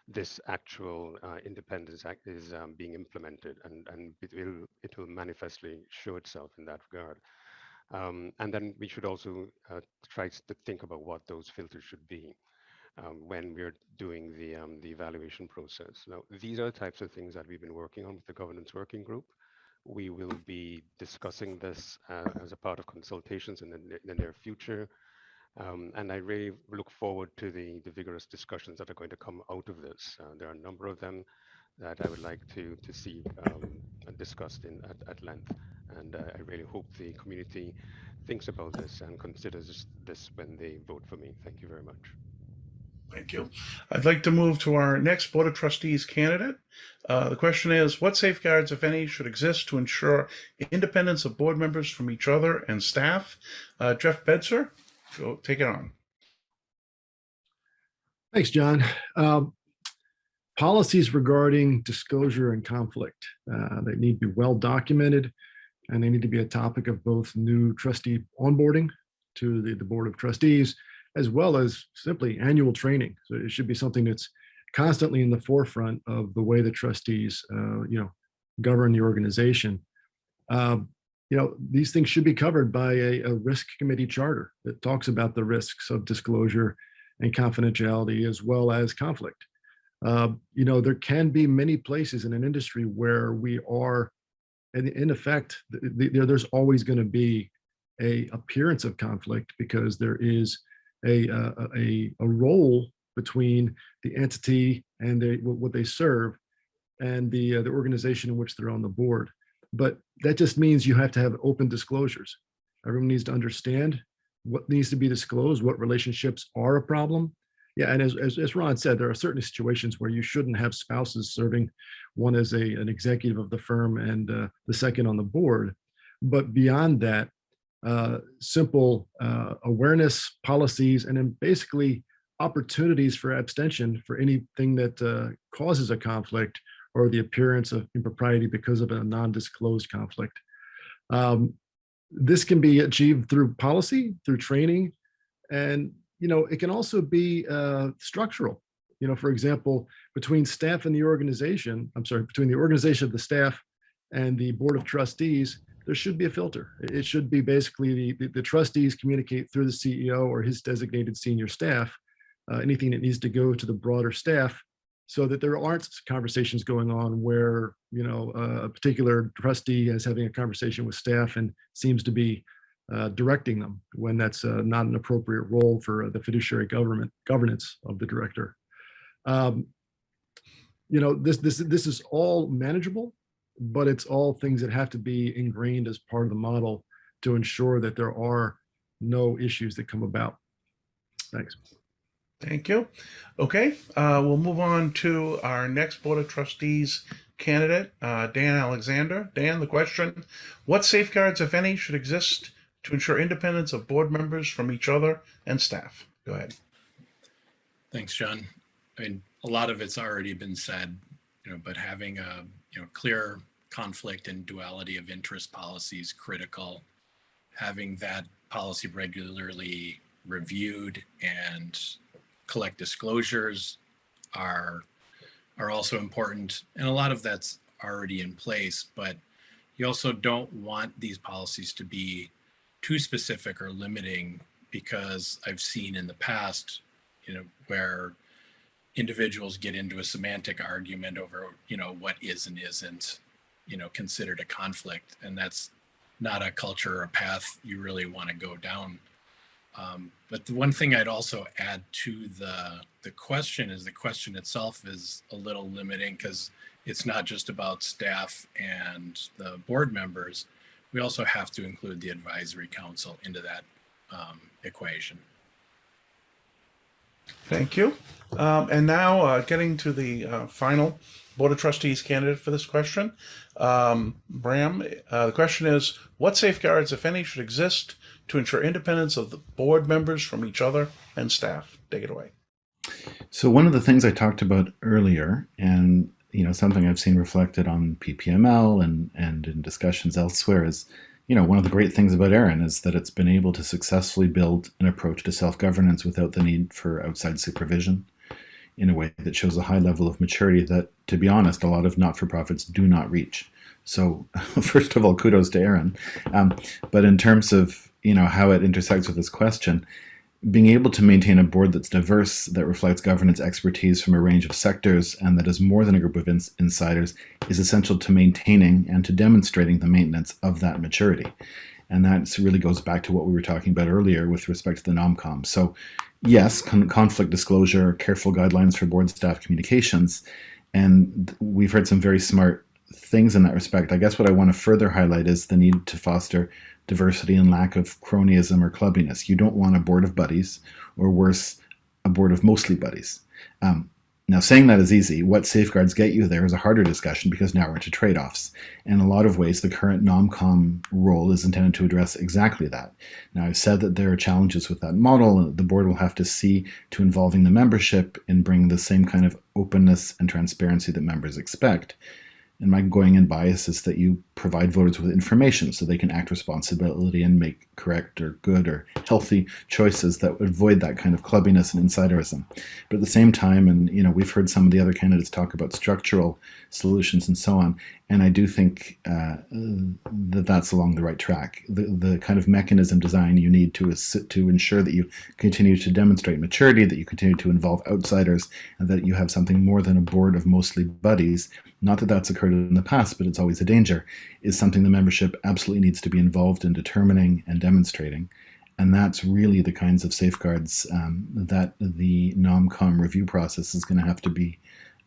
this actual independence act is being implemented, and it will manifestly show itself in that regard. And then we should also try to think about what those filters should be when we're doing the evaluation process. Now, these are the types of things that we've been working on with the governance working group. We will be discussing this as a part of consultations in the near future. And I really look forward to the vigorous discussions that are going to come out of this. There are a number of them that I would like to see discussed at length. And I really hope the community thinks about this and considers this when they vote for me. Thank you very much. Thank you. I'd like to move to our next Board of Trustees candidate. The question is, what safeguards, if any, should exist to ensure independence of board members from each other and staff? Jeff Bedser, go take it on. Thanks, John. Policies regarding disclosure and conflict, they need to be well documented, and they need to be a topic of both new trustee onboarding to the Board of Trustees, as well as simply annual training. So it should be something that's constantly in the forefront of the way the trustees, govern the organization. These things should be covered by a risk committee charter that talks about the risks of disclosure and confidentiality, as well as conflict. There can be many places in an industry where we are, in effect, there's always going to be a appearance of conflict, because there is a role between the entity and what they serve and the organization in which they're on the board. But that just means you have to have open disclosures. Everyone needs to understand what needs to be disclosed, what relationships are a problem. Yeah, and as Ron said, there are certain situations where you shouldn't have spouses serving, one as an executive of the firm and the second on the board. But beyond that, simple awareness policies, and then basically opportunities for abstention for anything that causes a conflict or the appearance of impropriety because of a non-disclosed conflict. This can be achieved through policy, through training, and it can also be structural. For example, between staff and the organization, between the organization of the staff and the board of trustees, there should be a filter. It should be basically the trustees communicate through the CEO or his designated senior staff, anything that needs to go to the broader staff, so that there aren't conversations going on where a particular trustee is having a conversation with staff and seems to be directing them when that's not an appropriate role for the fiduciary governance of the director. This is all manageable, but it's all things that have to be ingrained as part of the model to ensure that there are no issues that come about. Thanks. Thank you. Okay, we'll move on to our next Board of Trustees candidate, Dan Alexander. Dan, the question: what safeguards, if any, should exist to ensure independence of board members from each other and staff? Go ahead. Thanks, John. I mean, a lot of it's already been said, but having a clear conflict and duality of interest policy is critical. Having that policy regularly reviewed and collect disclosures are also important, and a lot of that's already in place. But you also don't want these policies to be too specific or limiting, because I've seen in the past, where individuals get into a semantic argument over, what is and isn't, considered a conflict, and that's not a culture or a path you really want to go down. But the one thing I'd also add to the question is the question itself is a little limiting, because it's not just about staff and the board members. We also have to include the advisory council into that equation. Thank you. And now getting to the final Board of Trustees candidate for this question. Bram, the question is: what safeguards, if any, should exist to ensure independence of the board members from each other and staff? Take it away. So one of the things I talked about earlier, and something I've seen reflected on PPML and in discussions elsewhere, is one of the great things about ARIN is that it's been able to successfully build an approach to self-governance without the need for outside supervision, in a way that shows a high level of maturity that, to be honest, a lot of not-for-profits do not reach. So first of all, kudos to ARIN. But in terms of how it intersects with this question, being able to maintain a board that's diverse, that reflects governance expertise from a range of sectors, and that is more than a group of insiders, is essential to maintaining and to demonstrating the maintenance of that maturity. And that really goes back to what we were talking about earlier with respect to the NOMCOM. So yes, conflict disclosure, careful guidelines for board staff communications, and we've heard some very smart things in that respect. I guess what I want to further highlight is the need to foster diversity and lack of cronyism or clubbiness. You don't want a board of buddies, or worse, a board of mostly buddies. Now, saying that is easy. What safeguards get you there is a harder discussion, because now we're into trade-offs. In a lot of ways, the current NOMCOM role is intended to address exactly that. Now, I've said that there are challenges with that model. The board will have to see to involving the membership in bringing the same kind of openness and transparency that members expect. And my going-in bias is that you provide voters with information so they can act responsibly and make correct or good or healthy choices that would avoid that kind of clubbiness and insiderism. But at the same time, and we've heard some of the other candidates talk about structural solutions and so on, and I do think that that's along the right track. The kind of mechanism design you need to ensure that you continue to demonstrate maturity, that you continue to involve outsiders, and that you have something more than a board of mostly buddies. Not that that's occurred in the past, but it's always a danger, is something the membership absolutely needs to be involved in determining and demonstrating. And that's really the kinds of safeguards that the NOMCOM review process is going to have to be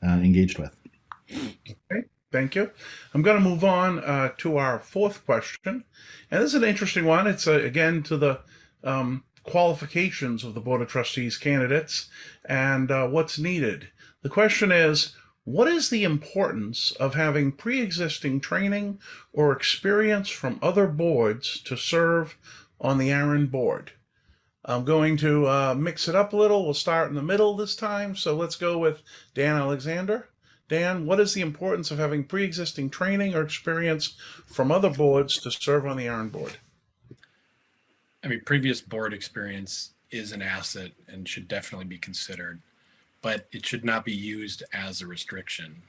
engaged with. Okay. Thank you. I'm going to move on to our fourth question. And this is an interesting one. It's again to the qualifications of the Board of Trustees candidates and what's needed. The question is, what is the importance of having pre-existing training or experience from other boards to serve on the ARIN board? I'm going to mix it up a little. We'll start in the middle this time. So let's go with Dan Alexander. Dan, what is the importance of having pre-existing training or experience from other boards to serve on the ARIN board? I mean, previous board experience is an asset and should definitely be considered, but it should not be used as a restriction.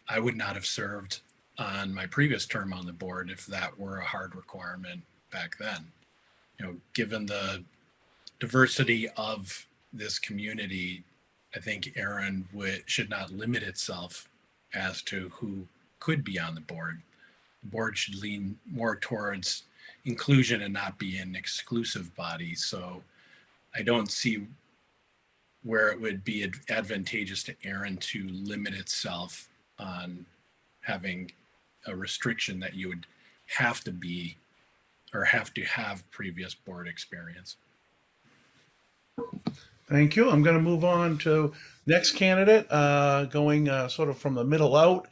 I would not have served on my previous term on the board if that were a hard requirement back then. You know, given the diversity of this community, I think ARIN should not limit itself as to who could be on the board. The board should lean more towards inclusion and not be an exclusive body. So I don't see where it would be advantageous to ARIN to limit itself on having a restriction that you would have to be or have to have previous board experience. Thank you. I'm going to move on to next candidate, going sort of from the middle out.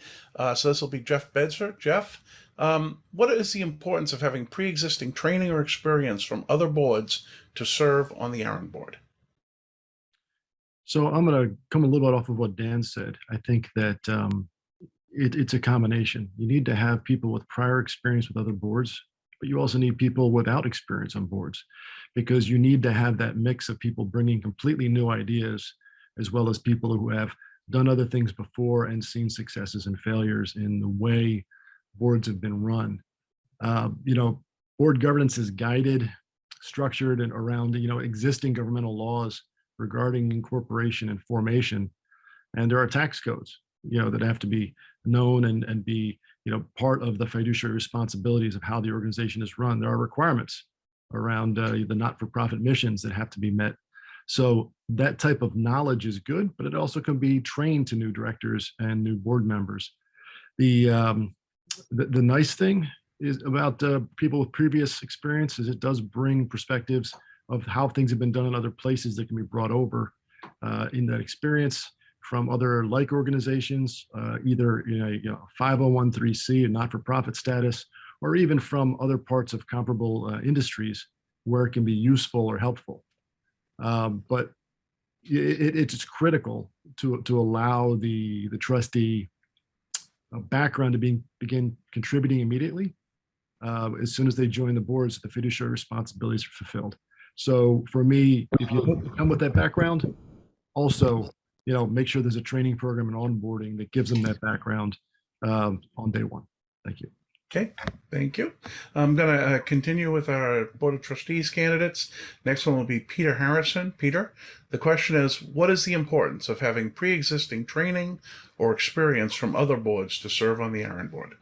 So this will be Jeff Bedser. Jeff, what is the importance of having pre-existing training or experience from other boards to serve on the ARIN board? So I'm going to come a little bit off of what Dan said. I think that it's a combination. You need to have people with prior experience with other boards, but you also need people without experience on boards, because you need to have that mix of people bringing completely new ideas, as well as people who have done other things before and seen successes and failures in the way boards have been run. You know, board governance is guided, structured, and around, you know, existing governmental laws regarding incorporation and formation. And there are tax codes, you know, that have to be known and be, you know, part of the fiduciary responsibilities of how the organization is run. There are requirements around the not-for-profit missions that have to be met. So that type of knowledge is good, but it also can be trained to new directors and new board members. The nice thing is about people with previous experience is it does bring perspectives of how things have been done in other places that can be brought over in that experience from other like organizations, either in a 501(c), a not-for-profit status, or even from other parts of comparable industries where it can be useful or helpful. But it's critical to allow the trustee background to begin contributing immediately as soon as they join the boards, the fiduciary responsibilities are fulfilled. So for me, if you come with that background, also, you know, make sure there's a training program and onboarding that gives them that background on day one. Thank you. Okay, thank you. I'm going to continue with our Board of Trustees candidates. Next one will be Peter Harrison. Peter, the question is, what is the importance of having pre-existing training or experience from other boards to serve on the ARIN board?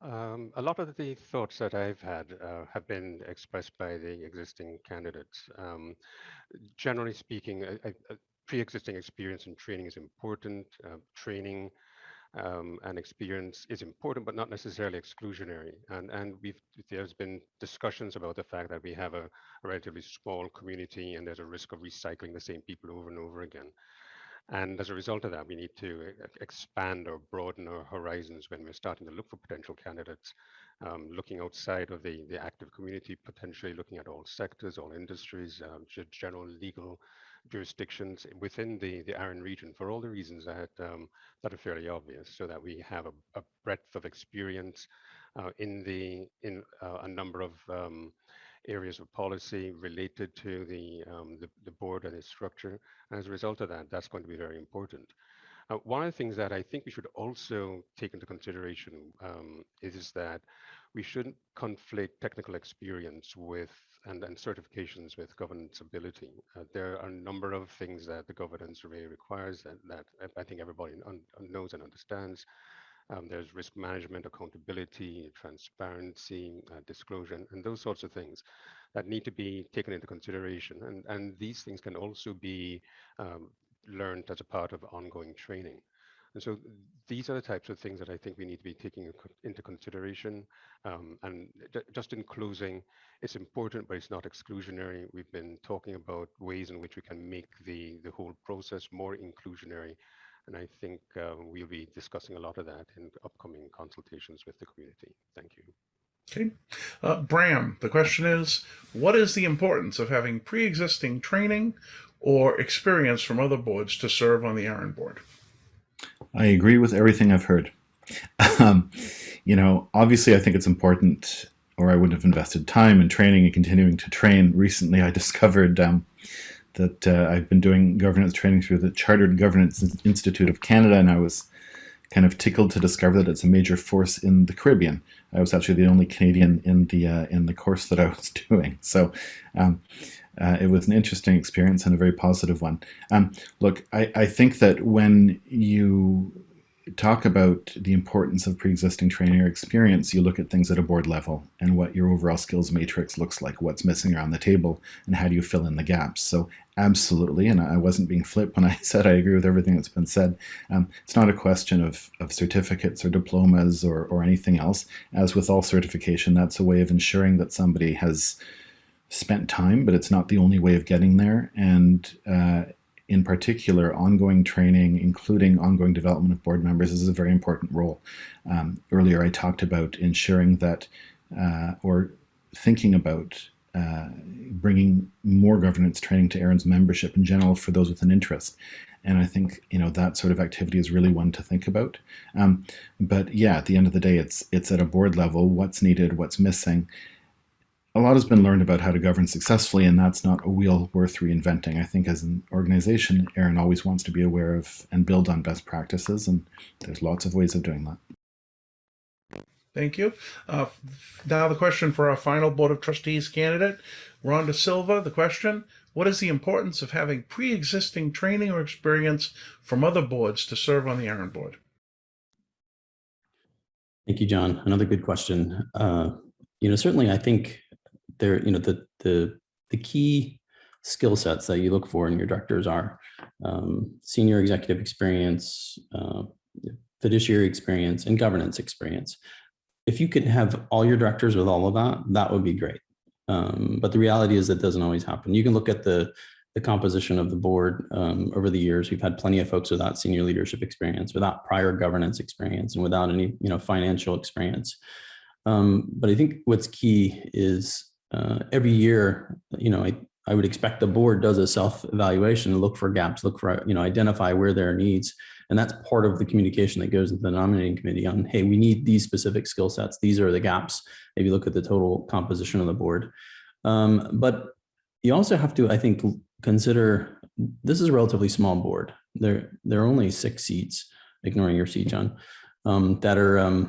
A lot of the thoughts that I've had have been expressed by the existing candidates. Generally speaking, pre-existing experience and training is important. Training and experience is important, but not necessarily exclusionary. And there's been discussions about the fact that we have a relatively small community and there's a risk of recycling the same people over and over again. And as a result of that, we need to expand or broaden our horizons when we're starting to look for potential candidates, looking outside of the active community, potentially looking at all sectors, all industries, general legal jurisdictions within the ARIN region for all the reasons that are fairly obvious, so that we have a breadth of experience in a number of areas of policy related to the board and its structure. And as a result of that, that's going to be very important. One of the things that I think we should also take into consideration is that we shouldn't conflate technical experience with and certifications with governance ability. There are a number of things that the governance really requires that I think everybody knows and understands. There's risk management, accountability, transparency, disclosure, and those sorts of things that need to be taken into consideration. And these things can also be learned as a part of ongoing training. And so these are the types of things that I think we need to be taking into consideration. And just in closing, it's important, but it's not exclusionary. We've been talking about ways in which we can make the whole process more inclusionary. And I think we'll be discussing a lot of that in upcoming consultations with the community. Thank you. Okay. Bram, the question is, what is the importance of having pre-existing training or experience from other boards to serve on the ARIN board? I agree with everything I've heard. Obviously I think it's important, or I wouldn't have invested time in training and continuing to train. Recently I discovered that I've been doing governance training through the Chartered Governance Institute of Canada, and I was kind of tickled to discover that it's a major force in the Caribbean. I was actually the only Canadian in the course that I was doing. So it was an interesting experience and a very positive one. Look, I think that when you talk about the importance of pre-existing training or experience, you look at things at a board level and what your overall skills matrix looks like, what's missing around the table, and how do you fill in the gaps. So absolutely, and I wasn't being flip when I said I agree with everything that's been said. It's not a question of certificates or diplomas or anything else. As with all certification, that's a way of ensuring that somebody has spent time, but it's not the only way of getting there. And in particular, ongoing training, including ongoing development of board members, is a very important role. Earlier, I talked about ensuring that, or thinking about bringing more governance training to ARIN's membership in general for those with an interest. And I think that sort of activity is really one to think about. But yeah, at the end of the day, it's at a board level, what's needed, what's missing. A lot has been learned about how to govern successfully, and that's not a wheel worth reinventing. I think as an organization, ARIN always wants to be aware of and build on best practices, and there's lots of ways of doing that. Thank you. Now the question for our final Board of Trustees candidate, Rhonda Silva. The question, what is the importance of having pre-existing training or experience from other boards to serve on the ARIN board? Thank you, John. Another good question. Certainly I think there, the key skill sets that you look for in your directors are senior executive experience, fiduciary experience, and governance experience. If you could have all your directors with all of that, that would be great. But the reality is that doesn't always happen. You can look at the composition of the board over the years. We've had plenty of folks without senior leadership experience, without prior governance experience, and without any financial experience. But I think what's key is every year, I would expect the board does a self-evaluation, look for gaps, look for, identify where there are needs. And that's part of the communication that goes into the nominating committee on, hey, we need these specific skill sets. These are the gaps. Maybe look at the total composition of the board. But you also have to, I think, consider this is a relatively small board. There are only 6 seats, ignoring your seat, John, that are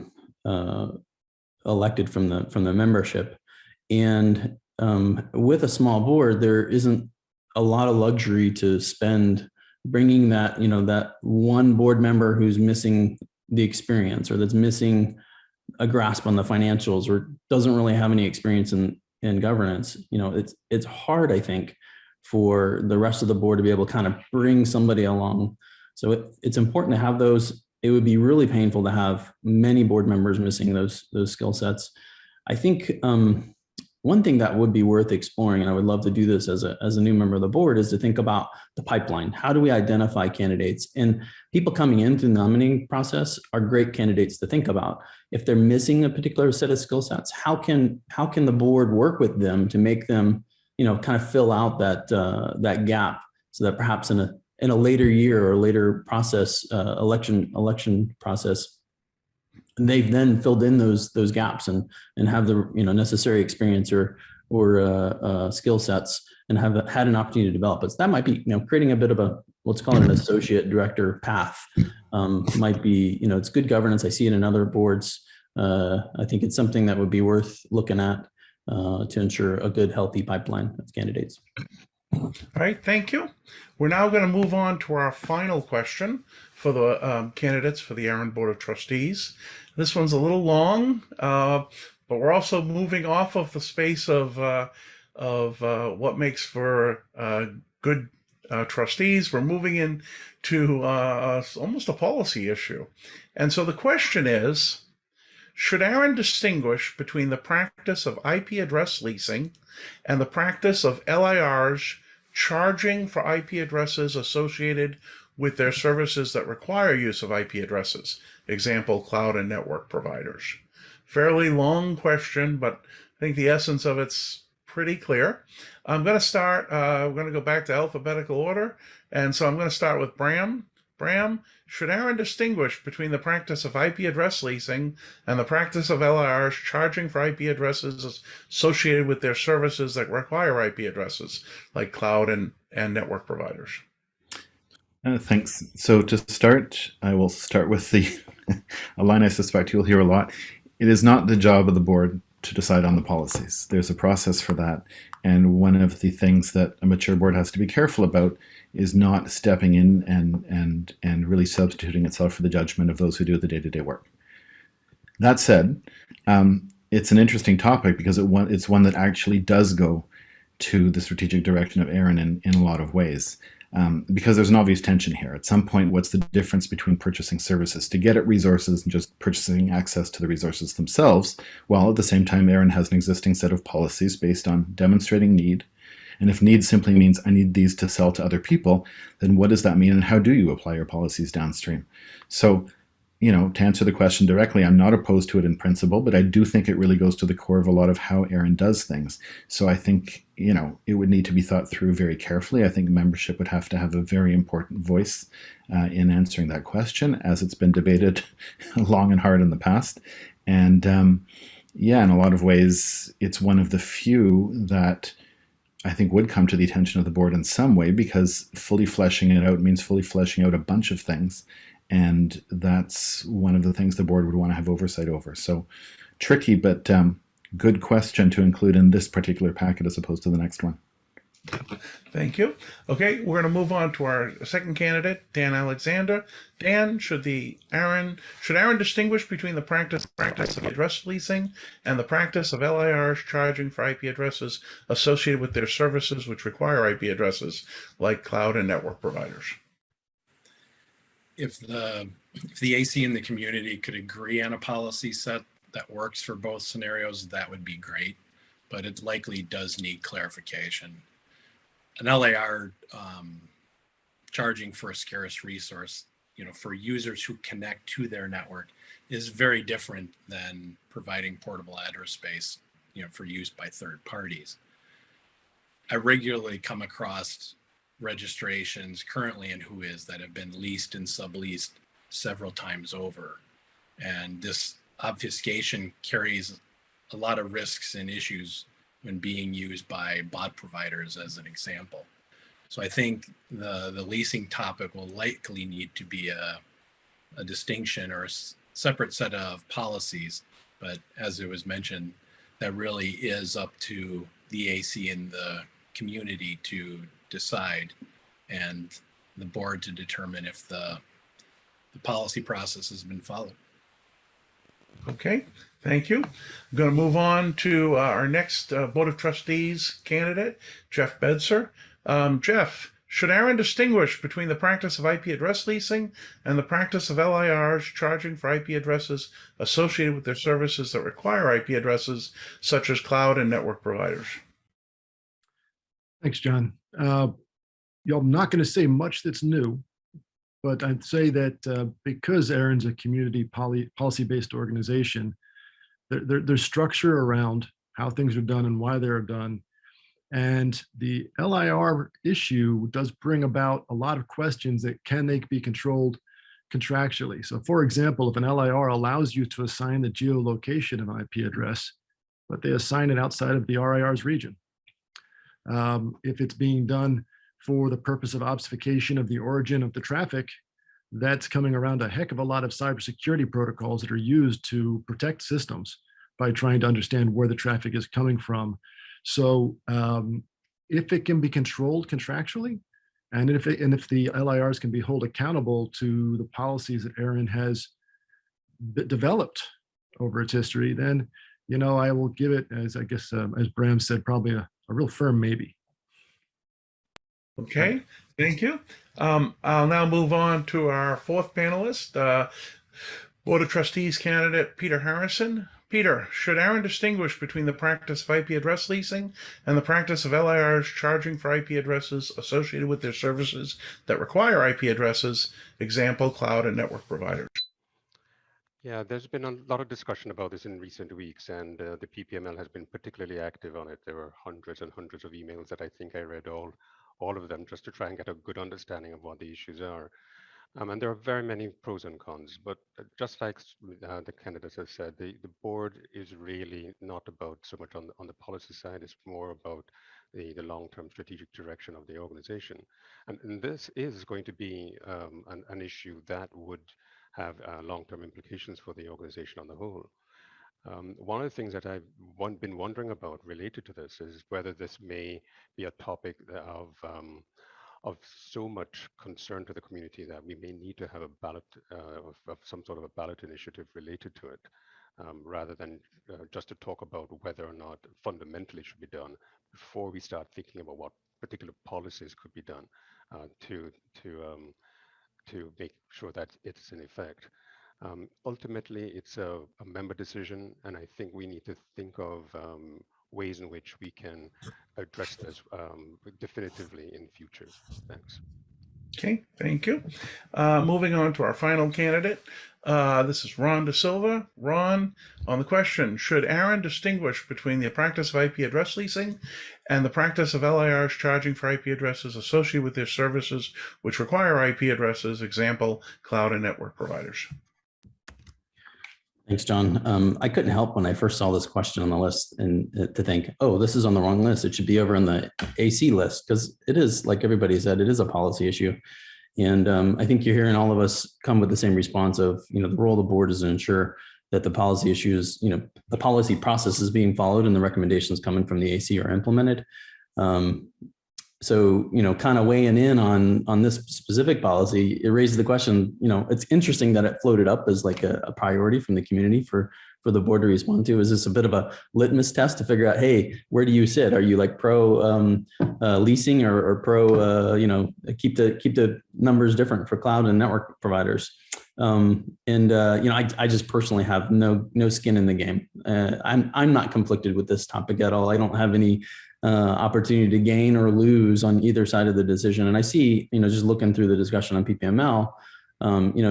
elected from the membership. And with a small board, there isn't a lot of luxury to spend bringing that, that one board member who's missing the experience, or that's missing a grasp on the financials, or doesn't really have any experience in governance. It's hard, I think, for the rest of the board to be able to kind of bring somebody along. So it's important to have those. It would be really painful to have many board members missing those skill sets. I think one thing that would be worth exploring, and I would love to do this as a new member of the board, is to think about the pipeline. How do we identify candidates? And people coming into the nominating process are great candidates to think about. If they're missing a particular set of skill sets, how can the board work with them to make them, kind of fill out that gap, so that perhaps in a later year or later process, election process, they've then filled in those gaps and have the necessary experience or skill sets, and have had an opportunity to develop it. So that might be creating a bit of a, let's call it an associate director path. Might be, it's good governance. I see it in other boards. I think it's something that would be worth looking at to ensure a good, healthy pipeline of candidates. All right, thank you. We're now going to move on to our final question for the candidates for the ARIN Board of Trustees. This one's a little long, but we're also moving off of the space of what makes for good trustees, we're moving into almost a policy issue. And so the question is, should ARIN distinguish between the practice of IP address leasing and the practice of LIRs charging for IP addresses associated with their services that require use of IP addresses? Example, cloud and network providers. Fairly long question, but I think the essence of it's pretty clear. I'm going to start, we're going to go back to alphabetical order. And so I'm going to start with Bram. Bram, should ARIN distinguish between the practice of IP address leasing and the practice of LIRs charging for IP addresses associated with their services that require IP addresses, like cloud and network providers? Thanks. So to start, I will start with a line I suspect you'll hear a lot. It is not the job of the board to decide on the policies. There's a process for that. And one of the things that a mature board has to be careful about is not stepping in and really substituting itself for the judgment of those who do the day-to-day work. That said, it's an interesting topic because it's one that actually does go to the strategic direction of ARIN in a lot of ways. Because there's an obvious tension here. At some point, what's the difference between purchasing services to get at resources and just purchasing access to the resources themselves, while at the same time ARIN has an existing set of policies based on demonstrating need. And if need simply means I need these to sell to other people, then what does that mean and how do you apply your policies downstream? So, to answer the question directly, I'm not opposed to it in principle, but I do think it really goes to the core of a lot of how ARIN does things. So I think, it would need to be thought through very carefully. I think membership would have to have a very important voice in answering that question, as it's been debated long and hard in the past. And in a lot of ways, it's one of the few that I think would come to the attention of the board in some way, because fully fleshing it out means fully fleshing out a bunch of things. And that's one of the things the board would want to have oversight over. So tricky, but good question to include in this particular packet as opposed to the next one. Thank you. Okay, we're going to move on to our second candidate, Dan Alexander. Dan, should ARIN distinguish between the practice of address leasing and the practice of LIRs charging for IP addresses associated with their services which require IP addresses, like cloud and network providers? If the AC and the community could agree on a policy set that works for both scenarios, that would be great, but it likely does need clarification. An LAR charging for a scarce resource, for users who connect to their network is very different than providing portable address space, for use by third parties. I regularly come across registrations currently in Whois that have been leased and subleased several times over. And this obfuscation carries a lot of risks and issues when being used by bot providers, as an example. So I think the leasing topic will likely need to be a distinction or a separate set of policies. But as it was mentioned, that really is up to the AC and the community to decide, and the board to determine if the policy process has been followed. Okay, thank you. I'm going to move on to our next Board of Trustees candidate, Jeff Bedser. Jeff, should ARIN distinguish between the practice of IP address leasing and the practice of LIRs charging for IP addresses associated with their services that require IP addresses, such as cloud and network providers? Thanks, John. I'm not going to say much that's new, but I'd say that because ARIN's a community policy-based organization, there's structure around how things are done and why they're done. And the LIR issue does bring about a lot of questions that can they be controlled contractually. So for example, if an LIR allows you to assign the geolocation of an IP address, but they assign it outside of the RIR's region, if it's being done for the purpose of obfuscation of the origin of the traffic, that's coming around a heck of a lot of cybersecurity protocols that are used to protect systems by trying to understand where the traffic is coming from. So if it can be controlled contractually, and if the LIRs can be held accountable to the policies that ARIN has developed over its history, then I will give it, as I guess as Bram said, probably a real firm maybe. Okay, Thank you. I'll now move on to our fourth panelist, Board of Trustees candidate Peter Harrison. Peter, should ARIN distinguish between the practice of IP address leasing and the practice of LIRs charging for IP addresses associated with their services that require IP addresses, example, cloud and network providers? Yeah, there's been a lot of discussion about this in recent weeks, and the PPML has been particularly active on it. There were hundreds and hundreds of emails that I think I read all of them just to try and get a good understanding of what the issues are. And there are very many pros and cons, but just like the candidates have said, the board is really not about so much on the policy side, it's more about the long-term strategic direction of the organization. And this is going to be an issue that would have long-term implications for the organization on the whole. One of the things that I've been wondering about related to this is whether this may be a topic of so much concern to the community that we may need to have a ballot of some sort of a ballot initiative related to it, rather than just to talk about whether or not fundamentally should be done before we start thinking about what particular policies could be done to make sure that it's in effect. Ultimately, it's a member decision, and I think we need to think of ways in which we can address this definitively in future. Thanks. Okay, thank you. Moving on to our final candidate. This is Ron Da Silva. Ron, on the question, should ARIN distinguish between the practice of IP address leasing and the practice of LIRs charging for IP addresses associated with their services which require IP addresses, example, cloud and network providers? Thanks, John. I couldn't help when I first saw this question on the list and to think, oh, this is on the wrong list. It should be over on the AC list, because it is, like everybody said, it is a policy issue. And I think you're hearing all of us come with the same response of, the role of the board is to ensure that the policy issues, the policy process is being followed and the recommendations coming from the AC are implemented. So, kind of weighing in on this specific policy, it raises the question, it's interesting that it floated up as like a priority from the community for the board to respond to. Is this a bit of a litmus test to figure out, hey, where do you sit? Are you like pro leasing or pro, keep the numbers different for cloud and network providers? I just personally have no skin in the game. I'm not conflicted with this topic at all. I don't have any opportunity to gain or lose on either side of the decision. And I see, just looking through the discussion on PPML,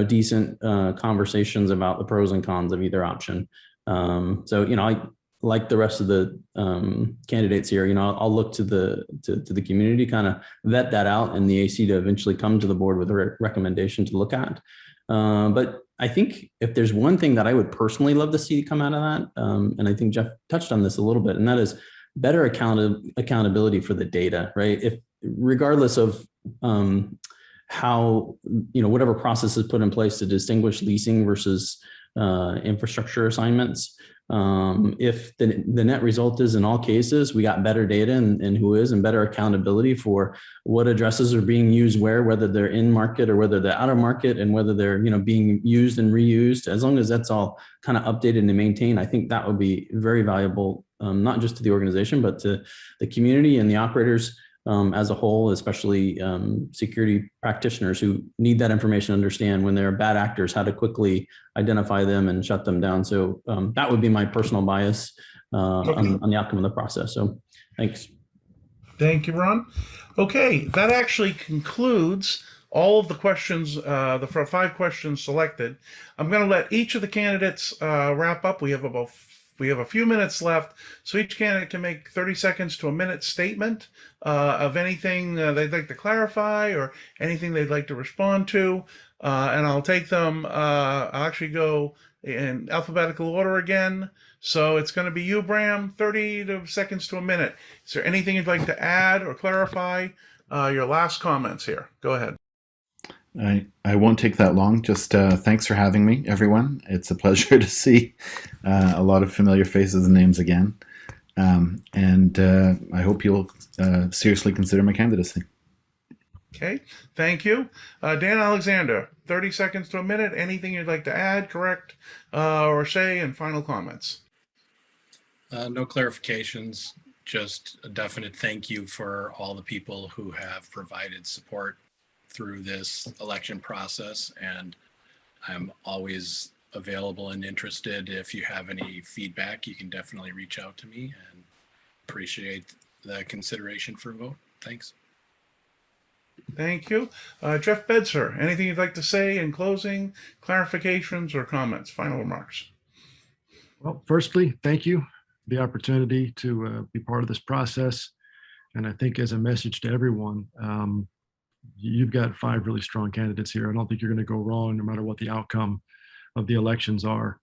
decent conversations about the pros and cons of either option. I, like the rest of the candidates here, I'll look to the community, kind of vet that out, and the AC to eventually come to the board with a recommendation to look at. But I think if there's one thing that I would personally love to see come out of that, and I think Jeff touched on this a little bit, and that is better accountability for the data, right? If regardless of how, whatever process is put in place to distinguish leasing versus infrastructure assignments, if the net result is in all cases, we got better data and who is, and better accountability for what addresses are being used where, whether they're in market or whether they're out of market, and whether they're, being used and reused, as long as that's all kind of updated and maintained, I think that would be very valuable, not just to the organization, but to the community and the operators as a whole, especially security practitioners who need that information to understand when there are bad actors, how to quickly identify them and shut them down. So that would be my personal bias on the outcome of the process. So thanks. Thank you, Ron. Okay, that actually concludes all of the questions, the 5 questions selected. I'm going to let each of the candidates wrap up. We have a few minutes left, so each candidate can make 30 seconds to a minute statement of anything they'd like to clarify or anything they'd like to respond to. And I'll take them, I'll actually go in alphabetical order again. So it's going to be you, Bram, 30 seconds to a minute. Is there anything you'd like to add or clarify? Your last comments here. Go ahead. I won't take that long. Just thanks for having me, everyone. It's a pleasure to see a lot of familiar faces and names again. And I hope you'll seriously consider my candidacy. Okay, thank you. Dan Alexander, 30 seconds to a minute. Anything you'd like to add, correct, or say, and final comments? No clarifications. just a definite thank you for all the people who have provided support through this election process. And I'm always available and interested. If you have any feedback, you can definitely reach out to me, and appreciate the consideration for a vote. Thanks. Thank you. Jeff Bedser, anything you'd like to say in closing, clarifications or comments, final remarks? Well, firstly, thank you for the opportunity to be part of this process. And I think as a message to everyone, you've got 5 really strong candidates here. I don't think you're going to go wrong no matter what the outcome of the elections are.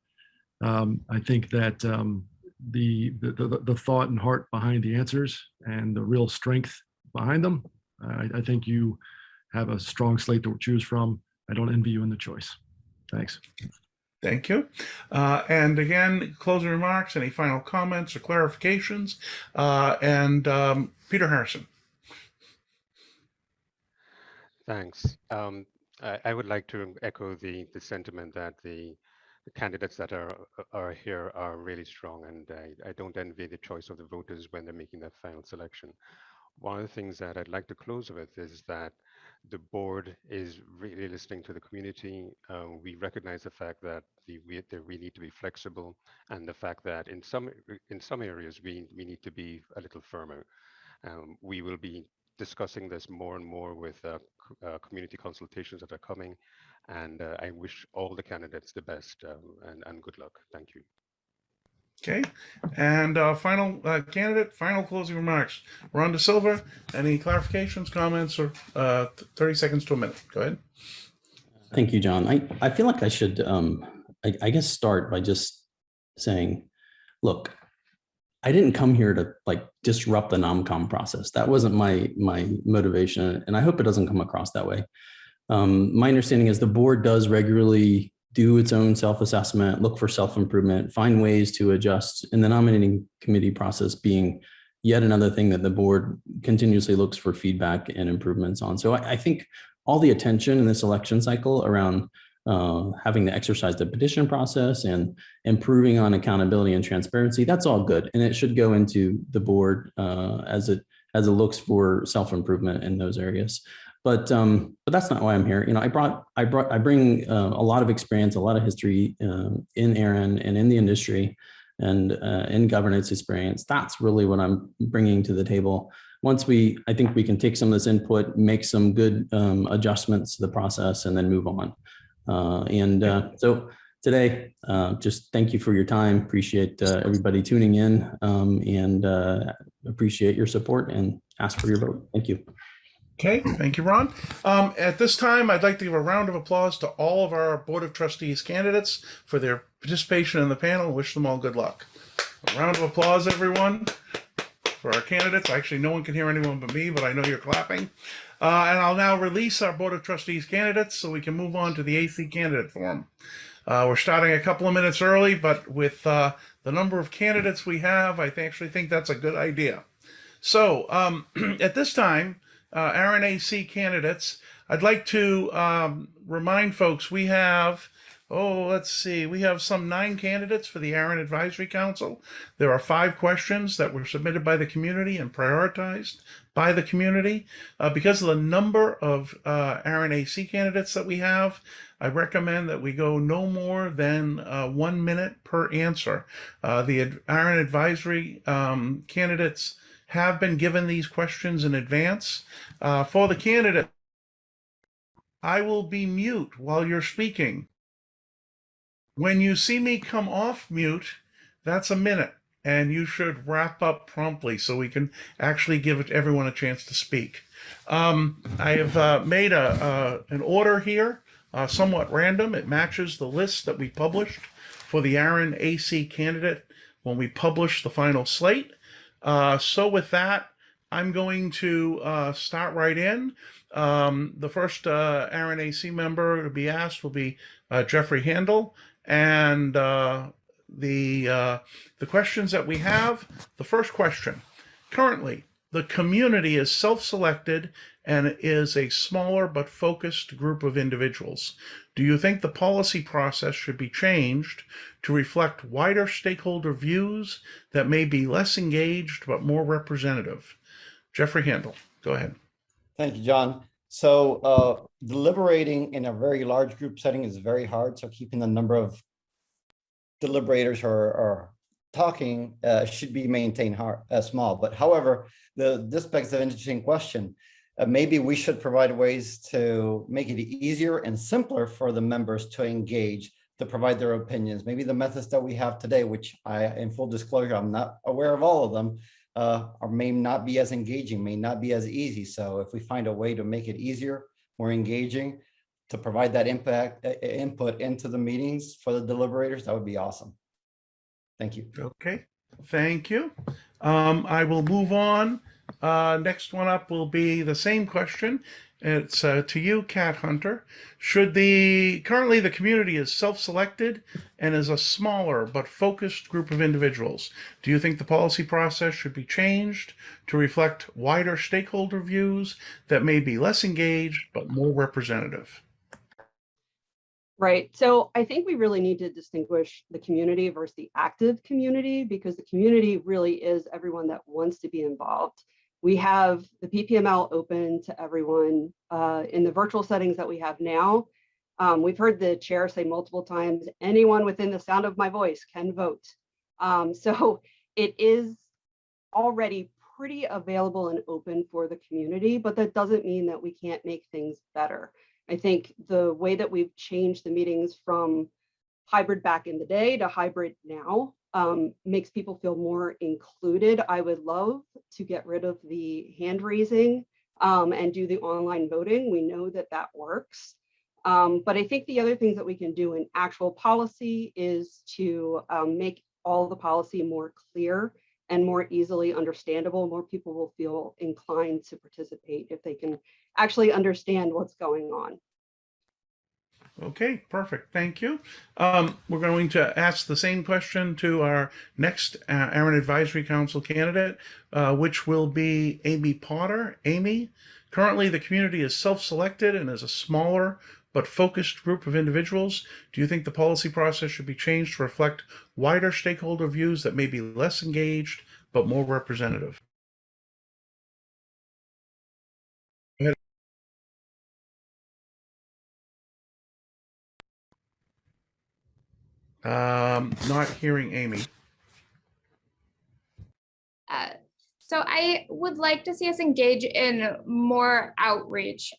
I think that the thought and heart behind the answers and the real strength behind them, I think you have a strong slate to choose from. I don't envy you in the choice. Thanks. Thank you. And again, closing remarks, any final comments or clarifications? Peter Harrison. Thanks. I would like to echo the sentiment that the candidates that are here are really strong, and I don't envy the choice of the voters when they're making that final selection. One of the things that I'd like to close with is that the board is really listening to the community. We recognize the fact that we need to be flexible, and the fact that in some areas we need to be a little firmer. We will be discussing this more and more with community consultations that are coming, and I wish all the candidates the best and good luck. Thank you. Okay, and final candidate, final closing remarks. Rhonda Silva, any clarifications, comments, or 30 seconds to a minute? Go ahead. Thank you, John. I feel like I should, I guess, start by just saying, look, I didn't come here to disrupt the NOMCOM process. That wasn't my motivation, and I hope it doesn't come across that way. My understanding is the board does regularly do its own self-assessment, look for self-improvement, find ways to adjust, and the nominating committee process being yet another thing that the board continuously looks for feedback and improvements on. So I think all the attention in this election cycle around having to exercise the petition process and improving on accountability and transparency, that's all good. And it should go into the board as it looks for self-improvement in those areas. But that's not why I'm here. You know, I bring a lot of experience, a lot of history in ARIN and in the industry and in governance experience. That's really what I'm bringing to the table. Once I think we can take some of this input, make some good adjustments to the process, and then move on. So today, just thank you for your time. Appreciate everybody tuning in, and appreciate your support and ask for your vote. Thank you. Okay, thank you, Ron. At this time, I'd like to give a round of applause to all of our Board of Trustees candidates for their participation in the panel. Wish them all good luck. A round of applause, everyone, for our candidates. Actually, no one can hear anyone but me, but I know you're clapping. And I'll now release our Board of Trustees candidates so we can move on to the AC candidate forum. We're starting a couple of minutes early, but with the number of candidates we have, I actually think that's a good idea. So at this time, ARIN AC candidates, I'd like to remind folks we have, we have some 9 candidates for the ARIN Advisory Council. There are 5 questions that were submitted by the community and prioritized by the community. Because of the number of ARIN AC candidates that we have, I recommend that we go no more than 1 minute per answer. The ARIN Advisory candidates have been given these questions in advance. For the candidate, I will be mute while you're speaking. When you see me come off mute, that's a minute, and you should wrap up promptly so we can actually give everyone a chance to speak. I have made an order here, somewhat random. It matches the list that we published for the ARIN AC candidate when we published the final slate. So with that, I'm going to start right in. The first ARIN AC member to be asked will be Jeffrey Handel. And the questions that we have, the first question. Currently, the community is self-selected and is a smaller but focused group of individuals. Do you think the policy process should be changed to reflect wider stakeholder views that may be less engaged but more representative? Jeffrey Handel, go ahead. Thank you, John. So deliberating in a very large group setting is very hard. So keeping the number of deliberators or talking should be maintained small. But however, this begs an interesting question. Maybe we should provide ways to make it easier and simpler for the members to engage, to provide their opinions. Maybe the methods that we have today, which in full disclosure, I'm not aware of all of them, or may not be as engaging, may not be as easy. So if we find a way to make it easier, more engaging, to provide that input into the meetings for the deliberators, that would be awesome. Thank you. Okay, thank you. I will move on. Next one up will be the same question. It's to you, Kat Hunter. Currently the community is self-selected and is a smaller but focused group of individuals. Do you think the policy process should be changed to reflect wider stakeholder views that may be less engaged but more representative? Right. So I think we really need to distinguish the community versus the active community, because the community really is everyone that wants to be involved. We have the PPML open to everyone in the virtual settings that we have now. We've heard the chair say multiple times, anyone within the sound of my voice can vote. So it is already pretty available and open for the community, but that doesn't mean that we can't make things better. I think the way that we've changed the meetings from hybrid back in the day to hybrid now makes people feel more included. I would love to get rid of the hand raising and do the online voting. We know that that works. But I think the other things that we can do in actual policy is to make all the policy more clear and more easily understandable. More people will feel inclined to participate if they can actually understand what's going on. Okay, perfect. Thank you. We're going to ask the same question to our next ARIN Advisory Council candidate, which will be Amy Potter. Amy, currently the community is self-selected and is a smaller but focused group of individuals. Do you think the policy process should be changed to reflect wider stakeholder views that may be less engaged but more representative? Go ahead. Not hearing Amy. So I would like to see us engage in more outreach.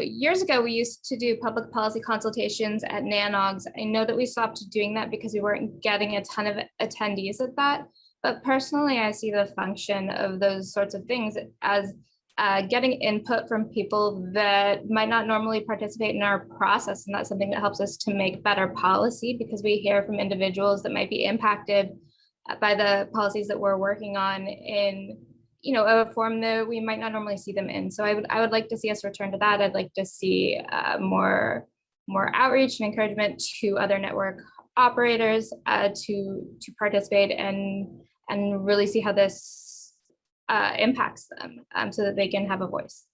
Years ago, we used to do public policy consultations at NANOGs. I know that we stopped doing that because we weren't getting a ton of attendees at that. But personally, I see the function of those sorts of things as getting input from people that might not normally participate in our process. And that's something that helps us to make better policy, because we hear from individuals that might be impacted by the policies that we're working on in, a form that we might not normally see them in. So I would like to see us return to that. I'd like to see more outreach and encouragement to other network operators to participate and really see how this impacts them so that they can have a voice.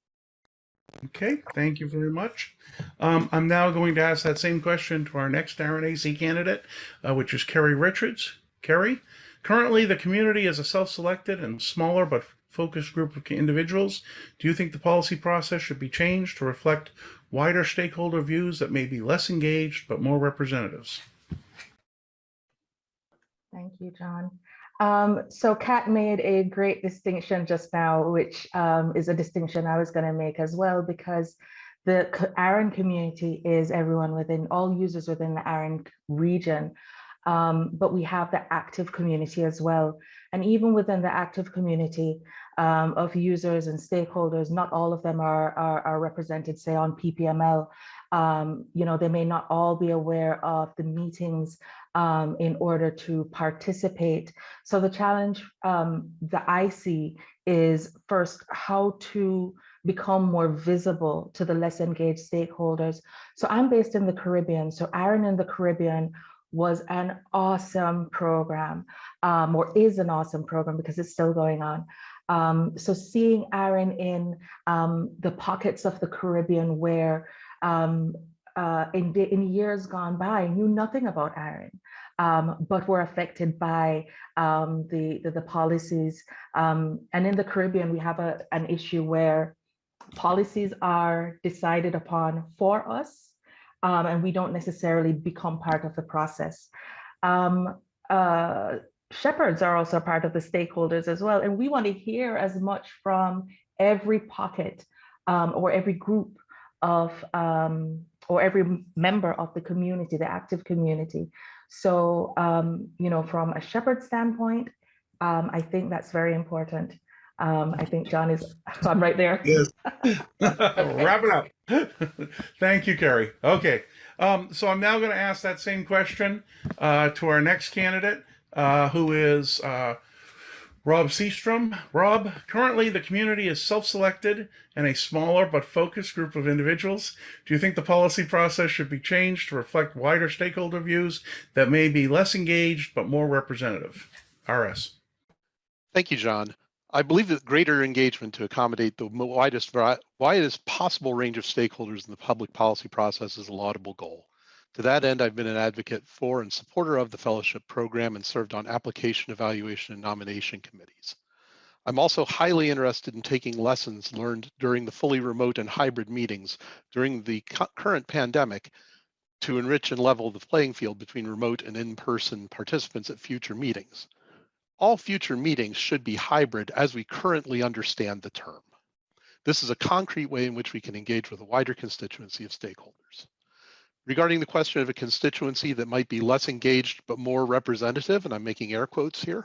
Okay, thank you very much. I'm now going to ask that same question to our next ARIN AC candidate, which is Kerry Richards. Kerry, currently the community is a self-selected and smaller but focused group of individuals. Do you think the policy process should be changed to reflect wider stakeholder views that may be less engaged but more representatives? Thank you, John. So Kat made a great distinction just now, which is a distinction I was going to make as well, because the ARIN community is everyone within, all users within the ARIN region. But we have the active community as well. And even within the active community of users and stakeholders, not all of them are represented, say, on PPML. They may not all be aware of the meetings in order to participate. So the challenge that I see is first how to become more visible to the less engaged stakeholders. So I'm based in the Caribbean. So ARIN in the Caribbean was an awesome program, or is an awesome program because it's still going on. So seeing ARIN in the pockets of the Caribbean where in years gone by knew nothing about ARIN, but were affected by the policies. And in the Caribbean, we have an issue where policies are decided upon for us, and we don't necessarily become part of the process. Shepherds are also part of the stakeholders as well, and we want to hear as much from every pocket or every group of or every member of the community, the active community. So, you know, from a shepherd standpoint, I think that's very important. I think John is, I'm right there. Yes. Wrap it up. Thank you, Carrie. Okay. So I'm now going to ask that same question to our next candidate, who is Rob Seastrom. Rob, currently the community is self-selected and a smaller but focused group of individuals. Do you think the policy process should be changed to reflect wider stakeholder views that may be less engaged but more representative? RS. Thank you, John. I believe that greater engagement to accommodate the widest possible range of stakeholders in the public policy process is a laudable goal. To that end, I've been an advocate for and supporter of the fellowship program and served on application, evaluation, and nomination committees. I'm also highly interested in taking lessons learned during the fully remote and hybrid meetings during the current pandemic to enrich and level the playing field between remote and in-person participants at future meetings. All future meetings should be hybrid as we currently understand the term. This is a concrete way in which we can engage with a wider constituency of stakeholders. Regarding the question of a constituency that might be less engaged but more representative, and I'm making air quotes here,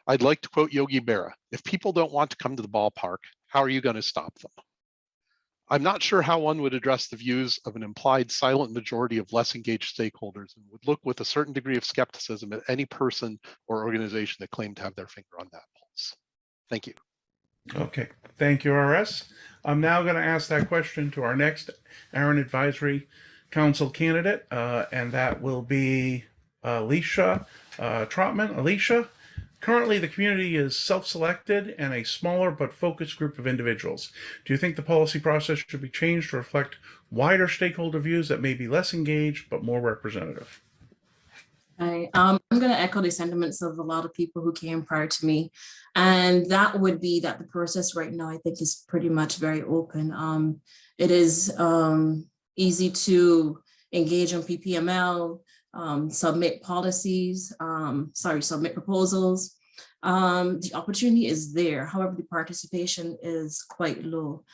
I'd like to quote Yogi Berra: if people don't want to come to the ballpark, how are you going to stop them? I'm not sure how one would address the views of an implied silent majority of less engaged stakeholders and would look with a certain degree of skepticism at any person or organization that claimed to have their finger on that pulse. Thank you. Okay, thank you, RS. I'm now going to ask that question to our next ARIN Advisory Council candidate, and that will be Alicia Trotman. Alicia, currently the community is self-selected and a smaller but focused group of individuals. Do you think the policy process should be changed to reflect wider stakeholder views that may be less engaged but more representative? Hi, I'm going to echo the sentiments of a lot of people who came prior to me, and that would be that the process right now I think is pretty much very open. It is easy to engage on PPML, submit policies, submit proposals. The opportunity is there. However, the participation is quite low.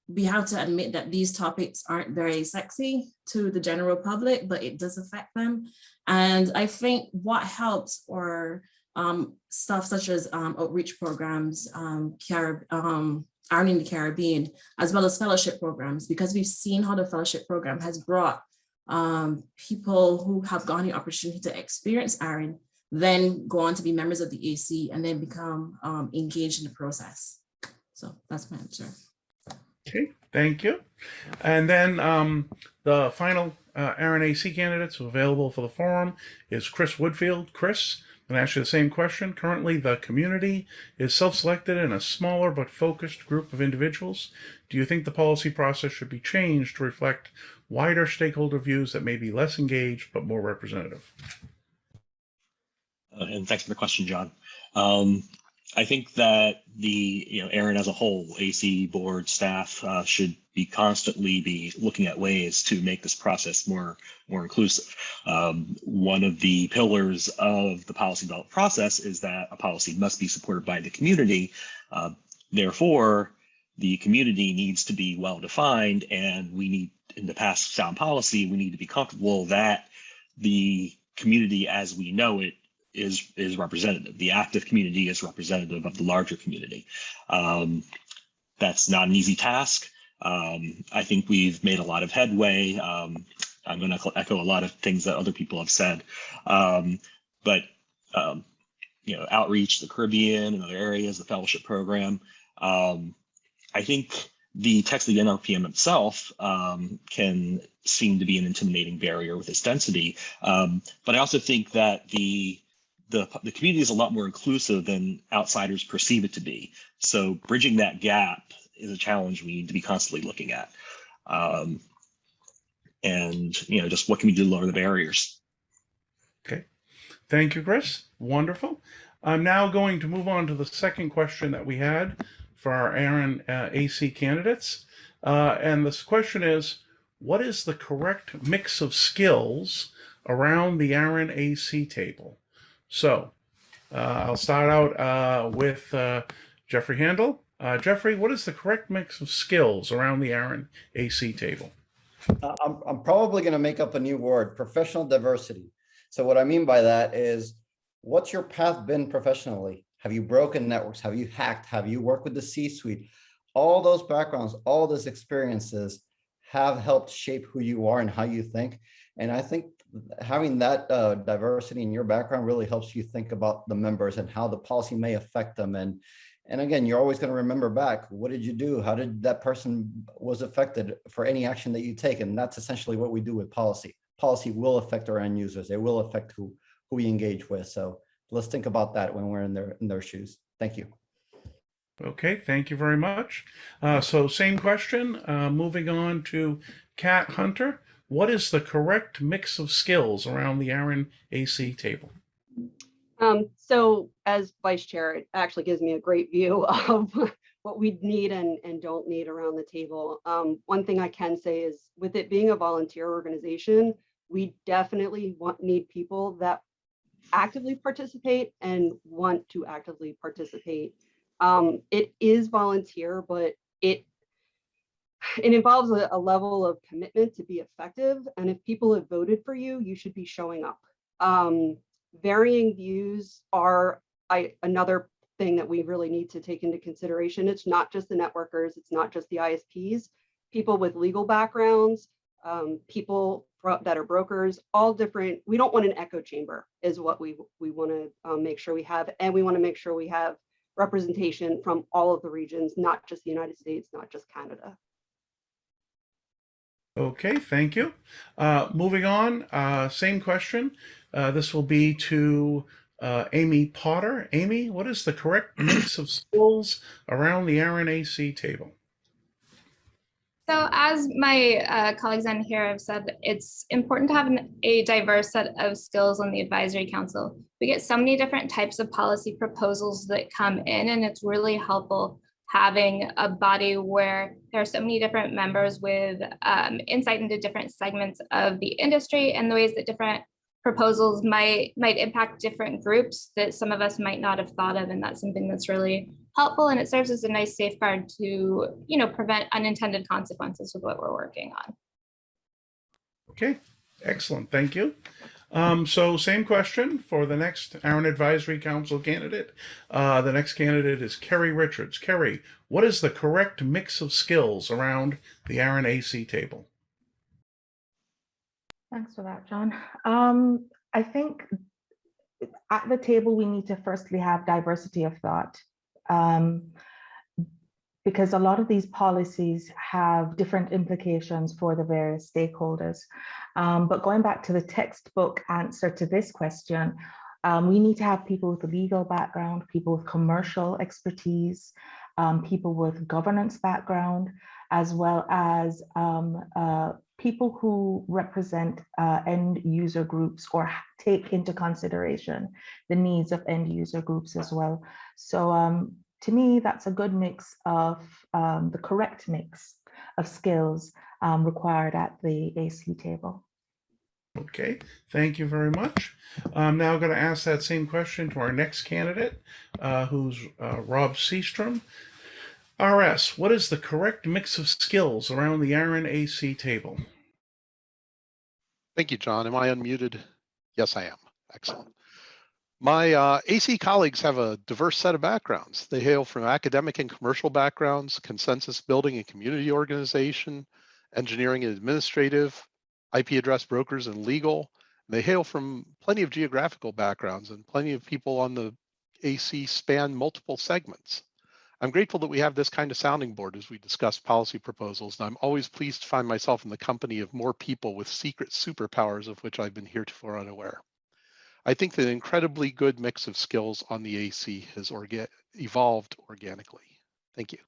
We have to admit that these topics aren't very sexy to the general public, but it does affect them. And I think what helps are stuff such as outreach programs, ARIN in the Caribbean, as well as fellowship programs, because we've seen how the fellowship program has brought people who have gotten the opportunity to experience ARIN, then go on to be members of the AC and then become engaged in the process. So that's my answer. Okay, thank you. And then the final ARIN AC candidates available for the forum is Chris Woodfield. Chris, I'm going to ask you the same question. Currently, the community is self-selected in a smaller but focused group of individuals. Do you think the policy process should be changed to reflect wider stakeholder views that may be less engaged but more representative? And thanks for the question, John. I think that the ARIN as a whole, AC, board, staff should be constantly looking at ways to make this process more inclusive. One of the pillars of the policy development process is that a policy must be supported by the community. Therefore, the community needs to be well defined, and we need, in the past sound policy, we need to be comfortable that the community as we know it is representative. The active community is representative of the larger community. That's not an easy task. I think we've made a lot of headway. I'm going to echo a lot of things that other people have said. But outreach, the Caribbean and other areas, the fellowship program. I think the text of the NRPM itself can seem to be an intimidating barrier with its density. But I also think that the community is a lot more inclusive than outsiders perceive it to be. So bridging that gap is a challenge we need to be constantly looking at. and just what can we do to lower the barriers. Okay. Thank you, Chris. Wonderful. I'm now going to move on to the second question that we had for our ARIN AC candidates. And this question is, what is the correct mix of skills around the ARIN AC table? So I'll start out with Jeffrey Handel. Jeffrey, what is the correct mix of skills around the ARIN AC table? I'm probably going to make up a new word, professional diversity. So what I mean by that is, what's your path been professionally? Have you broken networks? Have you hacked? Have you worked with the C-suite? All those backgrounds, all those experiences have helped shape who you are and how you think. And I think having that diversity in your background really helps you think about the members and how the policy may affect them. And again, you're always going to remember back, what did you do? How did that person was affected for any action that you take? And that's essentially what we do with policy. Policy will affect our end users. It will affect who we engage with. So let's think about that when we're in their shoes. Thank you. Okay, thank you very much. So same question, moving on to Kat Hunter. What is the correct mix of skills around the ARIN AC table? So as vice chair, it actually gives me a great view of what we need and don't need around the table. One thing I can say is, with it being a volunteer organization, we definitely need people that actively participate and want to actively participate. It is volunteer, but it involves a level of commitment to be effective. And if people have voted for you, you should be showing up. Varying views are another thing that we really need to take into consideration. It's not just the networkers, it's not just the ISPs, people with legal backgrounds, people that are brokers, all different. We don't want an echo chamber is what we want to make sure we have. And we want to make sure we have representation from all of the regions, not just the United States, not just Canada. Okay, thank you. Moving on, same question. This will be to Amy Potter. Amy, what is the correct mix of skills around the ARIN AC table? So as my colleagues on here have said, it's important to have a diverse set of skills on the advisory council. We get so many different types of policy proposals that come in, and it's really helpful having a body where there are so many different members with insight into different segments of the industry and the ways that different proposals might impact different groups that some of us might not have thought of. And that's something that's really helpful, and it serves as a nice safeguard to prevent unintended consequences with what we're working on. Okay, excellent, thank you. So same question for the next ARIN Advisory Council candidate. The next candidate is Kerry Richards. Kerry, what is the correct mix of skills around the ARIN AC table? Thanks for that, John. I think at the table, we need to firstly have diversity of thought, because a lot of these policies have different implications for the various stakeholders. But going back to the textbook answer to this question, we need to have people with a legal background, people with commercial expertise, people with governance background, as well as people who represent end user groups or take into consideration the needs of end user groups as well. So to me, that's a good mix of the correct mix of skills required at the AC table. Okay, thank you very much. I'm now going to ask that same question to our next candidate, who's Rob Seastrom. RS, what is the correct mix of skills around the ARIN AC table? Thank you, John. Am I unmuted? Yes, I am. Excellent. My AC colleagues have a diverse set of backgrounds. They hail from academic and commercial backgrounds, consensus building and community organization, engineering and administrative, IP address brokers and legal. They hail from plenty of geographical backgrounds, and plenty of people on the AC span multiple segments. I'm grateful that we have this kind of sounding board as we discuss policy proposals, and I'm always pleased to find myself in the company of more people with secret superpowers of which I've been heretofore unaware. I think that an incredibly good mix of skills on the AC has evolved organically. Thank you.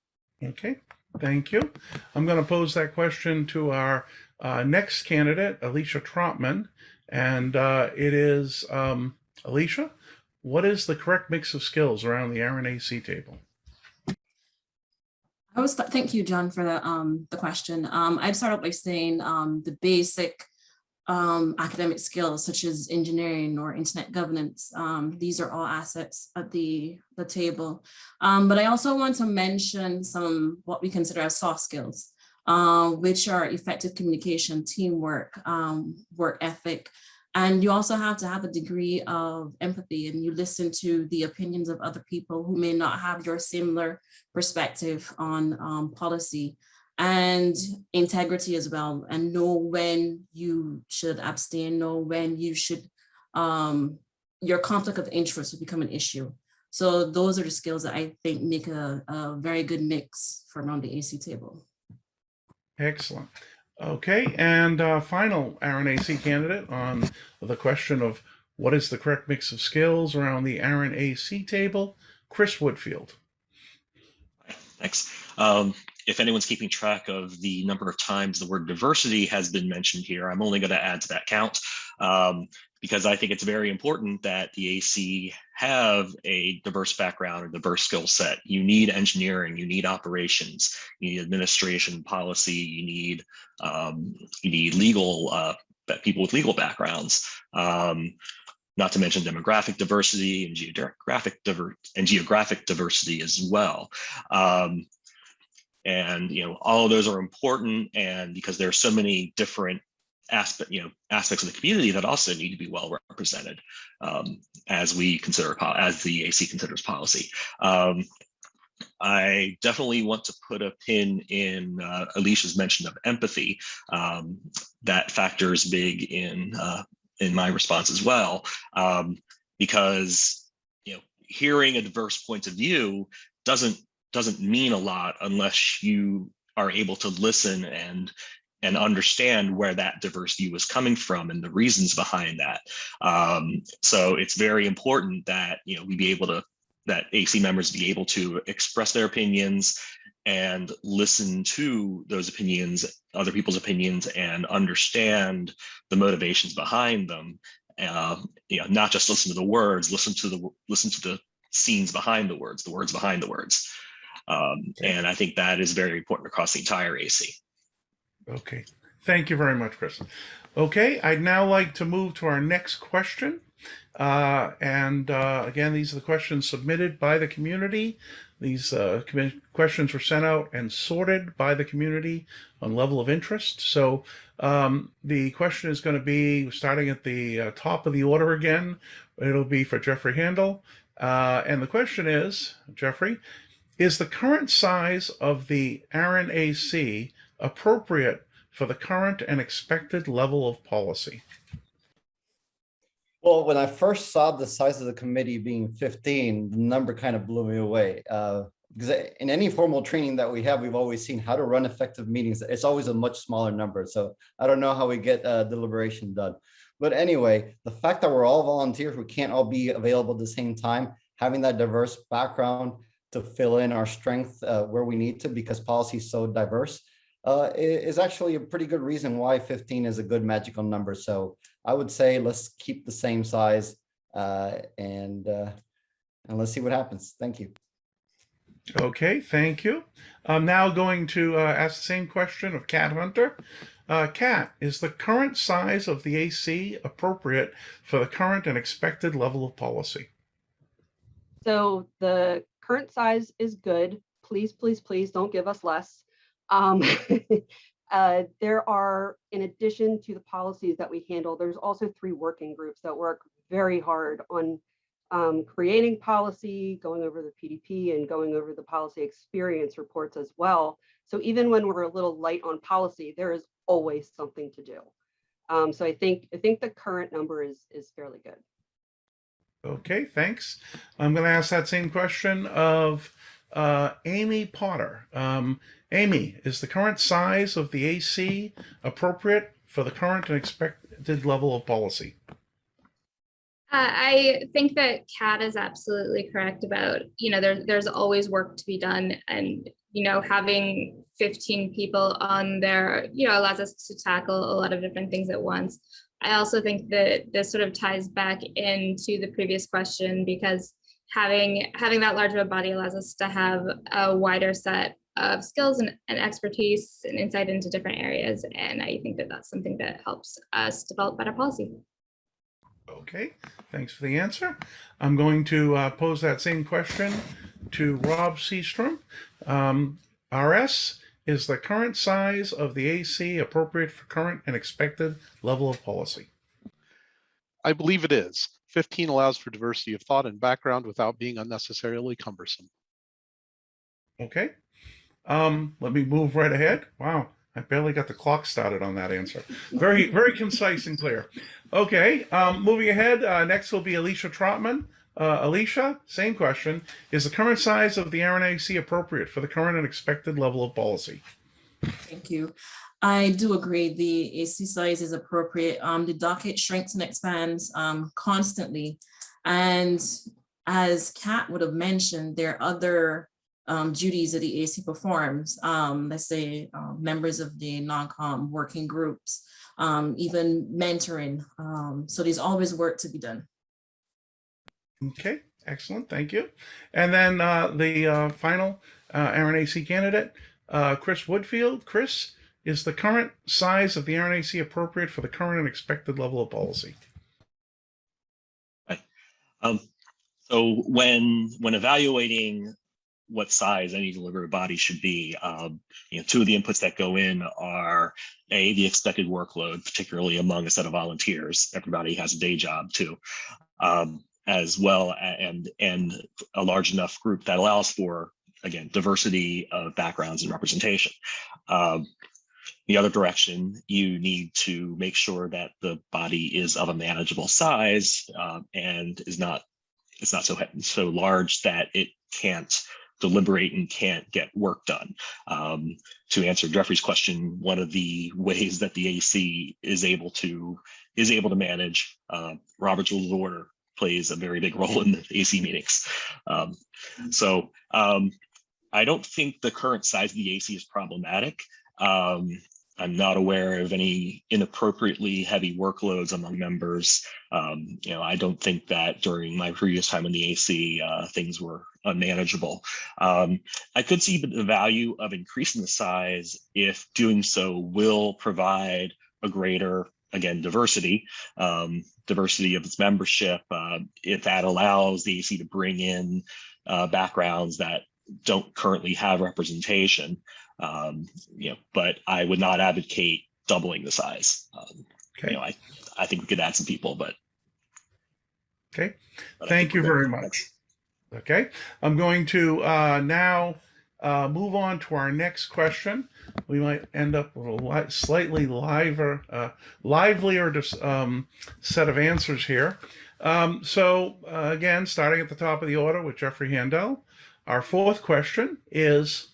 Okay, Thank you. I'm going to pose that question to our next candidate, Alicia Trotman. And it is, Alicia, what is the correct mix of skills around the ARIN AC table? Thank you, John, for the question. I'd start out by saying the basic academic skills such as engineering or internet governance. These are all assets at the table. But I also want to mention some what we consider as soft skills, which are effective communication, teamwork, work ethic. And you also have to have a degree of empathy, and you listen to the opinions of other people who may not have your similar perspective on policy, and integrity as well, and know when you should abstain, know when you should, your conflict of interest will become an issue. So those are the skills that I think make a very good mix for around the AC table. Excellent. Okay, and final ARIN AC candidate on the question of what is the correct mix of skills around the ARIN AC table, Chris Woodfield. Thanks. If anyone's keeping track of the number of times the word diversity has been mentioned here, I'm only going to add to that count because I think it's very important that the AC have a diverse background or diverse skill set. You need engineering, you need operations, you need administration, policy, you need legal people with legal backgrounds. Not to mention demographic diversity and geographic diversity as well. And all of those are important, and because there are so many different aspects of the community that also need to be well represented as the AC considers policy. I definitely want to put a pin in Alicia's mention of empathy. That factors big in my response as well, because hearing a diverse point of view doesn't mean a lot unless you are able to listen and understand where that diverse view is coming from and the reasons behind that. So it's very important that that AC members be able to express their opinions and listen to those opinions, other people's opinions, and understand the motivations behind them. Not just listen to the words, listen to the scenes behind the words behind the words. And I think that is very important across the entire AC. Okay, thank you very much, Chris. Okay, I'd now like to move to our next question. Again, these are the questions submitted by the community. These questions were sent out and sorted by the community on level of interest. So the question is going to be starting at the top of the order again. It'll be for Jeffrey Handel. And the question is, Jeffrey, is the current size of the ARIN AC appropriate for the current and expected level of policy? Well, when I first saw the size of the committee being 15, the number kind of blew me away. Because in any formal training that we have, we've always seen how to run effective meetings. It's always a much smaller number. So I don't know how we get deliberation done. But anyway, the fact that we're all volunteers, we can't all be available at the same time, having that diverse background to fill in our strength where we need to, because policy is so diverse, is actually a pretty good reason why 15 is a good magical number. So I would say let's keep the same size and let's see what happens. Thank you. Okay, thank you. I'm now going to ask the same question of Kat Hunter. Kat, is the current size of the AC appropriate for the current and expected level of policy? So the current size is good. Please, please, please don't give us less. There are, in addition to the policies that we handle, there's also 3 working groups that work very hard on creating policy, going over the PDP, and going over the policy experience reports as well. So even when we're a little light on policy, there is always something to do. So I think the current number is fairly good. Okay, thanks. I'm going to ask that same question of Amy Potter. Amy, is the current size of the AC appropriate for the current and expected level of policy? I think that Kat is absolutely correct about, there's always work to be done, and having 15 people on there, allows us to tackle a lot of different things at once. I also think that this sort of ties back into the previous question, because having that large of a body allows us to have a wider set of skills and expertise and insight into different areas. And I think that that's something that helps us develop better policy. Okay, thanks for the answer. I'm going to pose that same question to Rob Seastrom. RS, is the current size of the AC appropriate for current and expected level of policy? I believe it is. 15 allows for diversity of thought and background without being unnecessarily cumbersome. Okay. Let me move right ahead. Wow, I barely got the clock started on that answer. Very, very concise and clear. Okay, moving ahead, next will be Alicia Trotman. Alicia, same question. Is the current size of the ARIN AC appropriate for the current and expected level of policy? Thank you. I do agree the AC size is appropriate. The docket shrinks and expands constantly. And as Kat would have mentioned, there are other duties that the AC performs, let's say members of the non-com working groups, even mentoring. So there's always work to be done. Okay, excellent, thank you. And then the final ARIN AC candidate, Chris Woodfield. Chris, is the current size of the ARIN AC appropriate for the current and expected level of policy? Right. So when evaluating what size any deliberative body should be, two of the inputs that go in are the expected workload, particularly among a set of volunteers. Everybody has a day job too, as well, and a large enough group that allows for, again, diversity of backgrounds and representation. The other direction, you need to make sure that the body is of a manageable size and is not so large that it can't deliberate and can't get work done. To answer Jeffrey's question, one of the ways that the AC is able to manage Robert's Rules of Order plays a very big role in the AC meetings. So I don't think the current size of the AC is problematic. I'm not aware of any inappropriately heavy workloads among members. I don't think that during my previous time in the AC, things were unmanageable. I could see the value of increasing the size if doing so will provide a greater, again, diversity of its membership. If that allows the AC to bring in backgrounds that don't currently have representation. But I would not advocate doubling the size. Okay. I think we could add some people, but. Okay, thank you very much. Okay, I'm going to now move on to our next question. We might end up with a slightly livelier set of answers here. So again, starting at the top of the order with Jeffrey Handel, our fourth question is,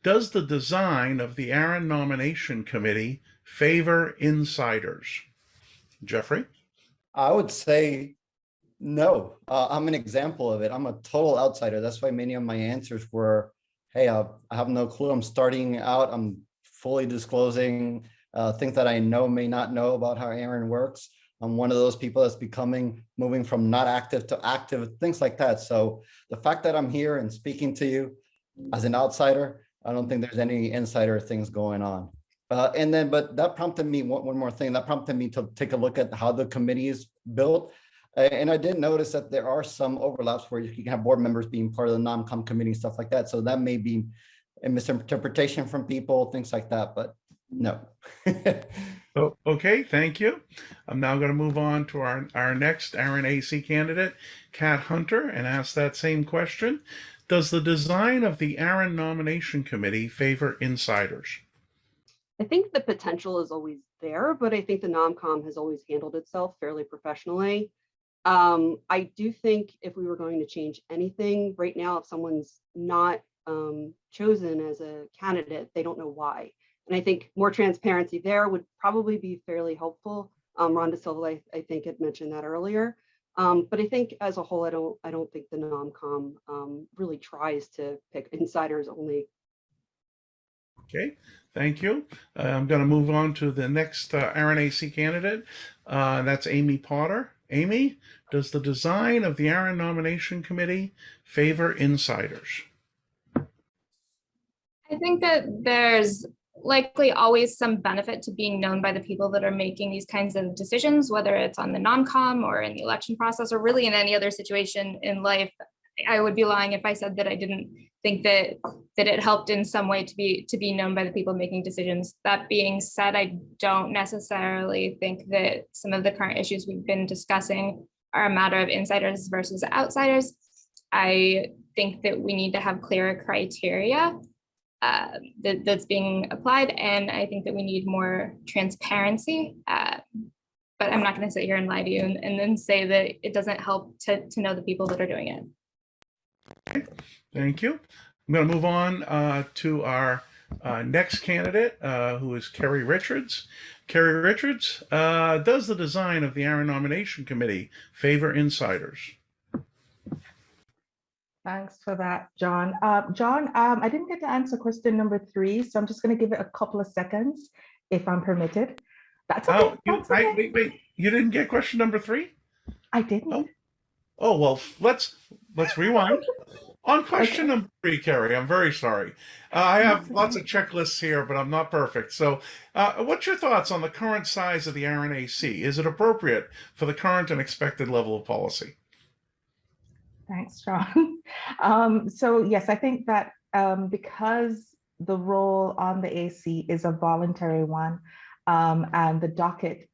does the design of the ARIN nomination committee favor insiders? Jeffrey? I would say no. I'm an example of it. I'm a total outsider. That's why many of my answers were, hey, I have no clue. I'm starting out. I'm fully disclosing things that I may not know about how ARIN works. I'm one of those people that's moving from not active to active, things like that. So the fact that I'm here and speaking to you as an outsider, I don't think there's any insider things going on. But that prompted me, one more thing, that prompted me to take a look at how the committee is built. And I did notice that there are some overlaps where you can have board members being part of the non-com committee, stuff like that. So that may be a misinterpretation from people, things like that, but no. Oh, okay, thank you. I'm now going to move on to our next ARIN AC candidate, Kat Hunter, and ask that same question. Does the design of the ARIN nomination committee favor insiders? I think the potential is always there, but I think the NomCom has always handled itself fairly professionally. I do think if we were going to change anything right now, if someone's not chosen as a candidate, they don't know why. And I think more transparency there would probably be fairly helpful. Rhonda Silva, I think, had mentioned that earlier. But I think as a whole, I don't think the NomCom really tries to pick insiders only Okay, thank you. I'm going to move on to the next ARIN-AC candidate. That's Amy Potter. Amy, does the design of the ARIN nomination committee favor insiders? I think that there's likely always some benefit to being known by the people that are making these kinds of decisions, whether it's on the non-com or in the election process or really in any other situation in life. I would be lying if I said that I didn't think that it helped in some way to be known by the people making decisions. That being said, I don't necessarily think that some of the current issues we've been discussing are a matter of insiders versus outsiders. I think that we need to have clearer criteria that's being applied, and I think that we need more transparency. But I'm not going to sit here and lie to you and then say that it doesn't help to know the people that are doing it. Okay, thank you. I'm going to move on to our next candidate, who is Kerry Richards. Kerry Richards, does the design of the ARIN nomination committee favor insiders? Thanks for that, John. John, I didn't get to answer question number 3, so I'm just going to give it a couple of seconds if I'm permitted. That's okay. Wait, you didn't get question number 3? I didn't. Oh well, let's rewind. On question number 3, Kerry, I'm very sorry. I have lots of checklists here, but I'm not perfect. So what's your thoughts on the current size of the ARIN-AC? Is it appropriate for the current and expected level of policy? Thanks, John. So yes, I think that because the role on the AC is a voluntary one, and the docket,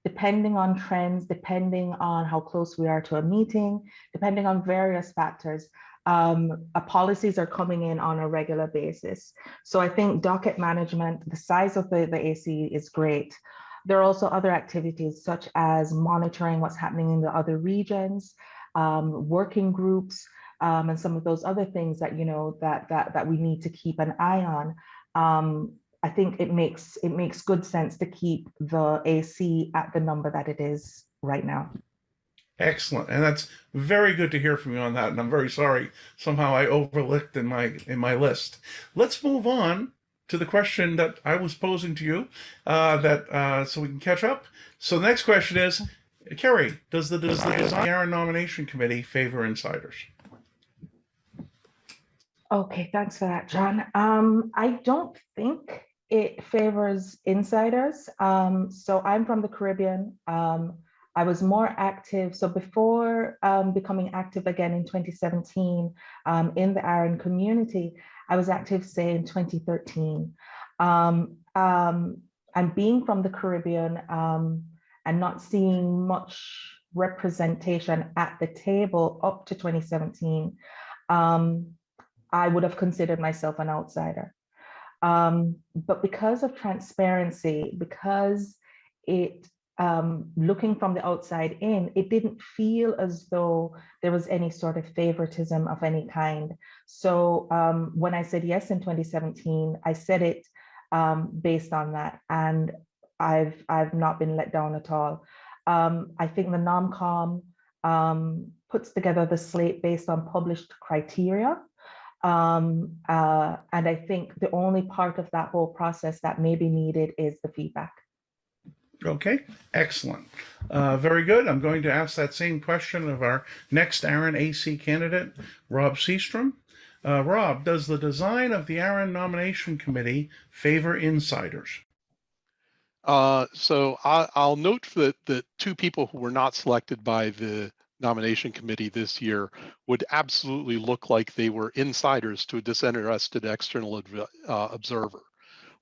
depending on trends, depending on how close we are to a meeting, depending on various factors, policies are coming in on a regular basis. So I think docket management, the size of the AC is great. There are also other activities such as monitoring what's happening in the other regions, working groups, and some of those other things that, you know, that we need to keep an eye on. I think it makes good sense to keep the AC at the number that it is right now. Excellent, and that's very good to hear from you on that. And I'm very sorry somehow I overlooked in my list. Let's move on to the question that I was posing to you, so we can catch up. So the next question is, Kerry, does the ARIN nomination committee favor insiders? Okay, thanks for that, John. I don't think it favors insiders. So I'm from the Caribbean. I was more active. So before becoming active again in 2017 in the ARIN community, I was active, say, in 2013. And being from the Caribbean and not seeing much representation at the table up to 2017, I would have considered myself an outsider. But because of transparency, because it, looking from the outside in, it didn't feel as though there was any sort of favoritism of any kind. So when I said yes in 2017, I said it based on that, and I've not been let down at all. I think the NOMCOM puts together the slate based on published criteria. And I think the only part of that whole process that may be needed is the feedback. Okay, excellent. Very good. I'm going to ask that same question of our next ARIN-AC candidate, Rob Seastrom. Rob, does the design of the ARIN nomination committee favor insiders? So I'll note that 2 people who were not selected by the nomination committee this year would absolutely look like they were insiders to a disinterested external observer,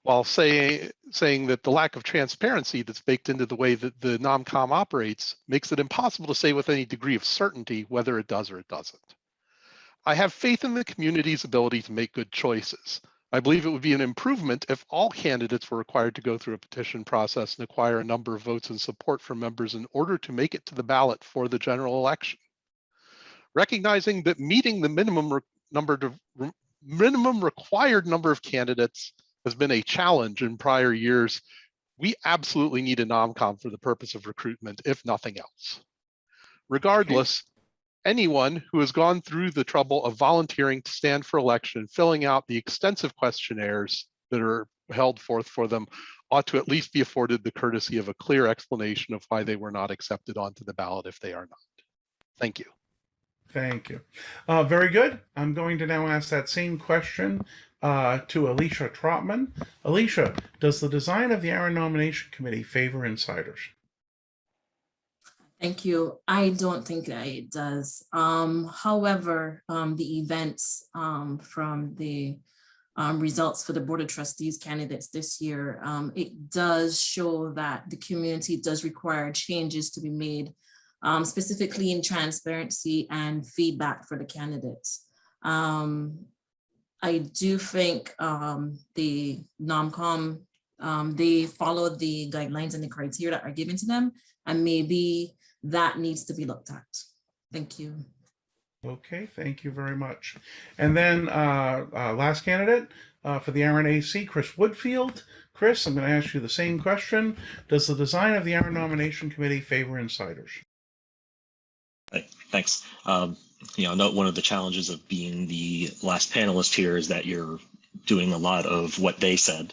while saying that the lack of transparency that's baked into the way that the NOMCOM operates makes it impossible to say with any degree of certainty whether it does or it doesn't. I have faith in the community's ability to make good choices. I believe it would be an improvement if all candidates were required to go through a petition process and acquire a number of votes and support from members in order to make it to the ballot for the general election. Recognizing that meeting the minimum required number of candidates has been a challenge in prior years, we absolutely need a NOMCOM for the purpose of recruitment, if nothing else. Regardless, anyone who has gone through the trouble of volunteering to stand for election, filling out the extensive questionnaires that are held forth for them, ought to at least be afforded the courtesy of a clear explanation of why they were not accepted onto the ballot if they are not. Thank you. Thank you. Very good. I'm going to now ask that same question to Alicia Trotman. Alicia, does the design of the ARIN nomination committee favor insiders? Thank you. I don't think that it does. However, the events from the results for the Board of Trustees candidates this year, it does show that the community does require changes to be made, specifically in transparency and feedback for the candidates. I do think the NOMCOM, they follow the guidelines and the criteria that are given to them, and maybe that needs to be looked at. Thank you. Okay, thank you very much. And then last candidate for the ARIN AC, Chris Woodfield. Chris, I'm going to ask you the same question. Does the design of the ARIN nomination committee favor insiders? Thanks. You know, note one of the challenges of being the last panelist here is that you're doing a lot of what they said.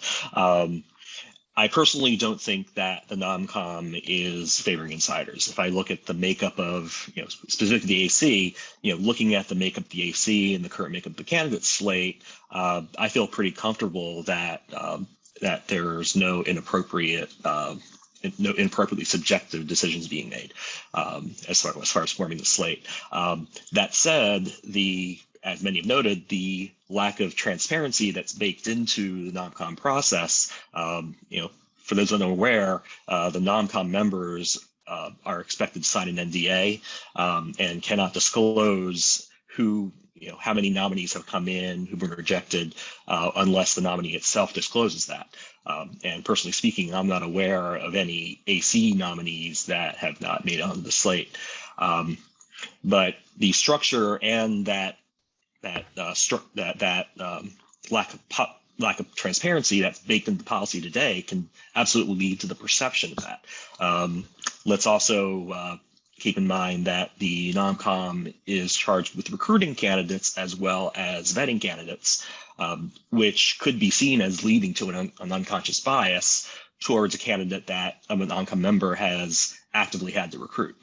I personally don't think that the NOMCOM is favoring insiders. If I look at the makeup of, you know, specifically the AC, you know, looking at the makeup of the AC and the current makeup of the candidate slate, I feel pretty comfortable that that there's no inappropriately subjective decisions being made as far as forming the slate. That said, as many have noted, the lack of transparency that's baked into the NOMCOM process, you know, for those unaware, the NOMCOM members are expected to sign an NDA and cannot disclose how many nominees have come in, who've been rejected, unless the nominee itself discloses that. And personally speaking, I'm not aware of any AC nominees that have not made it onto the slate. But the structure and that lack of transparency that's baked into the policy today can absolutely lead to the perception of that. Let's also keep in mind that the NOMCOM is charged with recruiting candidates as well as vetting candidates, which could be seen as leading to an unconscious bias towards a candidate that a NOMCOM member has actively had to recruit.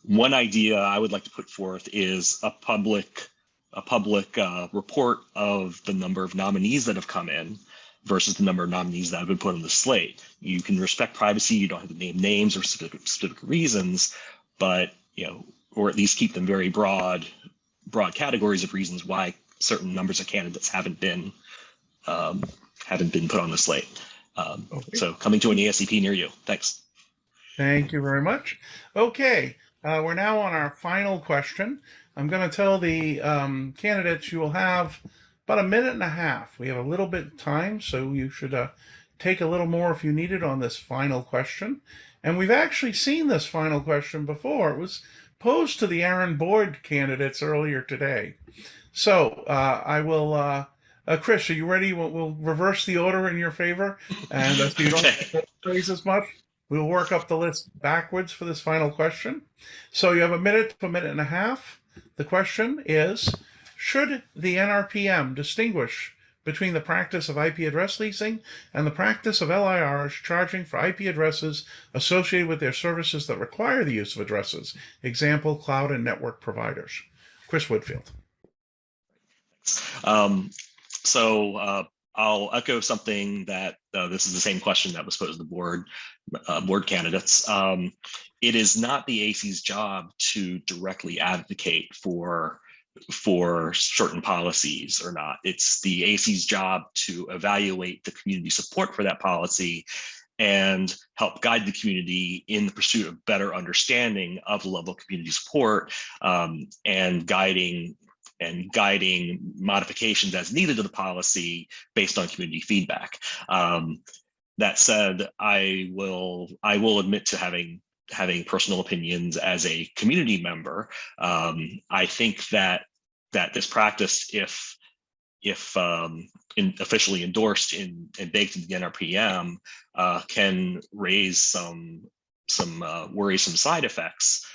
One idea I would like to put forth is a public report of the number of nominees that have come in versus the number of nominees that have been put on the slate. You can respect privacy. You don't have to name names or specific reasons, but, you know, or at least keep them very broad categories of reasons why certain numbers of candidates haven't been put on the slate. Okay. So coming to an ASCP near you. Thanks. Thank you very much. Okay, we're now on our final question. I'm going to tell the candidates you will have about a minute and a half. We have a little bit of time, so you should take a little more if you need it on this final question. And we've actually seen this final question before. It was posed to the ARIN board candidates earlier today. So I will, Chris, are you ready? We'll reverse the order in your favor. And so you don't have to praise as much. We'll work up the list backwards for this final question. So you have a minute to a minute and a half. The question is, should the NRPM distinguish between the practice of IP address leasing and the practice of LIRs charging for IP addresses associated with their services that require the use of addresses? Example, cloud and network providers. Chris Woodfield. I'll echo something that this is the same question that was posed to the board candidates. It is not the AC's job to directly advocate for certain policies or not. It's the AC's job to evaluate the community support for that policy and help guide the community in the pursuit of better understanding of the level of community support and guiding modifications as needed to the policy based on community feedback. That said, I will admit to having personal opinions as a community member. I think that this practice, if officially endorsed and baked into the NRPM, can raise some worrisome side effects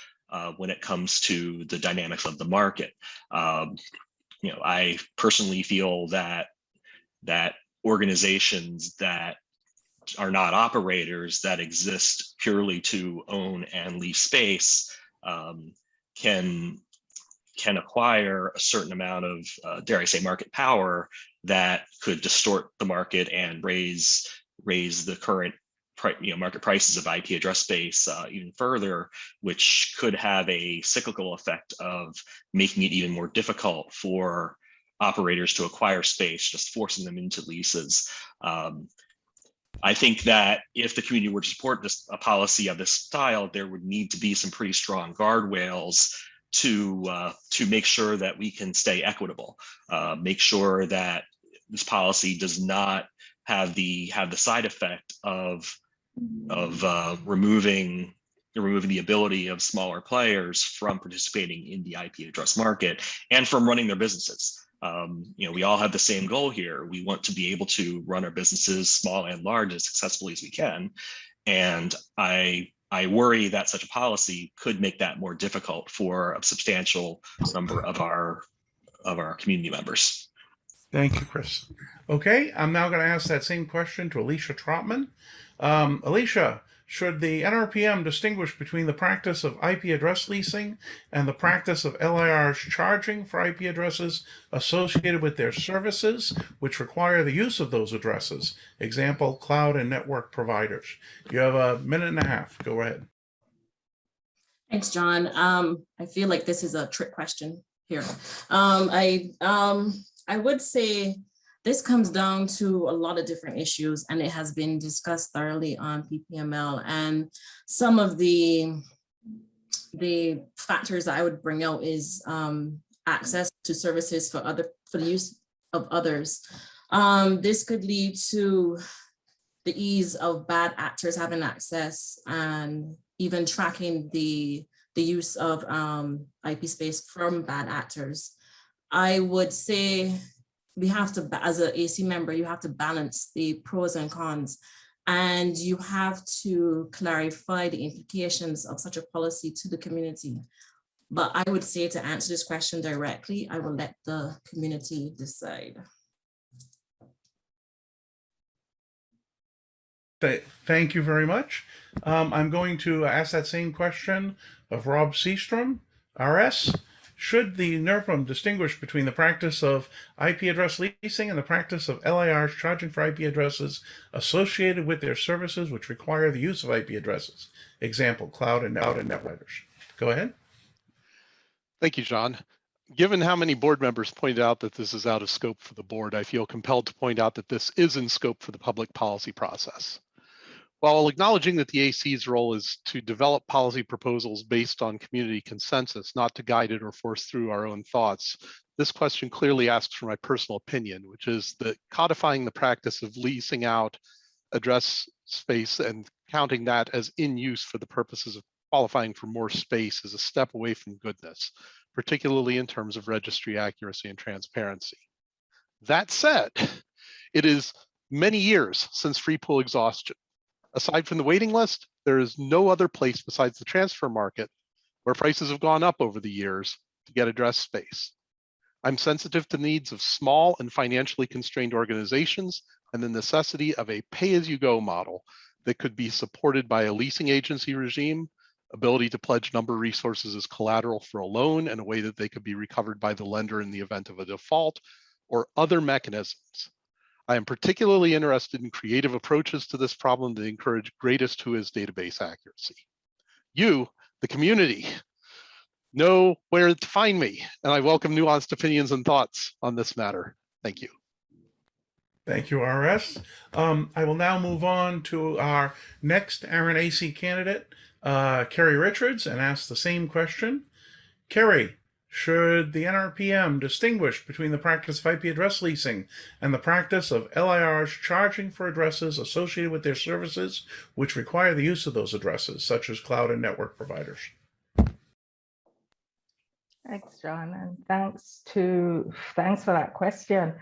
when it comes to the dynamics of the market. I personally feel that organizations that are not operators, that exist purely to own and lease space, can acquire a certain amount of, dare I say, market power that could distort the market and raise the current market prices of IP address space even further, which could have a cyclical effect of making it even more difficult for operators to acquire space, just forcing them into leases. I think that if the community were to support a policy of this style, there would need to be some pretty strong guardrails to make sure that we can stay equitable, make sure that this policy does not have the side effect of removing the ability of smaller players from participating in the IP address market and from running their businesses. We all have the same goal here. We want to be able to run our businesses, small and large, as successfully as we can. And I worry that such a policy could make that more difficult for a substantial number of our community members. Thank you, Chris. Okay, I'm now going to ask that same question to Alicia Trotman. Alicia, should the NRPM distinguish between the practice of IP address leasing and the practice of LIRs charging for IP addresses associated with their services, which require the use of those addresses? Example, cloud and network providers. You have a minute and a half. Go ahead. Thanks, John. I feel like this is a trick question here. I would say this comes down to a lot of different issues, and it has been discussed thoroughly on PPML. And some of the factors that I would bring out is access to services for the use of others. This could lead to the ease of bad actors having access and even tracking the use of IP space from bad actors. I would say we have to, as an AC member, you have to balance the pros and cons, and you have to clarify the implications of such a policy to the community. But I would say, to answer this question directly, I will let the community decide. Thank you very much. I'm going to ask that same question of Rob Seastrom, RS. Should the NRPM distinguish between the practice of IP address leasing and the practice of LIRs charging for IP addresses associated with their services which require the use of IP addresses? Example, cloud and net providers. Go ahead. Thank you, John. Given how many board members pointed out that this is out of scope for the board, I feel compelled to point out that this is in scope for the public policy process. While acknowledging that the AC's role is to develop policy proposals based on community consensus, not to guide it or force through our own thoughts, this question clearly asks for my personal opinion, which is that codifying the practice of leasing out address space and counting that as in use for the purposes of qualifying for more space is a step away from goodness, particularly in terms of registry accuracy and transparency. That said, it is many years since free pool exhaustion. Aside from the waiting list, there is no other place besides the transfer market where prices have gone up over the years to get address space. I'm sensitive to the needs of small and financially constrained organizations and the necessity of a pay-as-you-go model that could be supported by a leasing agency regime, ability to pledge number resources as collateral for a loan in a way that they could be recovered by the lender in the event of a default, or other mechanisms. I am particularly interested in creative approaches to this problem that encourage greatest who-is database accuracy. You, the community, know where to find me, and I welcome nuanced opinions and thoughts on this matter. Thank you. Thank you, RS. I will now move on to our next ARIN AC candidate, Kerry Richards, and ask the same question. Kerry, should the NRPM distinguish between the practice of IP address leasing and the practice of LIRs charging for addresses associated with their services which require the use of those addresses, such as cloud and network providers? Thanks, John, and thanks for that question.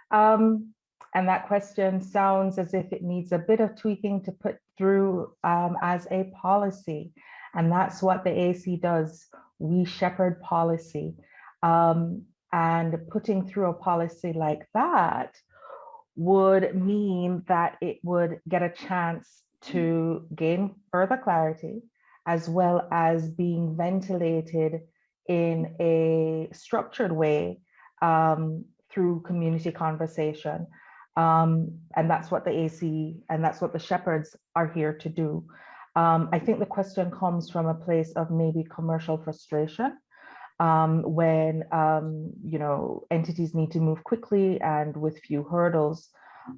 And that question sounds as if it needs a bit of tweaking to put through as a policy. And that's what the AC does. We shepherd policy. And putting through a policy like that would mean that it would get a chance to gain further clarity, as well as being ventilated in a structured way through community conversation. And that's what the AC and that's what the shepherds are here to do. I think the question comes from a place of maybe commercial frustration when entities need to move quickly and with few hurdles.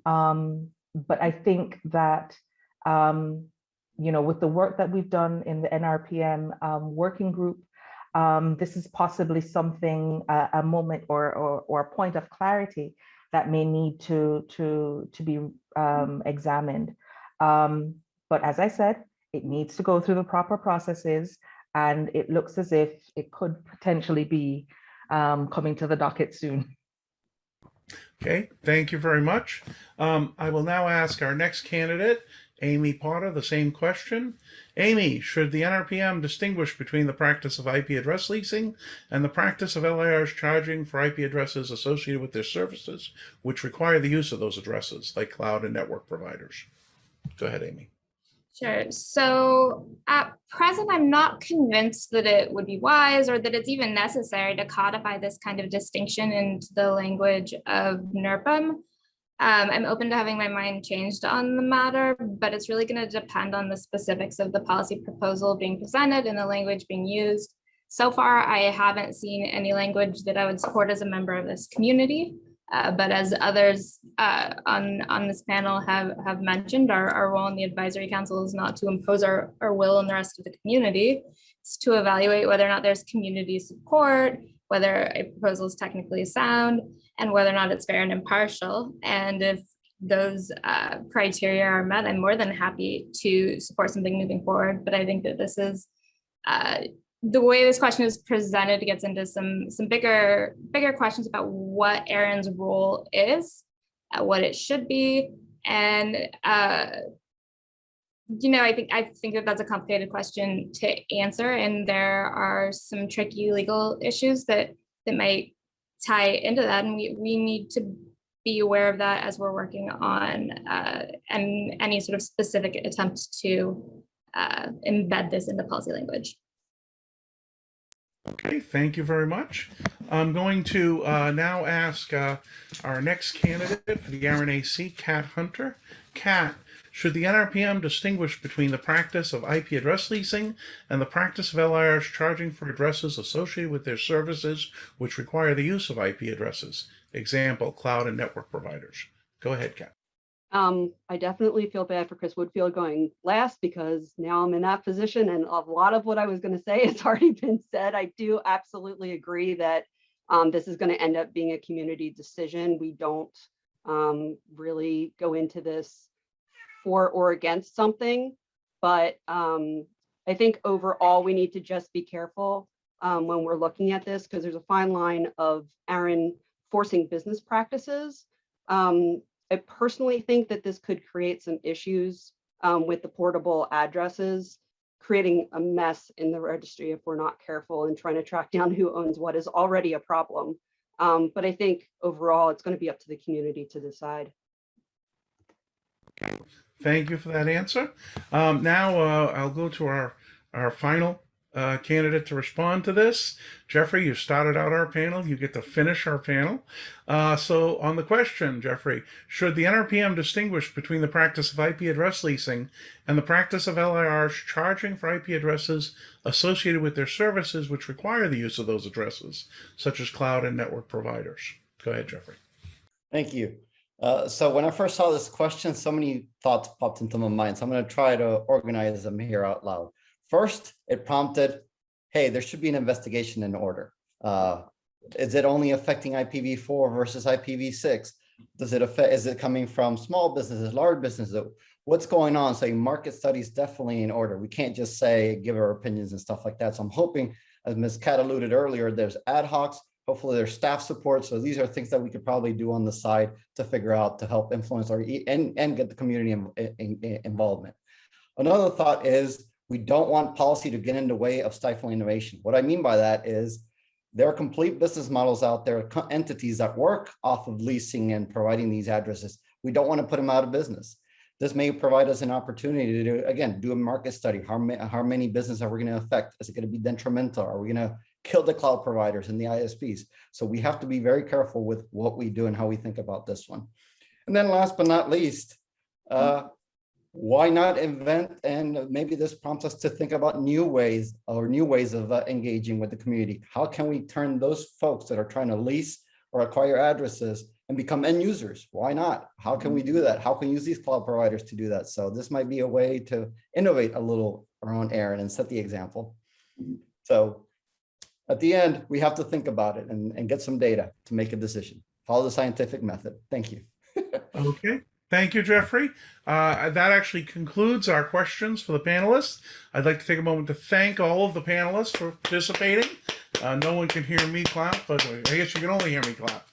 But I think that with the work that we've done in the NRPM working group, this is possibly something, a moment or a point of clarity that may need to be examined. But as I said, it needs to go through the proper processes, and it looks as if it could potentially be coming to the docket soon. Okay, thank you very much. I will now ask our next candidate, Amy Potter, the same question. Amy, should the NRPM distinguish between the practice of IP address leasing and the practice of LIRs charging for IP addresses associated with their services, which require the use of those addresses, like cloud and network providers? Go ahead, Amy. Sure. So at present, I'm not convinced that it would be wise or that it's even necessary to codify this kind of distinction into the language of NRPM. I'm open to having my mind changed on the matter, but it's really going to depend on the specifics of the policy proposal being presented and the language being used. So far, I haven't seen any language that I would support as a member of this community. But as others on this panel have mentioned, our role in the advisory council is not to impose our will on the rest of the community. It's to evaluate whether or not there's community support, whether a proposal is technically sound, and whether or not it's fair and impartial. And if those criteria are met, I'm more than happy to support something moving forward. But I think that this is the way this question is presented gets into some bigger questions about what ARIN's role is, what it should be, and I think that that's a complicated question to answer, and there are some tricky legal issues that might tie into that, and we need to be aware of that as we're working on and any sort of specific attempt to embed this into policy language. Okay, thank you very much. I'm going to now ask our next candidate for the ARIN AC, Kat Hunter. Kat, should the NRPM distinguish between the practice of IP address leasing and the practice of LIRs charging for addresses associated with their services which require the use of IP addresses? Example, cloud and network providers. Go ahead, Kat. I definitely feel bad for Chris Woodfield going last because now I'm in that position and a lot of what I was going to say has already been said. I do absolutely agree that this is going to end up being a community decision. We don't really go into this for or against something, but I think overall we need to just be careful when we're looking at this because there's a fine line of ARIN forcing business practices. I personally think that this could create some issues with the portable addresses, creating a mess in the registry if we're not careful and trying to track down who owns what is already a problem. But I think overall, it's going to be up to the community to decide. Thank you for that answer. Now I'll go to our final candidate to respond to this. Jeffrey, you started out our panel. You get to finish our panel. So on the question, Jeffrey, should the NRPM distinguish between the practice of IP address leasing and the practice of LIRs charging for IP addresses associated with their services which require the use of those addresses, such as cloud and network providers? Go ahead, Jeffrey. Thank you. So when I first saw this question, so many thoughts popped into my mind. So I'm going to try to organize them here out loud. First, it prompted, hey, there should be an investigation in order. Is it only affecting IPv4 versus IPv6? Does it affect, is it coming from small businesses, large businesses? What's going on? So market studies definitely in order. We can't just say, give our opinions and stuff like that. So I'm hoping, as Ms. Kat alluded earlier, there's ad hocs, hopefully there's staff support. So these are things that we could probably do on the side to figure out to help influence and get the community involvement. Another thought is, We don't want policy to get in the way of stifling innovation. What I mean by that is there are complete business models out there, entities that work off of leasing and providing these addresses. We don't want to put them out of business. This may provide us an opportunity to, again, do a market study. How many businesses are we going to affect? Is it going to be detrimental? Are we going to kill the cloud providers and the ISPs? So we have to be very careful with what we do and how we think about this one. And then last but not least, why not invent, and maybe this prompts us to think about new ways of engaging with the community. How can we turn those folks that are trying to lease or acquire addresses and become end users? Why not? How can we do that? How can we use these cloud providers to do that? So this might be a way to innovate a little around ARIN and set the example. So at the end, we have to think about it and get some data to make a decision. Follow the scientific method. Thank you. Okay. Thank you, Jeffrey. That actually concludes our questions for the panelists. I'd like to take a moment to thank all of the panelists for participating. No one can hear me clap, but I guess you can only hear me clap.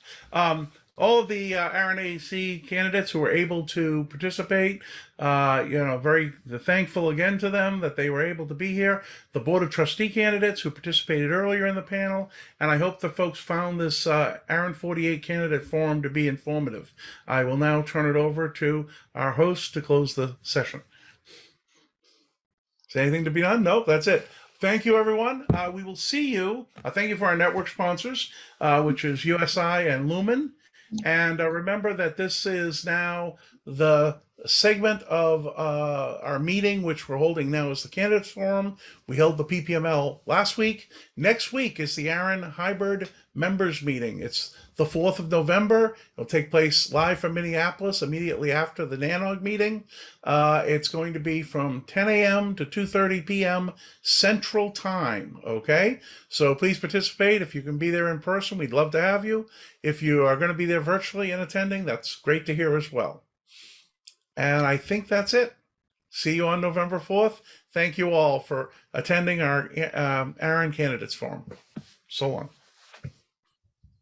All of the ARIN-AC candidates who were able to participate, very thankful again to them that they were able to be here. The Board of Trustee candidates who participated earlier in the panel, and I hope the folks found this ARIN 48 candidate forum to be informative. I will now turn it over to our host to close the session. Is there anything to be done? Nope, that's it. Thank you, everyone. We will see you. Thank you for our network sponsors, which is USI and Lumen. And remember that this is now the segment of our meeting, which we're holding now as the Candidates Forum. We held the PPML last week. Next week is the ARIN Hybrid Members Meeting. It's the 4th of November. It'll take place live from Minneapolis immediately after the NANOG meeting. It's going to be from 10 a.m. to 2:30 p.m. Central Time, okay? So please participate. If you can be there in person, we'd love to have you. If you are going to be there virtually and attending, that's great to hear as well. And I think that's it. See you on November 4th. Thank you all for attending our ARIN Candidates Forum. So long.